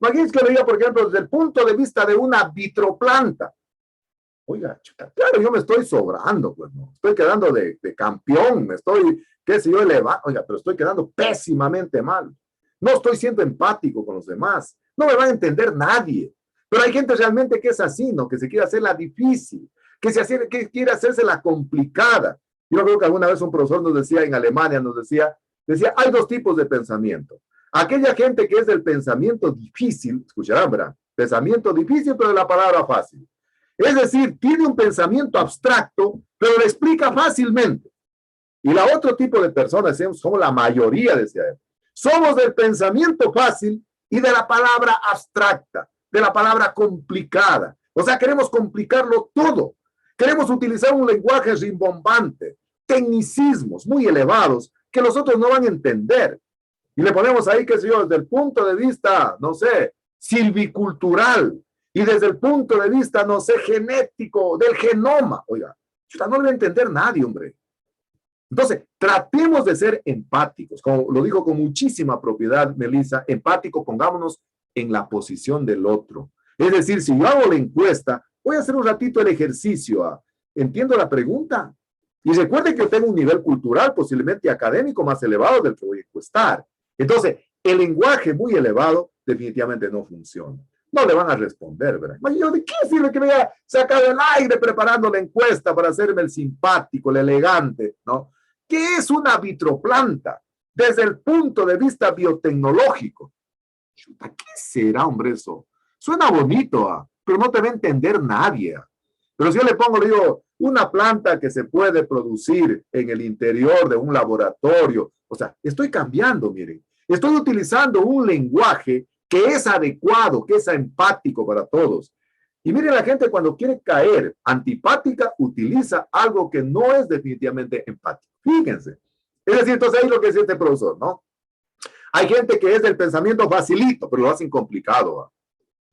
A: Imagínense que lo diga, por ejemplo, desde el punto de vista de una vitroplanta. Oiga, claro, yo me estoy sobrando, pues no, estoy quedando de campeón, me estoy, qué sé yo, elevado, oiga, pero estoy quedando pésimamente mal. No estoy siendo empático con los demás, no me va a entender nadie. Pero hay gente realmente que es así, ¿no? Que se quiere hacer la difícil, que quiere hacerse la complicada. Yo creo que alguna vez un profesor nos decía en Alemania, decía, hay dos tipos de pensamiento. Aquella gente que es del pensamiento difícil, escucharán, ¿verdad? Pensamiento difícil, pero de la palabra fácil. Es decir, tiene un pensamiento abstracto, pero lo explica fácilmente. Y la otro tipo de personas, somos la mayoría, decía él. Somos del pensamiento fácil y de la palabra abstracta, de la palabra complicada. O sea, queremos complicarlo todo. Queremos utilizar un lenguaje rimbombante, tecnicismos muy elevados que los otros no van a entender. Y le ponemos ahí, qué sé yo, desde el punto de vista, no sé, silvicultural y desde el punto de vista, no sé, genético, del genoma. Oiga, no lo va a entender nadie, hombre. Entonces, tratemos de ser empáticos. Como lo dijo con muchísima propiedad Melissa, empático, pongámonos en la posición del otro. Es decir, si yo hago la encuesta, voy a hacer un ratito el ejercicio. ¿Entiendo la pregunta? Y recuerden que yo tengo un nivel cultural, posiblemente académico, más elevado del que voy a encuestar. Entonces, el lenguaje muy elevado definitivamente no funciona. No le van a responder, ¿verdad? Yo, ¿de qué sirve que me haya sacado el aire preparando la encuesta para hacerme el simpático, el elegante, ¿no? ¿Qué es una vitroplanta? Desde el punto de vista biotecnológico. ¿Qué será, hombre, eso? Suena bonito, pero no te va a entender nadie. Pero si yo le pongo, le digo, una planta que se puede producir en el interior de un laboratorio, o sea, estoy cambiando, miren. Estoy utilizando un lenguaje que es adecuado, que es empático para todos. Y miren, la gente cuando quiere caer antipática utiliza algo que no es definitivamente empático. Fíjense. Es decir, entonces ahí lo que dice este profesor, ¿no? Hay gente que es del pensamiento facilito, pero lo hacen complicado.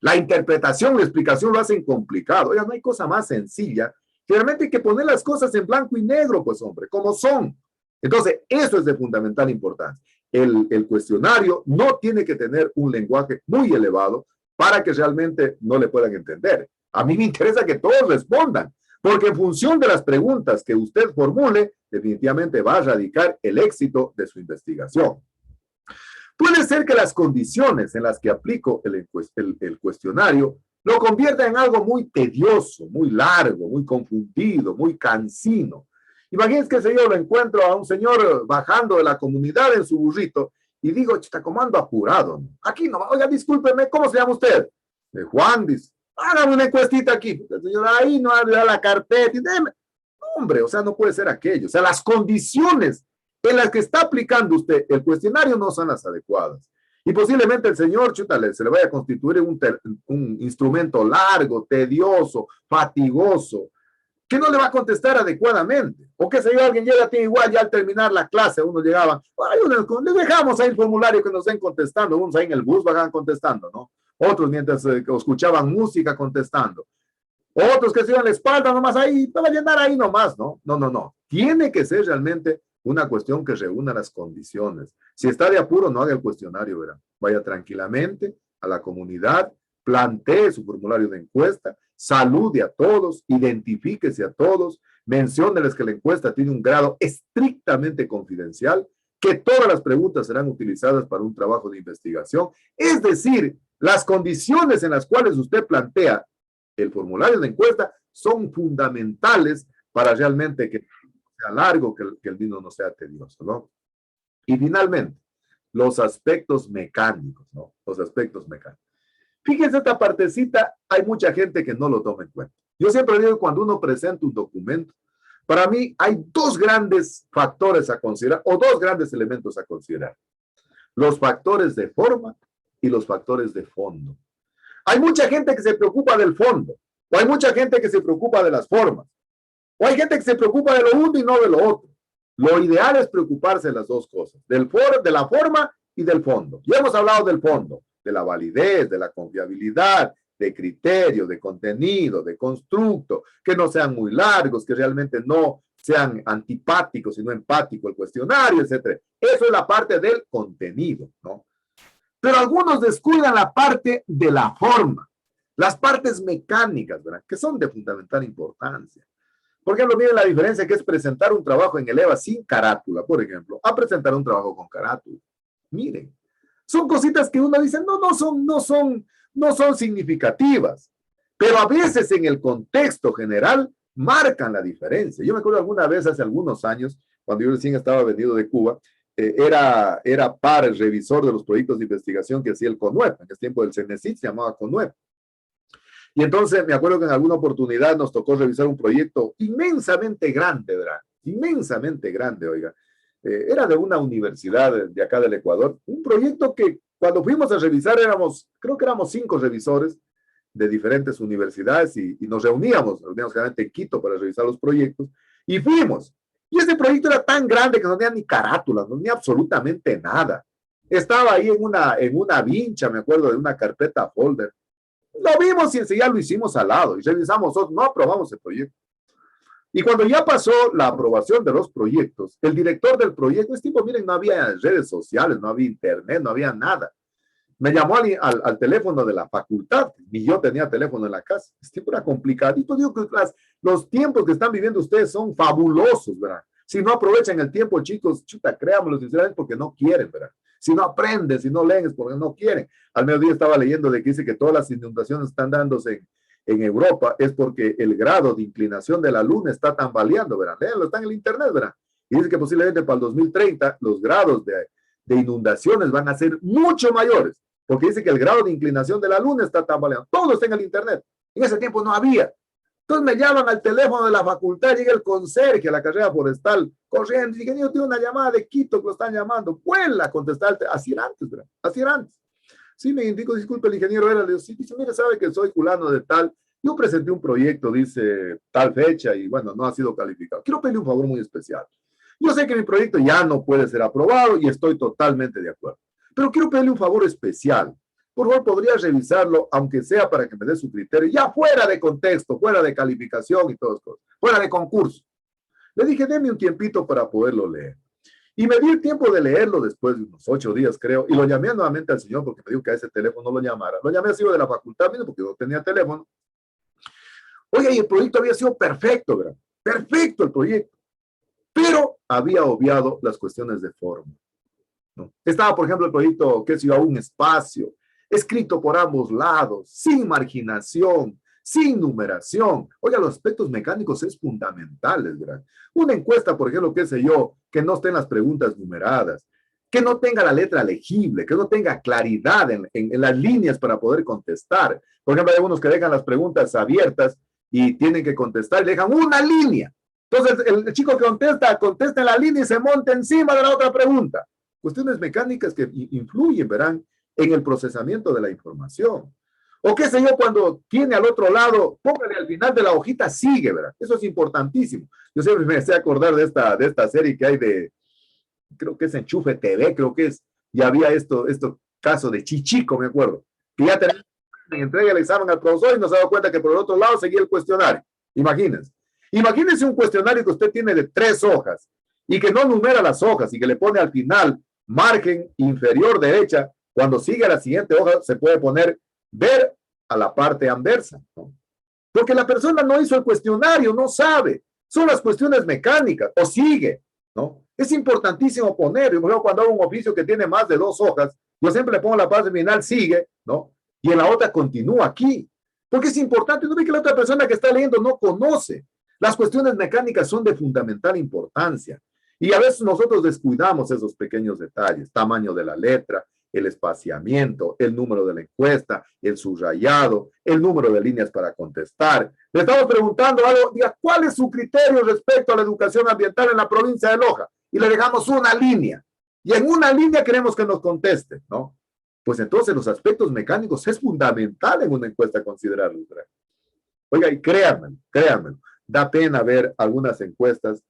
A: La interpretación, la explicación lo hacen complicado. Oiga, no hay cosa más sencilla. Realmente hay que poner las cosas en blanco y negro, pues hombre, como son. Entonces, eso es de fundamental importancia. El cuestionario no tiene que tener un lenguaje muy elevado para que realmente no le puedan entender. A mí me interesa que todos respondan, porque en función de las preguntas que usted formule, definitivamente va a radicar el éxito de su investigación. Puede ser que las condiciones en las que aplico el cuestionario lo convierta en algo muy tedioso, muy largo, muy confundido, muy cansino. Imagínense que yo lo encuentro a un señor bajando de la comunidad en su burrito y digo, chita, ¿cómo ando apurado? Aquí no, oiga, discúlpeme, ¿cómo se llama usted? Juan, dice, hágame una encuestita aquí. El señor ahí no abre la carpeta y déme. Hombre, o sea, no puede ser aquello. O sea, las condiciones en las que está aplicando usted el cuestionario no son las adecuadas. Y posiblemente el señor, se le vaya a constituir un instrumento largo, tedioso, fatigoso, que no le va a contestar adecuadamente. O que si alguien llega a ti igual, ya al terminar la clase, uno llegaba, le dejamos ahí el formulario que nos den contestando, unos ahí en el bus van contestando, ¿no? Otros mientras escuchaban música contestando. Otros que se iban a la espalda nomás ahí, para llenar ahí nomás, ¿no? No. Tiene que ser realmente una cuestión que reúna las condiciones. Si está de apuro, no haga el cuestionario, verán. Vaya tranquilamente a la comunidad, plantee su formulario de encuesta, salude a todos, identifíquese a todos, mencióneles que la encuesta tiene un grado estrictamente confidencial, que todas las preguntas serán utilizadas para un trabajo de investigación. Es decir, las condiciones en las cuales usted plantea el formulario de encuesta son fundamentales para realmente que sea largo, que el mismo no sea tedioso, ¿no? Y finalmente, los aspectos mecánicos, ¿no? Los aspectos mecánicos. Fíjense esta partecita, hay mucha gente que no lo toma en cuenta. Yo siempre digo, cuando uno presenta un documento, para mí hay dos grandes factores a considerar, o dos grandes elementos a considerar. Los factores de forma y los factores de fondo. Hay mucha gente que se preocupa del fondo, o hay mucha gente que se preocupa de las formas, o hay gente que se preocupa de lo uno y no de lo otro. Lo ideal es preocuparse de las dos cosas, de la forma y del fondo. Ya hemos hablado del fondo, de la validez, de la confiabilidad, de criterio, de contenido, de constructo, que no sean muy largos, que realmente no sean antipáticos, sino empáticos el cuestionario, etc. Eso es la parte del contenido, ¿no? Pero algunos descuidan la parte de la forma, las partes mecánicas, ¿verdad? Que son de fundamental importancia. Por ejemplo, miren la diferencia que es presentar un trabajo en el EVA sin carátula, por ejemplo, a presentar un trabajo con carátula. Miren, son cositas que uno dice, no son significativas, pero a veces en el contexto general marcan la diferencia. Yo me acuerdo alguna vez, hace algunos años, cuando yo recién estaba venido de Cuba, era par el revisor de los proyectos de investigación que hacía el CONUEP, en ese tiempo del CENESID se llamaba CONUEP. Y entonces me acuerdo que en alguna oportunidad nos tocó revisar un proyecto inmensamente grande, ¿verdad? Inmensamente grande, oiga. Era de una universidad de acá del Ecuador, un proyecto que cuando fuimos a revisar creo que éramos 5 revisores de diferentes universidades y nos reuníamos generalmente en Quito para revisar los proyectos y fuimos. Y ese proyecto era tan grande que no tenía ni carátulas, no tenía absolutamente nada. Estaba ahí en una vincha, me acuerdo, de una carpeta folder. Lo vimos y enseguida lo hicimos al lado y revisamos, no aprobamos el proyecto. Y cuando ya pasó la aprobación de los proyectos, el director del proyecto, miren, no había redes sociales, no había internet, no había nada. Me llamó al teléfono de la facultad, ni yo tenía teléfono en la casa. Este tipo era complicadito. Digo que los tiempos que están viviendo ustedes son fabulosos, ¿verdad? Si no aprovechan el tiempo, chicos, créanmelo sinceramente, porque no quieren, ¿verdad? Si no aprenden, si no leen, es porque no quieren. Al mediodía estaba leyendo de que dice que todas las inundaciones están dándose en Europa, es porque el grado de inclinación de la luna está tambaleando, ¿verdad? Léanlo, está en el internet, ¿verdad? Y dice que posiblemente para el 2030 los grados de inundaciones van a ser mucho mayores, porque dice que el grado de inclinación de la luna está tambaleando. Todo está en el internet. En ese tiempo no había. Entonces me llaman al teléfono de la facultad, llega el conserje a la carrera forestal, corriendo, y dije, yo tengo una llamada de Quito que lo están llamando, vuela a contestar, así era antes, ¿verdad? Así era antes. Sí, me indico, disculpe, el ingeniero era, le digo, sí, dice, mire, sabe que soy fulano de tal, yo presenté un proyecto, dice, tal fecha, y bueno, no ha sido calificado. Quiero pedirle un favor muy especial. Yo sé que mi proyecto ya no puede ser aprobado y estoy totalmente de acuerdo, pero quiero pedirle un favor especial. Por favor, podría revisarlo, aunque sea para que me dé su criterio, ya fuera de contexto, fuera de calificación y todas cosas, fuera de concurso. Le dije, deme un tiempito para poderlo leer. Y me di el tiempo de leerlo después de unos 8 días, creo, y lo llamé nuevamente al señor porque me dijo que a ese teléfono no lo llamara. Lo llamé así de la facultad, mismo porque no tenía teléfono. Oiga, y el proyecto había sido perfecto, ¿verdad? Perfecto el proyecto. Pero había obviado las cuestiones de forma, ¿no? Estaba, por ejemplo, el proyecto, que se iba a un espacio, escrito por ambos lados, sin marginación, sin numeración. Oiga, los aspectos mecánicos es fundamentales, ¿verdad? Una encuesta, por ejemplo, qué sé yo, que no estén las preguntas numeradas, que no tenga la letra legible, que no tenga claridad en las líneas para poder contestar. Por ejemplo, hay algunos que dejan las preguntas abiertas y tienen que contestar y le dejan una línea. Entonces, el chico que contesta en la línea y se monta encima de la otra pregunta. Cuestiones mecánicas que influyen, verán, en el procesamiento de la información. O qué sé yo, cuando tiene al otro lado, póngale al final de la hojita, sigue, ¿verdad? Eso es importantísimo. Yo siempre me empecé a acordar de esta serie que hay creo que es Enchufe TV, creo que es, y había esto caso de Chichico, me acuerdo, que ya tenía entrega el examen al profesor y nos ha dado cuenta que por el otro lado seguía el cuestionario. Imagínense un cuestionario que usted tiene de 3 hojas y que no numera las hojas y que le pone al final margen inferior derecha, cuando sigue a la siguiente hoja se puede poner ver a la parte anversa, ¿no? Porque la persona no hizo el cuestionario, no sabe. Son las cuestiones mecánicas, o sigue, ¿no? Es importantísimo poner, yo, por ejemplo, cuando hago un oficio que tiene más de 2 hojas, yo siempre le pongo la parte final, sigue, ¿no? Y en la otra continúa aquí. Porque es importante, no ve que la otra persona que está leyendo no conoce. Las cuestiones mecánicas son de fundamental importancia. Y a veces nosotros descuidamos esos pequeños detalles, tamaño de la letra, el espaciamiento, el número de la encuesta, el subrayado, el número de líneas para contestar. Le estamos preguntando algo, diga, ¿cuál es su criterio respecto a la educación ambiental en la provincia de Loja? Y le dejamos una línea. Y en una línea queremos que nos conteste, ¿no? Pues entonces los aspectos mecánicos es fundamental en una encuesta considerarlos. Oiga, y créanmelo, da pena ver algunas encuestas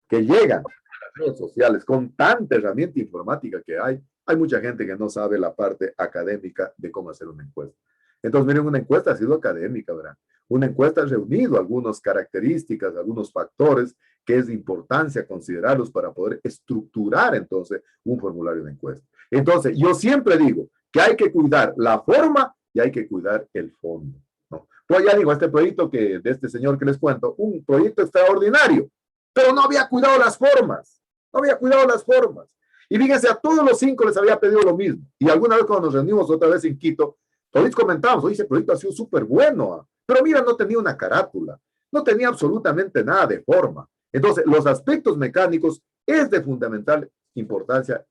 A: que llegan a las redes sociales con tanta herramienta informática que hay. Hay mucha gente que no sabe la parte académica de cómo hacer una encuesta. Entonces, miren, una encuesta ha sido académica, ¿verdad? Una encuesta ha reunido algunas características, algunos factores que es de importancia considerarlos para poder estructurar entonces un formulario de encuesta. Entonces, yo siempre digo que hay que cuidar la forma y hay que cuidar el fondo, ¿no? Pues ya digo, este proyecto de este señor que les cuento, un proyecto extraordinario, pero no había cuidado las formas, no había cuidado las formas. Y fíjense, a todos los 5 les había pedido lo mismo. Y alguna vez cuando nos reunimos otra vez en Quito, todos comentamos, oye, ese proyecto ha sido súper bueno, pero mira, no tenía una carátula, no tenía absolutamente nada de forma. Entonces, los aspectos mecánicos es de fundamental importancia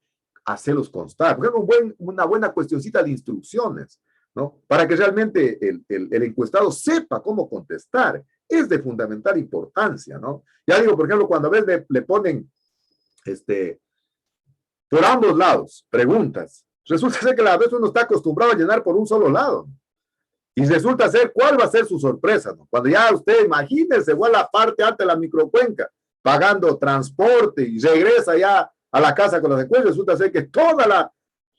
A: hacerlos constar. Por ejemplo, una buena cuestioncita de instrucciones, ¿no? Para que realmente el encuestado sepa cómo contestar. Es de fundamental importancia, ¿no? Ya digo, por ejemplo, cuando a veces le ponen, por ambos lados, preguntas. Resulta ser que a veces uno está acostumbrado a llenar por un solo lado. Y resulta ser cuál va a ser su sorpresa, ¿no? Cuando ya usted, imagínese, va a la parte alta de la microcuenca, pagando transporte y regresa ya a la casa con los encuestas, resulta ser que toda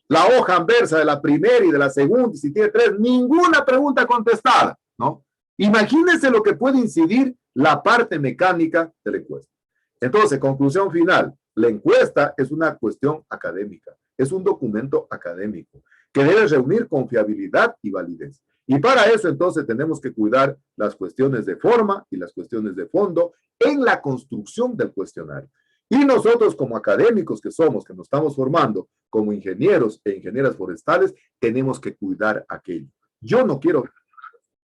A: la hoja anversa de la primera y de la segunda, y si tiene 3, ninguna pregunta contestada, ¿no? Imagínense lo que puede incidir la parte mecánica de la encuesta. Entonces, conclusión final, la encuesta es una cuestión académica, es un documento académico que debe reunir confiabilidad y validez. Y para eso entonces tenemos que cuidar las cuestiones de forma y las cuestiones de fondo en la construcción del cuestionario. Y nosotros como académicos que somos, que nos estamos formando como ingenieros e ingenieras forestales, tenemos que cuidar aquello. Yo no quiero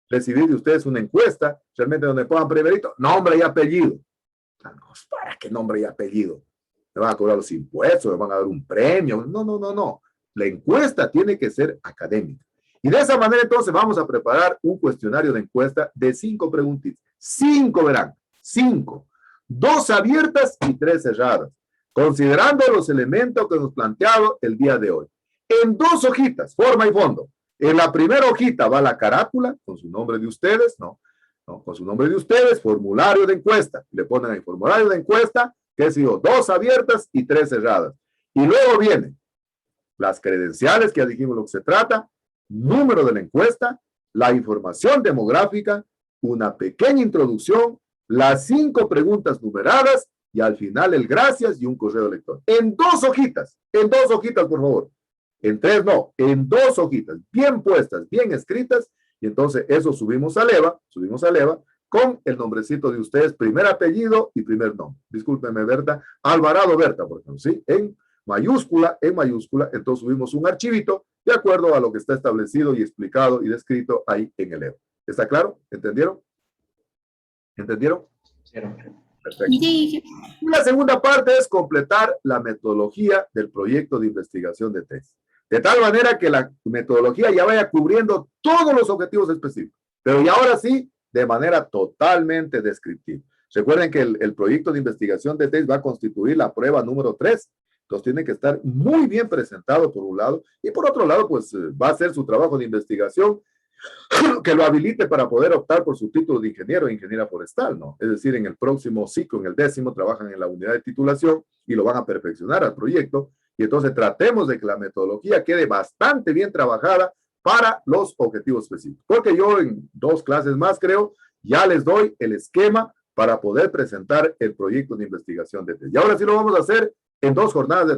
A: recibir de ustedes una encuesta, realmente donde pongan primerito, nombre y apellido. ¿Para qué nombre y apellido? Me van a cobrar los impuestos, me van a dar un premio. No. La encuesta tiene que ser académica. Y de esa manera entonces vamos a preparar un cuestionario de encuesta de 5 preguntitas. 5, verán, 5. 2 abiertas y 3 cerradas, considerando los elementos que hemos planteado el día de hoy. En 2 hojitas, forma y fondo. En la primera hojita va la carátula con su nombre de ustedes, ¿no? Con su nombre de ustedes, formulario de encuesta. Le ponen ahí formulario de encuesta, que ha sido 2 abiertas y 3 cerradas. Y luego vienen las credenciales, que ya dijimos lo que se trata, número de la encuesta, la información demográfica, una pequeña introducción, las 5 preguntas numeradas y al final el gracias y un correo electrónico. En 2 hojitas, por favor. En 3 no, en 2 hojitas, bien puestas, bien escritas, y entonces eso subimos a Leva con el nombrecito de ustedes, primer apellido y primer nombre. Discúlpeme, Berta, Alvarado Berta, por ejemplo, ¿sí? En mayúscula, entonces subimos un archivito de acuerdo a lo que está establecido y explicado y descrito ahí en el EVA. ¿Está claro? ¿Entendieron? Perfecto. Y la segunda parte es completar la metodología del proyecto de investigación de tesis. De tal manera que la metodología ya vaya cubriendo todos los objetivos específicos. Pero y ahora sí, de manera totalmente descriptiva. Recuerden que el proyecto de investigación de tesis va a constituir la prueba número 3. Entonces tiene que estar muy bien presentado por un lado y por otro lado pues va a hacer su trabajo de investigación que lo habilite para poder optar por su título de ingeniero e ingeniera forestal, ¿no? Es decir, en el próximo ciclo, en el 10º, trabajan en la unidad de titulación y lo van a perfeccionar al proyecto y entonces tratemos de que la metodología quede bastante bien trabajada para los objetivos específicos. Porque yo en 2 clases más, creo, ya les doy el esquema para poder presentar el proyecto de investigación de tesis. Y ahora sí lo vamos a hacer en 2 jornadas de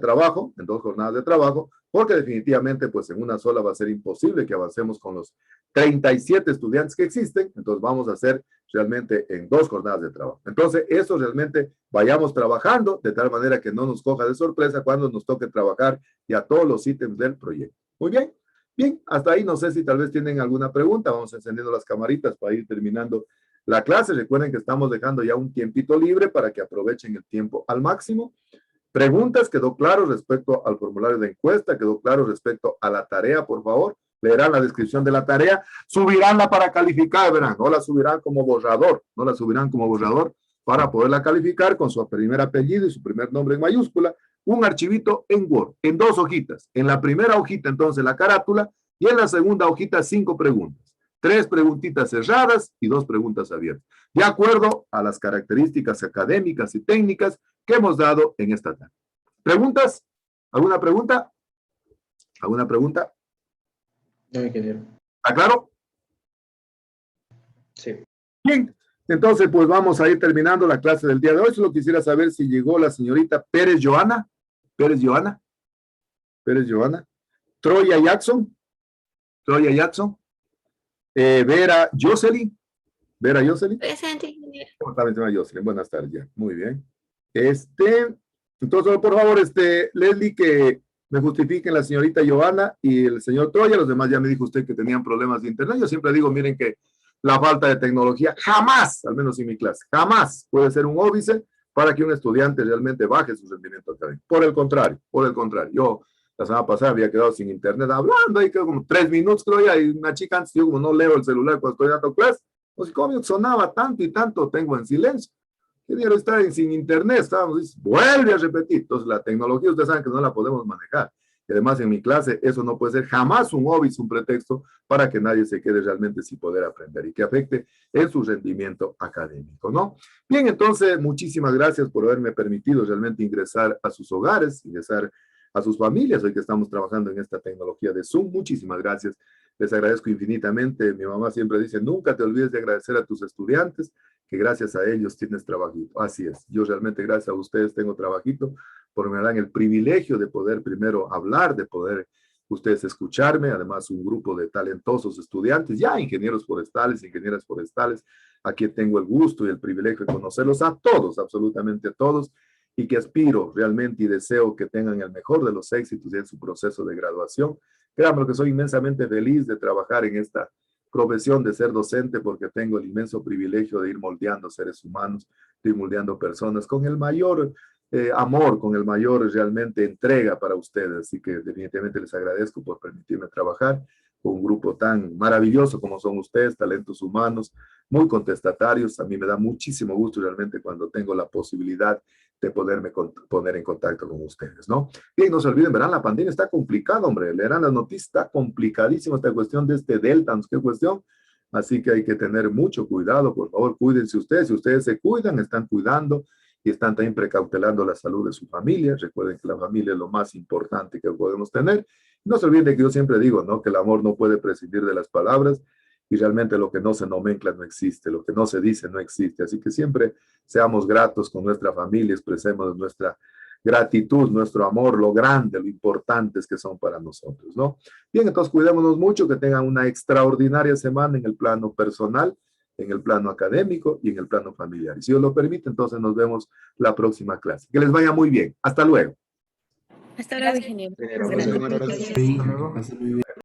A: trabajo, porque definitivamente pues en una sola va a ser imposible que avancemos con los 37 estudiantes que existen, entonces vamos a hacer realmente en 2 jornadas de trabajo. Entonces eso realmente vayamos trabajando de tal manera que no nos coja de sorpresa cuando nos toque trabajar ya todos los ítems del proyecto. Muy bien, bien, hasta ahí no sé si tal vez tienen alguna pregunta, vamos encendiendo las camaritas para ir terminando la clase. Recuerden que estamos dejando ya un tiempito libre para que aprovechen el tiempo al máximo. Preguntas, ¿quedó claro respecto al formulario de encuesta? ¿Quedó claro respecto a la tarea, por favor? Leerán la descripción de la tarea, subiránla para calificar, verán, no la subirán como borrador, para poderla calificar con su primer apellido y su primer nombre en mayúscula, un archivito en Word, en 2 hojitas. En la primera hojita, entonces, la carátula, y en la segunda hojita, 5 preguntas. 3 preguntitas cerradas y 2 preguntas abiertas, de acuerdo a las características académicas y técnicas que hemos dado en esta tarde. ¿Preguntas? ¿Alguna pregunta? ¿Alguna pregunta?
F: No, ingeniero.
A: ¿Está claro?
F: Sí.
A: Bien, entonces pues vamos a ir terminando la clase del día de hoy. Solo quisiera saber si llegó la señorita Pérez Joana. Troya Jackson. Vera Jocelyn.
E: Presente, ingeniero.
A: También se llama Jocelyn. Buenas tardes ya. Muy bien. Entonces, por favor, Leslie, que me justifiquen la señorita Joana y el señor Troya. Los demás ya me dijo usted que tenían problemas de internet. Yo siempre digo, miren que la falta de tecnología jamás, al menos en mi clase, jamás puede ser un óbice para que un estudiante realmente baje su rendimiento académico. Por el contrario. Yo la semana pasada había quedado sin internet hablando, ahí quedó como 3 minutos, creo ya, y una chica antes, yo como no leo el celular cuando estoy dando clase, pues como sonaba tanto y tanto, tengo en silencio. Quería estar sin internet, estábamos, vuelve a repetir. Entonces la tecnología, ustedes saben que no la podemos manejar. Y además en mi clase eso no puede ser jamás un hobby, un pretexto para que nadie se quede realmente sin poder aprender y que afecte en su rendimiento académico, ¿no? Bien, entonces muchísimas gracias por haberme permitido realmente ingresar a sus hogares, ingresar a sus familias, hoy que estamos trabajando en esta tecnología de Zoom. Muchísimas gracias, les agradezco infinitamente. Mi mamá siempre dice, nunca te olvides de agradecer a tus estudiantes, que gracias a ellos tienes trabajito. Así es, yo realmente gracias a ustedes tengo trabajito, porque me dan el privilegio de poder primero hablar, de poder ustedes escucharme, además un grupo de talentosos estudiantes, ya ingenieros forestales, ingenieras forestales, aquí tengo el gusto y el privilegio de conocerlos a todos, absolutamente a todos, y que aspiro realmente y deseo que tengan el mejor de los éxitos en su proceso de graduación. Créanme que soy inmensamente feliz de trabajar en esta profesión de ser docente porque tengo el inmenso privilegio de ir moldeando seres humanos, de ir moldeando personas con el mayor amor, con el mayor realmente entrega para ustedes. Así que definitivamente les agradezco por permitirme trabajar con un grupo tan maravilloso como son ustedes, talentos humanos, muy contestatarios. A mí me da muchísimo gusto realmente cuando tengo la posibilidad de poderme poner en contacto con ustedes, ¿no? Bien, no se olviden, verán, la pandemia está complicada, hombre, leerán las noticias, está complicadísima esta cuestión de este Delta, no sé qué cuestión, así que hay que tener mucho cuidado, por favor, cuídense ustedes, si ustedes se cuidan, están cuidando y están también precautelando la salud de su familia. Recuerden que la familia es lo más importante que podemos tener. No se olviden de que yo siempre digo, ¿no?, que el amor no puede prescindir de las palabras, y realmente lo que no se nomencla no existe, lo que no se dice no existe. Así que siempre seamos gratos con nuestra familia, expresemos nuestra gratitud, nuestro amor, lo grande, lo importantes que son para nosotros, ¿no? Bien, entonces cuidémonos mucho, que tengan una extraordinaria semana en el plano personal, en el plano académico y en el plano familiar. Y si Dios lo permite, entonces nos vemos la próxima clase. Que les vaya muy bien. Hasta luego.
E: Hasta luego, ingeniero.
F: Ingeniero,
E: Gracias.
F: hasta luego.